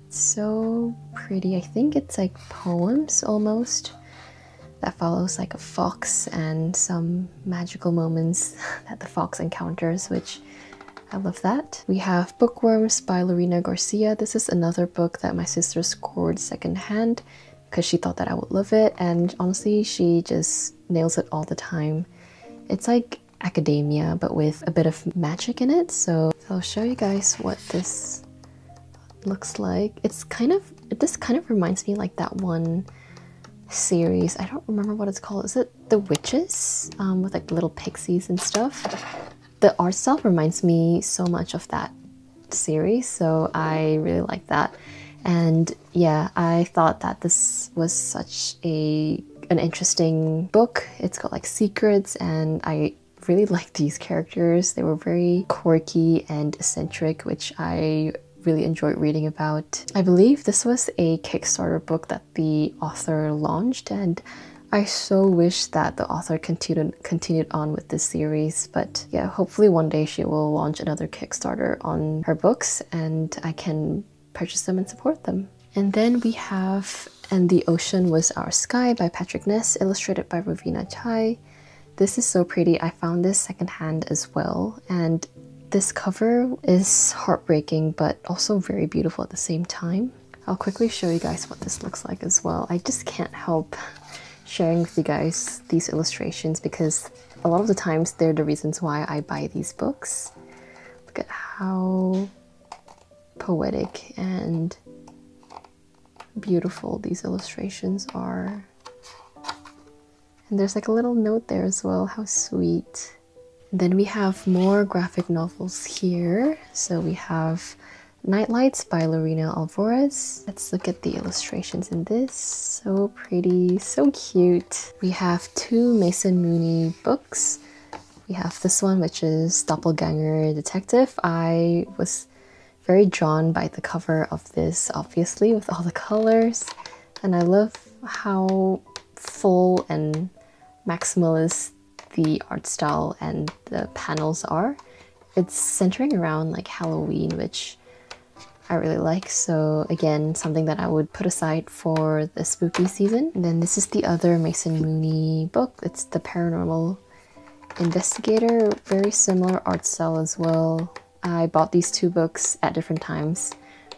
It's so pretty. I think it's like poems almost. that follows like a fox and some magical moments that the fox encounters, which I love that. We have Bookworms by Lorena Garcia. This is another book that my sister scored secondhand because she thought that I would love it, and honestly she just nails it all the time. It's like academia but with a bit of magic in it, so I'll show you guys what this looks like. This kind of reminds me like that one series, I don't remember what it's called. Is it The Witches? With like little pixies and stuff. The art style reminds me so much of that series, so I really like that. And yeah, I thought that this was such an interesting book. It's got like secrets, and I really like these characters. They were very quirky and eccentric, which I really enjoyed reading about. I believe this was a Kickstarter book that the author launched, and I so wish that the author continued on with this series. But yeah, hopefully one day she will launch another Kickstarter on her books and I can purchase them and support them. And then we have And the Ocean Was Our Sky by Patrick Ness, illustrated by Ravina Chai. This is so pretty. I found this secondhand as well, and this cover is heartbreaking but also very beautiful at the same time. I'll quickly show you guys what this looks like as well. I just can't help sharing with you guys these illustrations because a lot of the times they're the reasons why I buy these books. Look at how poetic and beautiful these illustrations are. And there's like a little note there as well. How sweet. And then we have more graphic novels here. So we have Nightlights by Lorena Alvarez. Let's look at the illustrations in this. So pretty, so cute. We have two Mason Mooney books. We have this one, which is Doppelganger Detective. I was very drawn by the cover of this, obviously, with all the colors. And I love how full and maximalist the art style and the panels are. It's centering around like Halloween, which I really like. So again, something that I would put aside for the spooky season. And then this is the other Mason Mooney book. It's The Paranormal Investigator. Very similar art style as well. I bought these two books at different times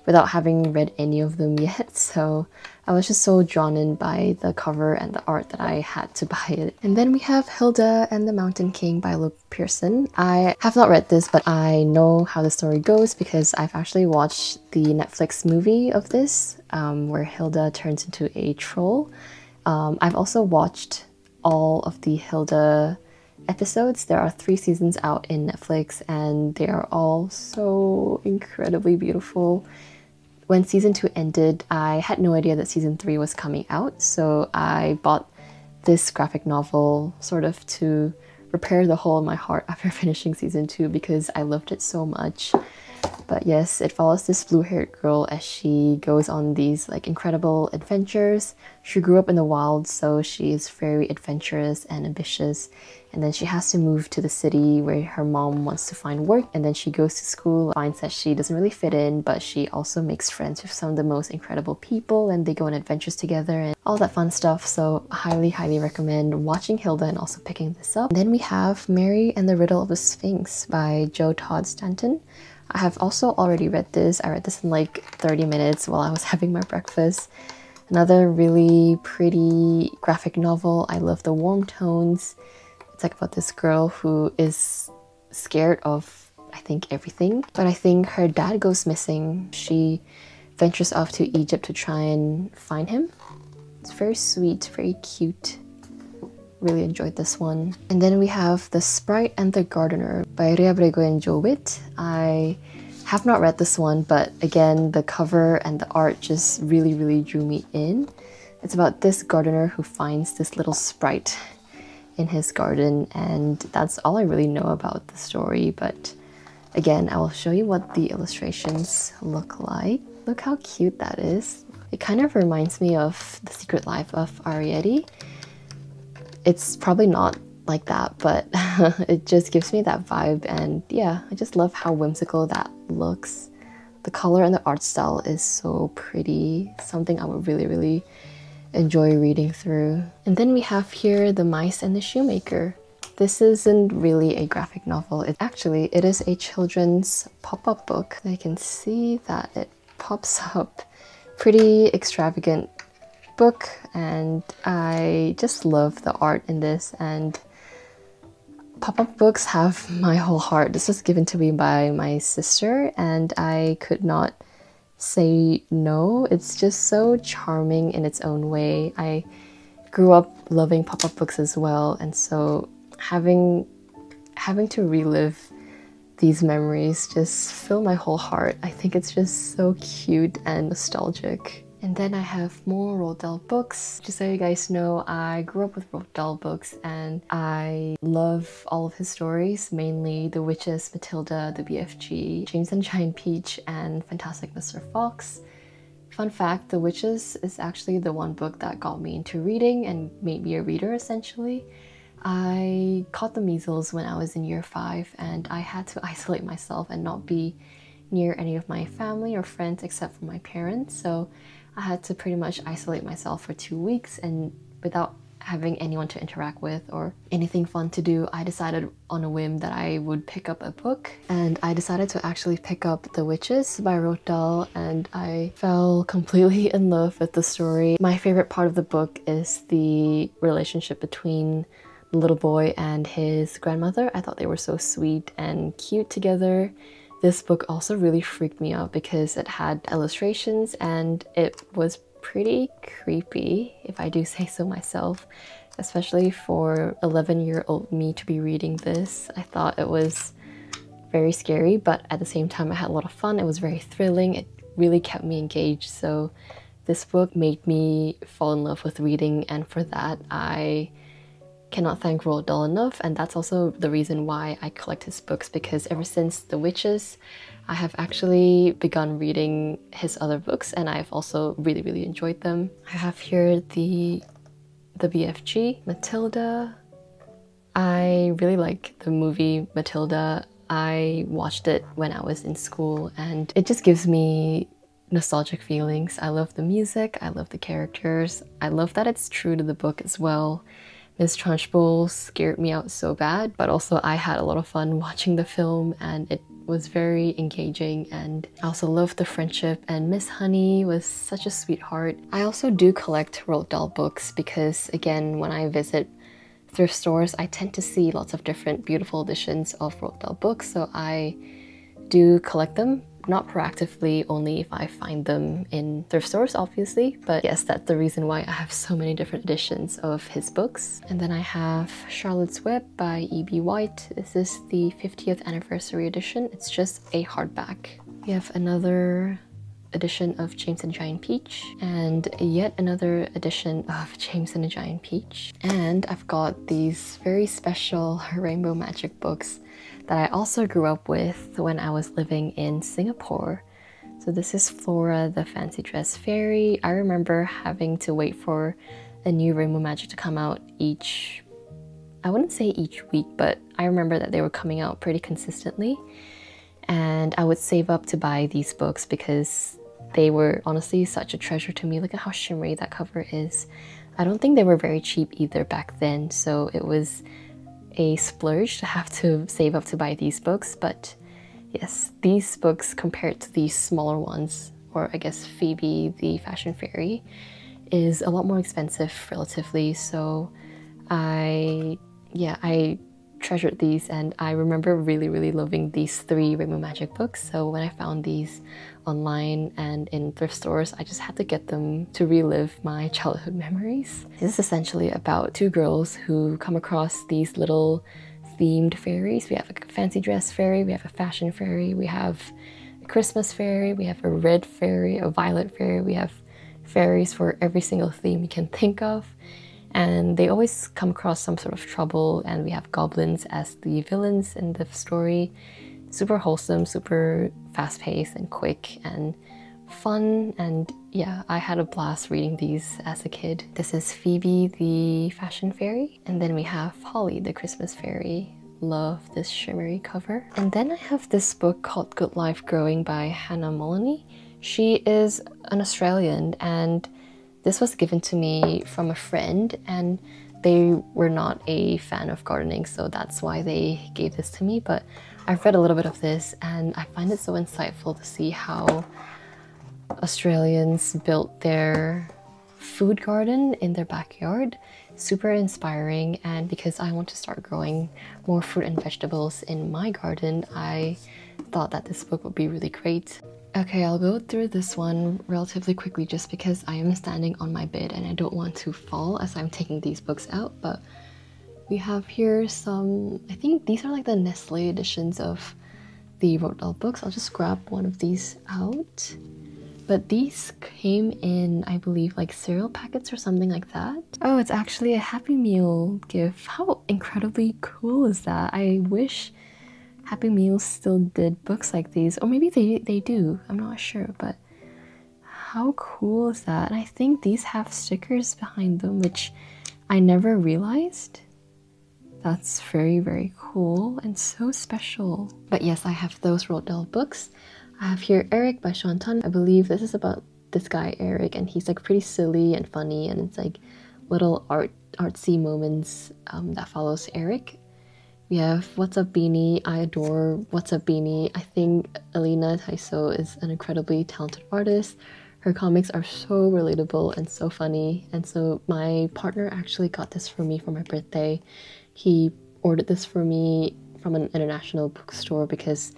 without having read any of them yet, so I was just so drawn in by the cover and the art that I had to buy it. And then we have Hilda and the Mountain King by Luke Pearson. I have not read this, but I know how the story goes because I've actually watched the Netflix movie of this, where Hilda turns into a troll. I've also watched all of the Hilda episodes. There are 3 seasons out in Netflix and they are all so incredibly beautiful. When season 2 ended, I had no idea that season 3 was coming out, so I bought this graphic novel sort of to repair the hole in my heart after finishing season 2 because I loved it so much. But yes, it follows this blue-haired girl as she goes on these like incredible adventures. She grew up in the wild, so she is very adventurous and ambitious. And then she has to move to the city where her mom wants to find work. And then she goes to school, finds that she doesn't really fit in, but she also makes friends with some of the most incredible people and they go on adventures together and all that fun stuff. So highly, highly recommend watching Hilda and also picking this up. And then we have Mary and the Riddle of the Sphinx by Joe Todd Stanton. I have also already read this. I read this in like 30 minutes while I was having my breakfast. Another really pretty graphic novel. I love the warm tones. It's like about this girl who is scared of, I think, everything. But I think her dad goes missing. She ventures off to Egypt to try and find him. It's very sweet, very cute. Really enjoyed this one. And then we have The Sprite and the Gardener by Ria Brego and Joe Witt. I have not read this one, but again, the cover and the art just really, really drew me in. It's about this gardener who finds this little sprite in his garden, and that's all I really know about the story. But again, I will show you what the illustrations look like. Look how cute that is. It kind of reminds me of The Secret Life of Arrietty. It's probably not like that, but it just gives me that vibe, and yeah, I just love how whimsical that looks. The color and the art style is so pretty, something I would really, really enjoy reading through. And then we have here The Mice and the Shoemaker. This isn't really a graphic novel. It is a children's pop-up book. I can see that it pops up. Pretty extravagant book, and I just love the art in this, and pop-up books have my whole heart. This was given to me by my sister and I could not say no. It's just so charming in its own way. I grew up loving pop-up books as well, and so having to relive these memories just fill my whole heart. I think it's just so cute and nostalgic. And then I have more Roald Dahl books. Just so you guys know, I grew up with Roald Dahl books and I love all of his stories, mainly The Witches, Matilda, The BFG, James and the Giant Peach, and Fantastic Mr. Fox. Fun fact, The Witches is actually the one book that got me into reading and made me a reader essentially. I caught the measles when I was in year 5 and I had to isolate myself and not be near any of my family or friends except for my parents. So I had to pretty much isolate myself for 2 weeks, and without having anyone to interact with or anything fun to do, I decided on a whim that I would pick up a book, and I decided to actually pick up The Witches by Roald Dahl, and I fell completely in love with the story. My favorite part of the book is the relationship between the little boy and his grandmother. I thought they were so sweet and cute together. This book also really freaked me out because it had illustrations and it was pretty creepy, if I do say so myself, especially for 11-year-old me to be reading this. I thought it was very scary, but at the same time I had a lot of fun. It was very thrilling. It really kept me engaged. So this book made me fall in love with reading, and for that I cannot thank Roald Dahl enough. And that's also the reason why I collect his books, because ever since The Witches I have actually begun reading his other books and I've also really enjoyed them. I have here the BFG, Matilda. I really like the movie Matilda. I watched it when I was in school and it just gives me nostalgic feelings. I love the music, I love the characters, I love that it's true to the book as well. Miss Trunchbull scared me out so bad, but also I had a lot of fun watching the film and it was very engaging, and I also loved the friendship, and Miss Honey was such a sweetheart. I also do collect Roald Dahl books because, again, when I visit thrift stores, I tend to see lots of different beautiful editions of Roald Dahl books, so I do collect them. Not proactively, only if I find them in thrift stores, obviously. But yes, that's the reason why I have so many different editions of his books. And then I have Charlotte's Web by E.B. White. This is the 50th anniversary edition. It's just a hardback. We have another edition of James and the Giant Peach, and yet another edition of James and the Giant Peach. And I've got these very special Rainbow Magic books that I also grew up with when I was living in Singapore. So this is Flora the Fancy Dress Fairy. I remember having to wait for a new Rainbow Magic to come out I wouldn't say each week, but I remember that they were coming out pretty consistently. And I would save up to buy these books because they were honestly such a treasure to me. Look at how shimmery that cover is. I don't think they were very cheap either back then, so it was a splurge to have to save up to buy these books. But yes, these books compared to these smaller ones, or I guess Phoebe the Fashion Fairy, is a lot more expensive relatively. So I treasured these, and I remember really loving these 3 Rainbow Magic books. So when I found these online and in thrift stores, I just had to get them to relive my childhood memories. This is essentially about 2 girls who come across these little themed fairies. We have a fancy dress fairy, we have a fashion fairy, we have a Christmas fairy, we have a red fairy, a violet fairy, we have fairies for every single theme you can think of. And they always come across some sort of trouble, and we have goblins as the villains in the story. Super wholesome, super fast-paced and quick and fun, and yeah, I had a blast reading these as a kid. This is Phoebe the Fashion Fairy, and then we have Holly the Christmas Fairy. Love this shimmery cover. And then I have this book called Good Life Growing by Hannah Moloney. She is an Australian, and This was given to me from a friend, and they were not a fan of gardening, so that's why they gave this to me. But I've read a little bit of this, and I find it so insightful to see how Australians built their food garden in their backyard. Super inspiring, and because I want to start growing more fruit and vegetables in my garden, I thought that this book would be really great. Okay, I'll go through this one relatively quickly just because I am standing on my bed and I don't want to fall as I'm taking these books out. But we have here some, I think these are like the Nestle editions of the Roald Dahl books. I'll just grab one of these out. But these came in, I believe, like cereal packets or something like that. Oh, it's actually a Happy Meal gift. How incredibly cool is that? I wish Happy Meals still did books like these. Or maybe they do. I'm not sure, but how cool is that? And I think these have stickers behind them, which I never realized. That's very, very cool and so special. But yes, I have those Roald Dahl books. I have here Eric by Sean Tunn. I believe this is about this guy Eric, and he's like pretty silly and funny, and it's like little artsy moments that follows Eric. We have What's Up Beanie. I adore What's Up Beanie. I think Alina Taiso is an incredibly talented artist. Her comics are so relatable and so funny, and so my partner actually got this for me for my birthday. He ordered this for me from an international bookstore because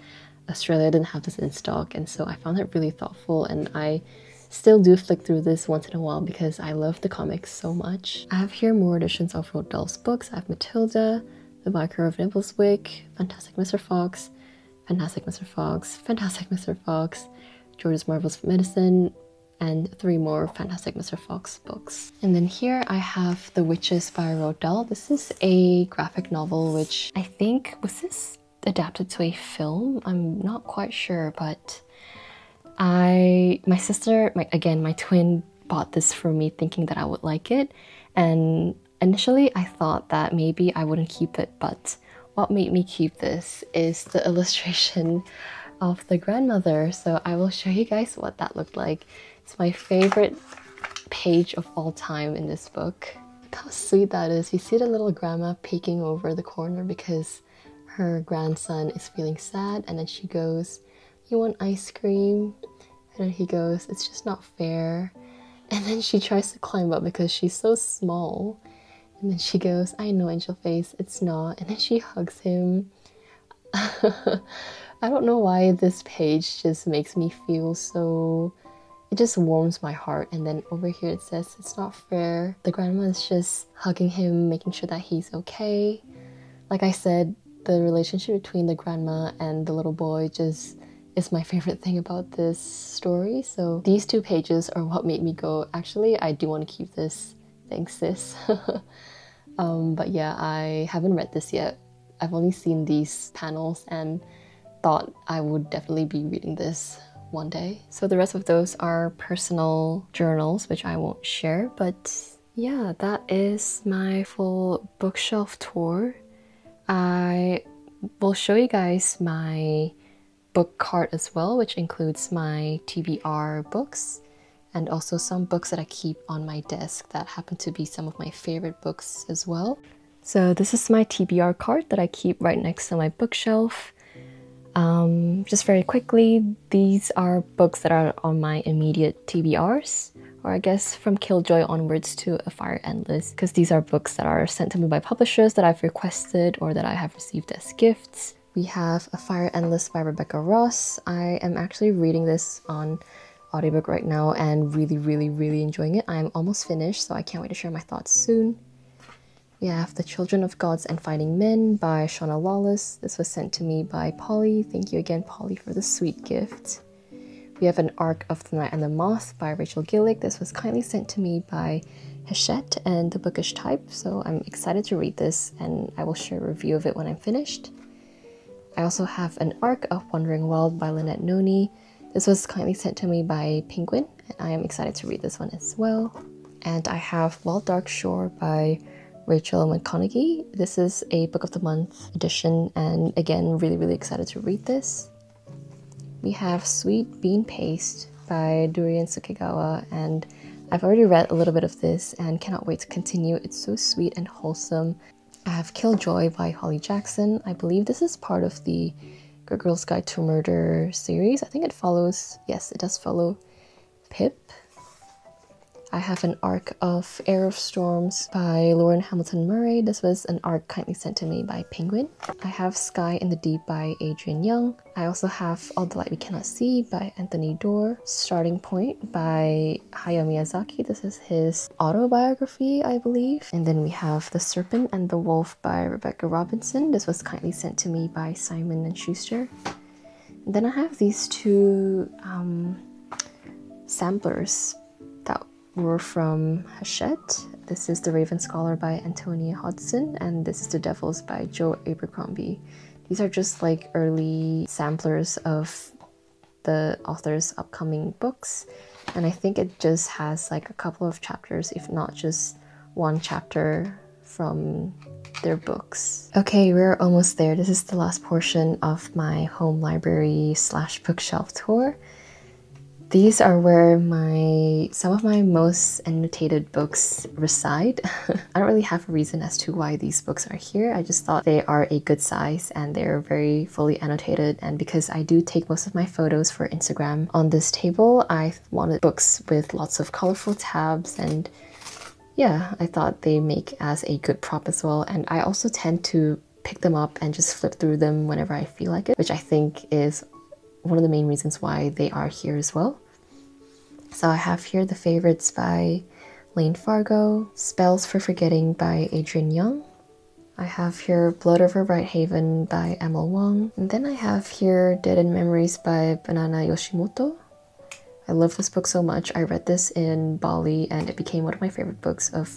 Australia didn't have this in stock, and so I found it really thoughtful, and I still do flick through this once in a while because I love the comics so much. I have here more editions of Roald Dahl's books. I have Matilda, The Vicar of Nibbleswick, Fantastic Mr. Fox, Fantastic Mr. Fox, Fantastic Mr. Fox, George's Marvelous Medicine, and 3 more Fantastic Mr. Fox books. And then here I have The Witches by Roald Dahl. This is a graphic novel which I think, was this adapted to a film? I'm not quite sure, but my sister, my twin, bought this for me thinking that I would like it, and initially I thought that maybe I wouldn't keep it, but what made me keep this is the illustration of the grandmother. So I will show you guys what that looked like. It's my favorite page of all time in this book. Look how sweet that is. You see the little grandma peeking over the corner because her grandson is feeling sad, and then she goes, "You want ice cream?" And then he goes, "It's just not fair." And then she tries to climb up because she's so small. And then she goes, "I know, Angel Face, it's not." And then she hugs him. I don't know why this page just makes me feel so... It just warms my heart. And then over here it says, "It's not fair." The grandma is just hugging him, making sure that he's okay. Like I said, the relationship between the grandma and the little boy just is my favorite thing about this story. So these 2 pages are what made me go, actually, I do want to keep this. Thanks, sis. But yeah, I haven't read this yet. I've only seen these panels and thought I would definitely be reading this one day. So the rest of those are personal journals, which I won't share. But yeah, that is my full bookshelf tour. I will show you guys my book cart as well, which includes my TBR books and also some books that I keep on my desk that happen to be some of my favorite books as well. So this is my TBR cart that I keep right next to my bookshelf. Just very quickly, these are books that are on my immediate TBRs, or I guess from Killjoy onwards to A Fire Endless, because these are books that are sent to me by publishers that I've requested or that I have received as gifts. We have A Fire Endless by Rebecca Ross. I am actually reading this on audiobook right now and really enjoying it. I'm almost finished, so I can't wait to share my thoughts soon. We have The Children of Gods and Fighting Men by Shauna Lawless. This was sent to me by Polly. Thank you again, Polly, for the sweet gift. We have An Arc of the Night and the Moth by Rachel Gillick. This was kindly sent to me by Hachette and The Bookish Type, so I'm excited to read this, and I will share a review of it when I'm finished. I also have An Arc of Wandering Wild by Lynette Noni. This was kindly sent to me by Penguin, and I am excited to read this one as well. And I have Wild Dark Shore by Rachel McConaughey. This is a Book of the Month edition, and again, really excited to read this. We have Sweet Bean Paste by Durian Sukegawa, and I've already read a little bit of this and cannot wait to continue. It's so sweet and wholesome. I have Killjoy by Holly Jackson. I believe this is part of the Good Girl's Guide to Murder series. I think it follows, yes, it does follow Pip. I have an arc of Air of Storms by Lauren Hamilton Murray. This was an arc kindly sent to me by Penguin. I have Sky in the Deep by Adrian Young. I also have All the Light We Cannot See by Anthony Doerr. Starting Point by Hayao Miyazaki. This is his autobiography, I believe. And then we have The Serpent and the Wolf by Rebecca Robinson. This was kindly sent to me by Simon & Schuster. And then I have these two samplers that were from Hachette. This is The Raven Scholar by Antonia Hodgson, and this is The Devils by Joe Abercrombie. These are just like early samplers of the author's upcoming books, and I think it just has like a couple of chapters, if not just one chapter from their books. Okay, we're almost there. This is the last portion of my home library / bookshelf tour. These are where some of my most annotated books reside. I don't really have a reason as to why these books are here. I just thought they are a good size and they're very fully annotated, and because I do take most of my photos for Instagram on this table, I wanted books with lots of colorful tabs, and yeah, I thought they make as a good prop as well. And I also tend to pick them up and just flip through them whenever I feel like it, which I think is one of the main reasons why they are here as well. So I have here The Favorites by Lane Fargo, Spells for Forgetting by Adrian Young. I have here Blood Over Brighthaven by Emil Wong. And then I have here Dead in Memories by Banana Yoshimoto. I love this book so much. I read this in Bali and it became one of my favorite books of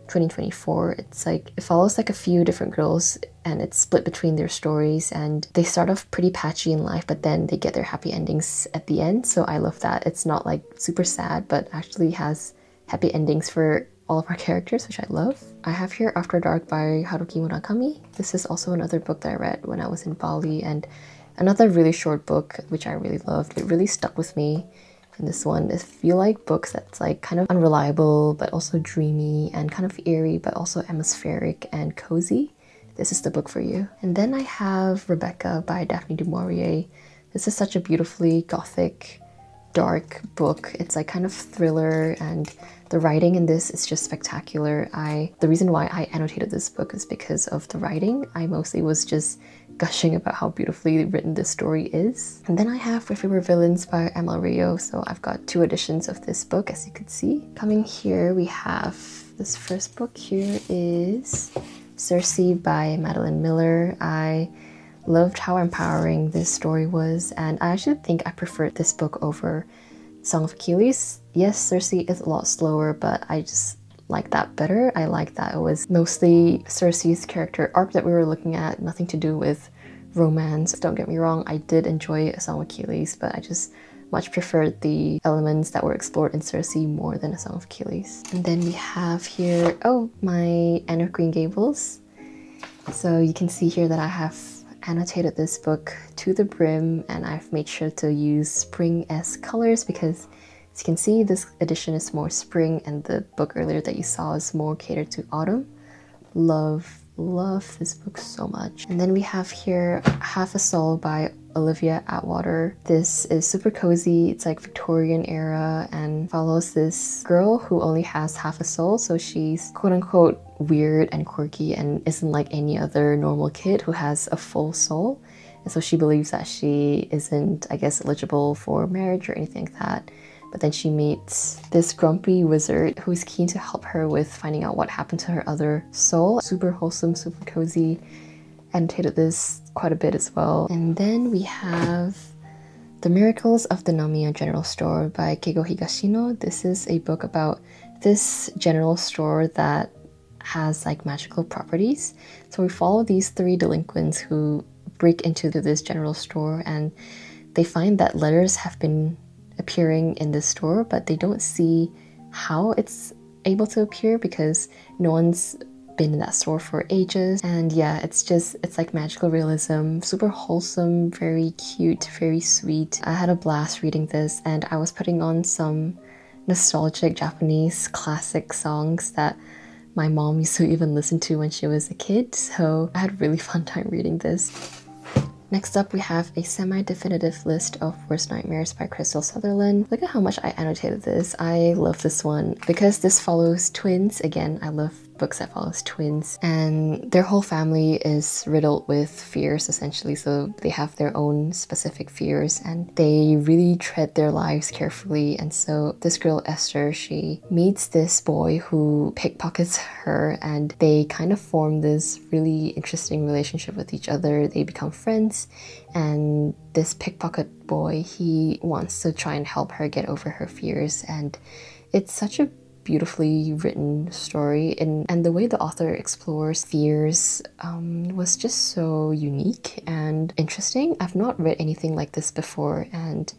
2024. It's like, it follows like a few different girls and it's split between their stories, and they start off pretty patchy in life, but then they get their happy endings at the end. So I love that. It's not like super sad, but actually has happy endings for all of our characters, which I love. I have here After Dark by Haruki Murakami. This is also another book that I read when I was in Bali, and another really short book which I really loved. It really stuck with me. And this one, if you like books that's like kind of unreliable but also dreamy and kind of eerie but also atmospheric and cozy, this is the book for you. And then I have Rebecca by Daphne du Maurier. This is such a beautifully gothic, dark book. It's like kind of thriller, and the writing in this is just spectacular. The reason why I annotated this book is because of the writing. I mostly was just gushing about how beautifully written this story is. And then I have If We Were Villains by Emma Rio. So I've got 2 editions of this book, as you can see. Coming here, we have this first book here is Circe by Madeline Miller. I loved how empowering this story was, and I actually think I preferred this book over Song of Achilles. Yes, Circe is a lot slower, but I just like that better. I like that it was mostly Circe's character arc that we were looking at, nothing to do with romance. Don't get me wrong, I did enjoy A Song of Achilles, but I just much preferred the elements that were explored in Circe more than A Song of Achilles. And then we have here, oh, my Anne of Green Gables. So you can see here that I have annotated this book to the brim, and I've made sure to use spring-esque colors because, as you can see, this edition is more spring and the book earlier that you saw is more catered to autumn. Love this book so much. And then we have here Half a Soul by Olivia Atwater. This is super cozy. It's like Victorian era and follows this girl who only has half a soul. So she's quote-unquote weird and quirky and isn't like any other normal kid who has a full soul. And so she believes that she isn't, I guess, eligible for marriage or anything like that. But then she meets this grumpy wizard who is keen to help her with finding out what happened to her other soul. Super wholesome, super cozy. Annotated this quite a bit as well. And then we have The Miracles of the Namiya General Store by Keigo Higashino. This is a book about this general store that has like magical properties. So we follow these 3 delinquents who break into this general store, and they find that letters have been appearing in this store, but they don't see how it's able to appear because no one's been in that store for ages. And yeah, it's like magical realism, super wholesome, very cute, very sweet. I had a blast reading this, and I was putting on some nostalgic Japanese classic songs that my mom used to even listen to when she was a kid, so I had a really fun time reading this. Next up, we have a semi-definitive list of Worst Nightmares by Crystal Sutherland. Look at how much I annotated this. I love this one because this follows twins. Again, I love books that follows twins, and their whole family is riddled with fears essentially, so they have their own specific fears and they really tread their lives carefully. And so this girl Esther, she meets this boy who pickpockets her, and they kind of form this really interesting relationship with each other. They become friends, and this pickpocket boy, he wants to try and help her get over her fears, and it's such a beautifully written story, and the way the author explores fears was just so unique and interesting. I've not read anything like this before, and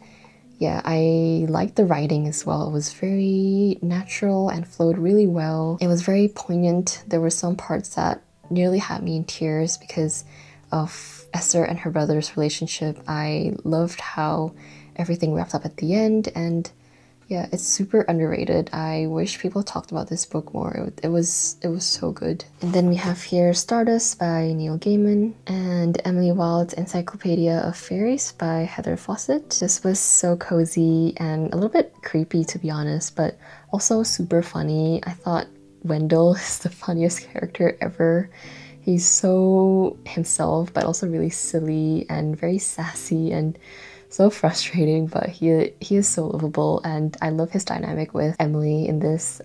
yeah, I liked the writing as well. It was very natural and flowed really well. It was very poignant. There were some parts that nearly had me in tears because of Esther and her brother's relationship. I loved how everything wrapped up at the end, and yeah, it's super underrated. I wish people talked about this book more. It was so good. And then we have here Stardust by Neil Gaiman and Emily Wilde's Encyclopedia of Fairies by Heather Fawcett. This was so cozy and a little bit creepy, to be honest, but also super funny. I thought Wendell is the funniest character ever. He's so himself, but also really silly and very sassy and so frustrating, but he is so lovable, and I love his dynamic with Emily in this.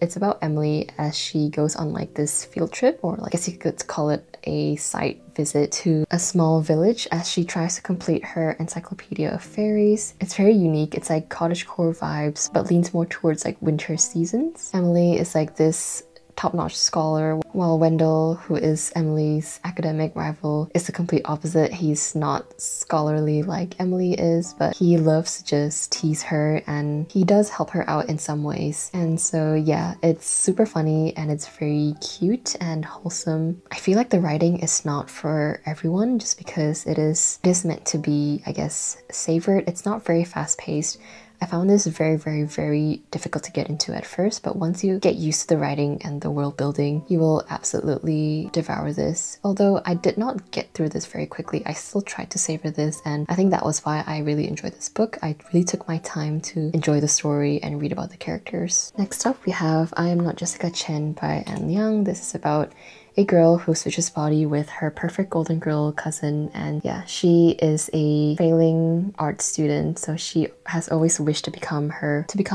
It's about Emily as she goes on like this field trip, or I guess you could call it a site visit to a small village as she tries to complete her Encyclopedia of Fairies. It's very unique. It's like cottagecore vibes, but leans more towards like winter seasons. Emily is like this top-notch scholar, while Wendell, who is Emily's academic rival, is the complete opposite. He's not scholarly like Emily is, but he loves to just tease her, and he does help her out in some ways. And so yeah, it's super funny and it's very cute and wholesome. I feel like the writing is not for everyone just because it is meant to be, I guess, savored. It's not very fast-paced. I found this very, very, very difficult to get into at first, but once you get used to the writing and the world building, you will absolutely devour this. Although I did not get through this very quickly, I still tried to savor this, and I think that was why I really enjoyed this book. I really took my time to enjoy the story and read about the characters. Next up, we have I Am Not Jessica Chen by Anne Liang. This is about a girl who switches body with her perfect golden girl cousin, and yeah, she is a failing art student, so she has always wished to become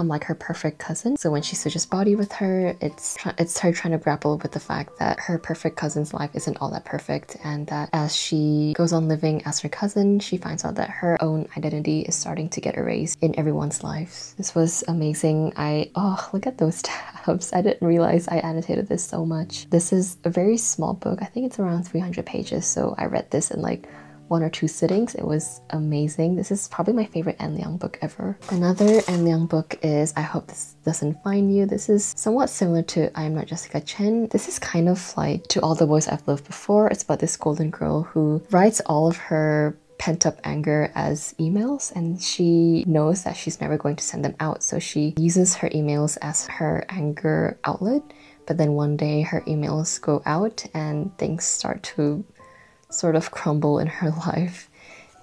like her perfect cousin. So when she switches body with her, it's her trying to grapple with the fact that her perfect cousin's life isn't all that perfect, and that as she goes on living as her cousin, she finds out that her own identity is starting to get erased in everyone's lives. This was amazing. Oh, look at those tabs. I didn't realize I annotated this so much. This is a very small book. I think it's around 300 pages, so I read this in like 1 or 2 sittings. It was amazing. This is probably my favorite Anne Liang book ever. Another Anne Liang book is I Hope This Doesn't Find You. This is somewhat similar to I Am Not Jessica Chen. This is kind of like To All the Boys I've Loved Before. It's about this golden girl who writes all of her pent-up anger as emails, and she knows that she's never going to send them out, so she uses her emails as her anger outlet. But then one day her emails go out and things start to sort of crumble in her life.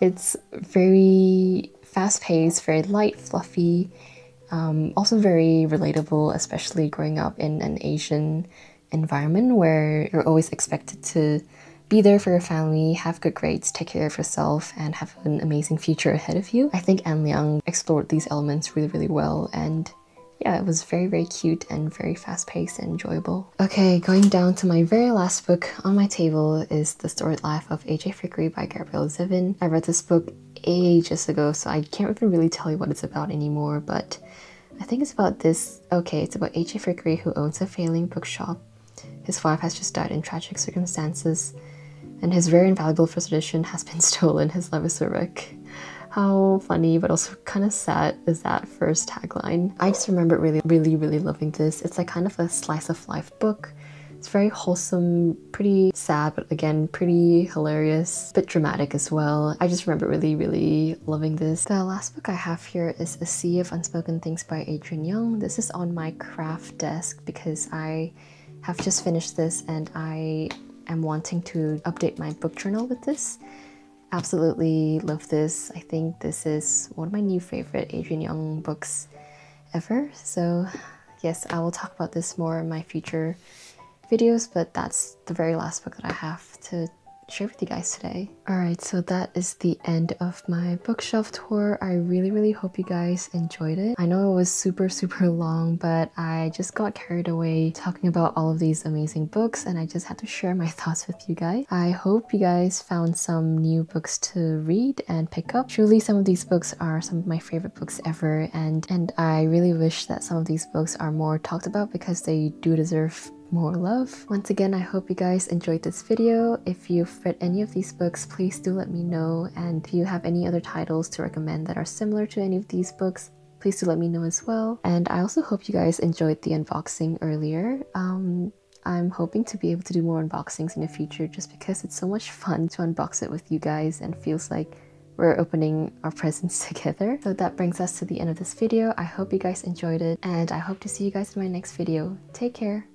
It's very fast-paced, very light, fluffy, also very relatable, especially growing up in an Asian environment where you're always expected to be there for your family, have good grades, take care of yourself, and have an amazing future ahead of you. I think Anne Liang explored these elements really, really well, and yeah, it was very, very cute and very fast-paced and enjoyable. Okay, going down to my very last book on my table is The Storied Life of A.J. Fikry by Gabrielle Zevin. I read this book ages ago, so I can't even really tell you what it's about anymore, but I think it's about this. Okay, it's about A.J. Fikry, who owns a failing bookshop. His wife has just died in tragic circumstances, and his very invaluable first edition has been stolen. His life is a wreck. How funny, but also kind of sad is that first tagline. I just remember really, really, really loving this. It's like kind of a slice of life book. It's very wholesome, pretty sad, but again, pretty hilarious, a bit dramatic as well. I just remember really loving this. The last book I have here is A Sea of Unspoken Things by Adrian Young. This is on my craft desk because I have just finished this and I am wanting to update my book journal with this. Absolutely love this. I think this is one of my new favorite Adrian Young books ever. So yes, I will talk about this more in my future videos, but that's the very last book that I have to share with you guys today. Alright, so that is the end of my bookshelf tour. I really hope you guys enjoyed it. I know it was super long, but I just got carried away talking about all of these amazing books and I just had to share my thoughts with you guys. I hope you guys found some new books to read and pick up. Truly, some of these books are some of my favorite books ever, and I really wish that some of these books are more talked about because they do deserve more love. Once again, I hope you guys enjoyed this video. If you've read any of these books, please do let me know, and if you have any other titles to recommend that are similar to any of these books, please do let me know as well. And I also hope you guys enjoyed the unboxing earlier. I'm hoping to be able to do more unboxings in the future just because it's so much fun to unbox it with you guys and feels like we're opening our presents together. So that brings us to the end of this video. I hope you guys enjoyed it and I hope to see you guys in my next video. Take care.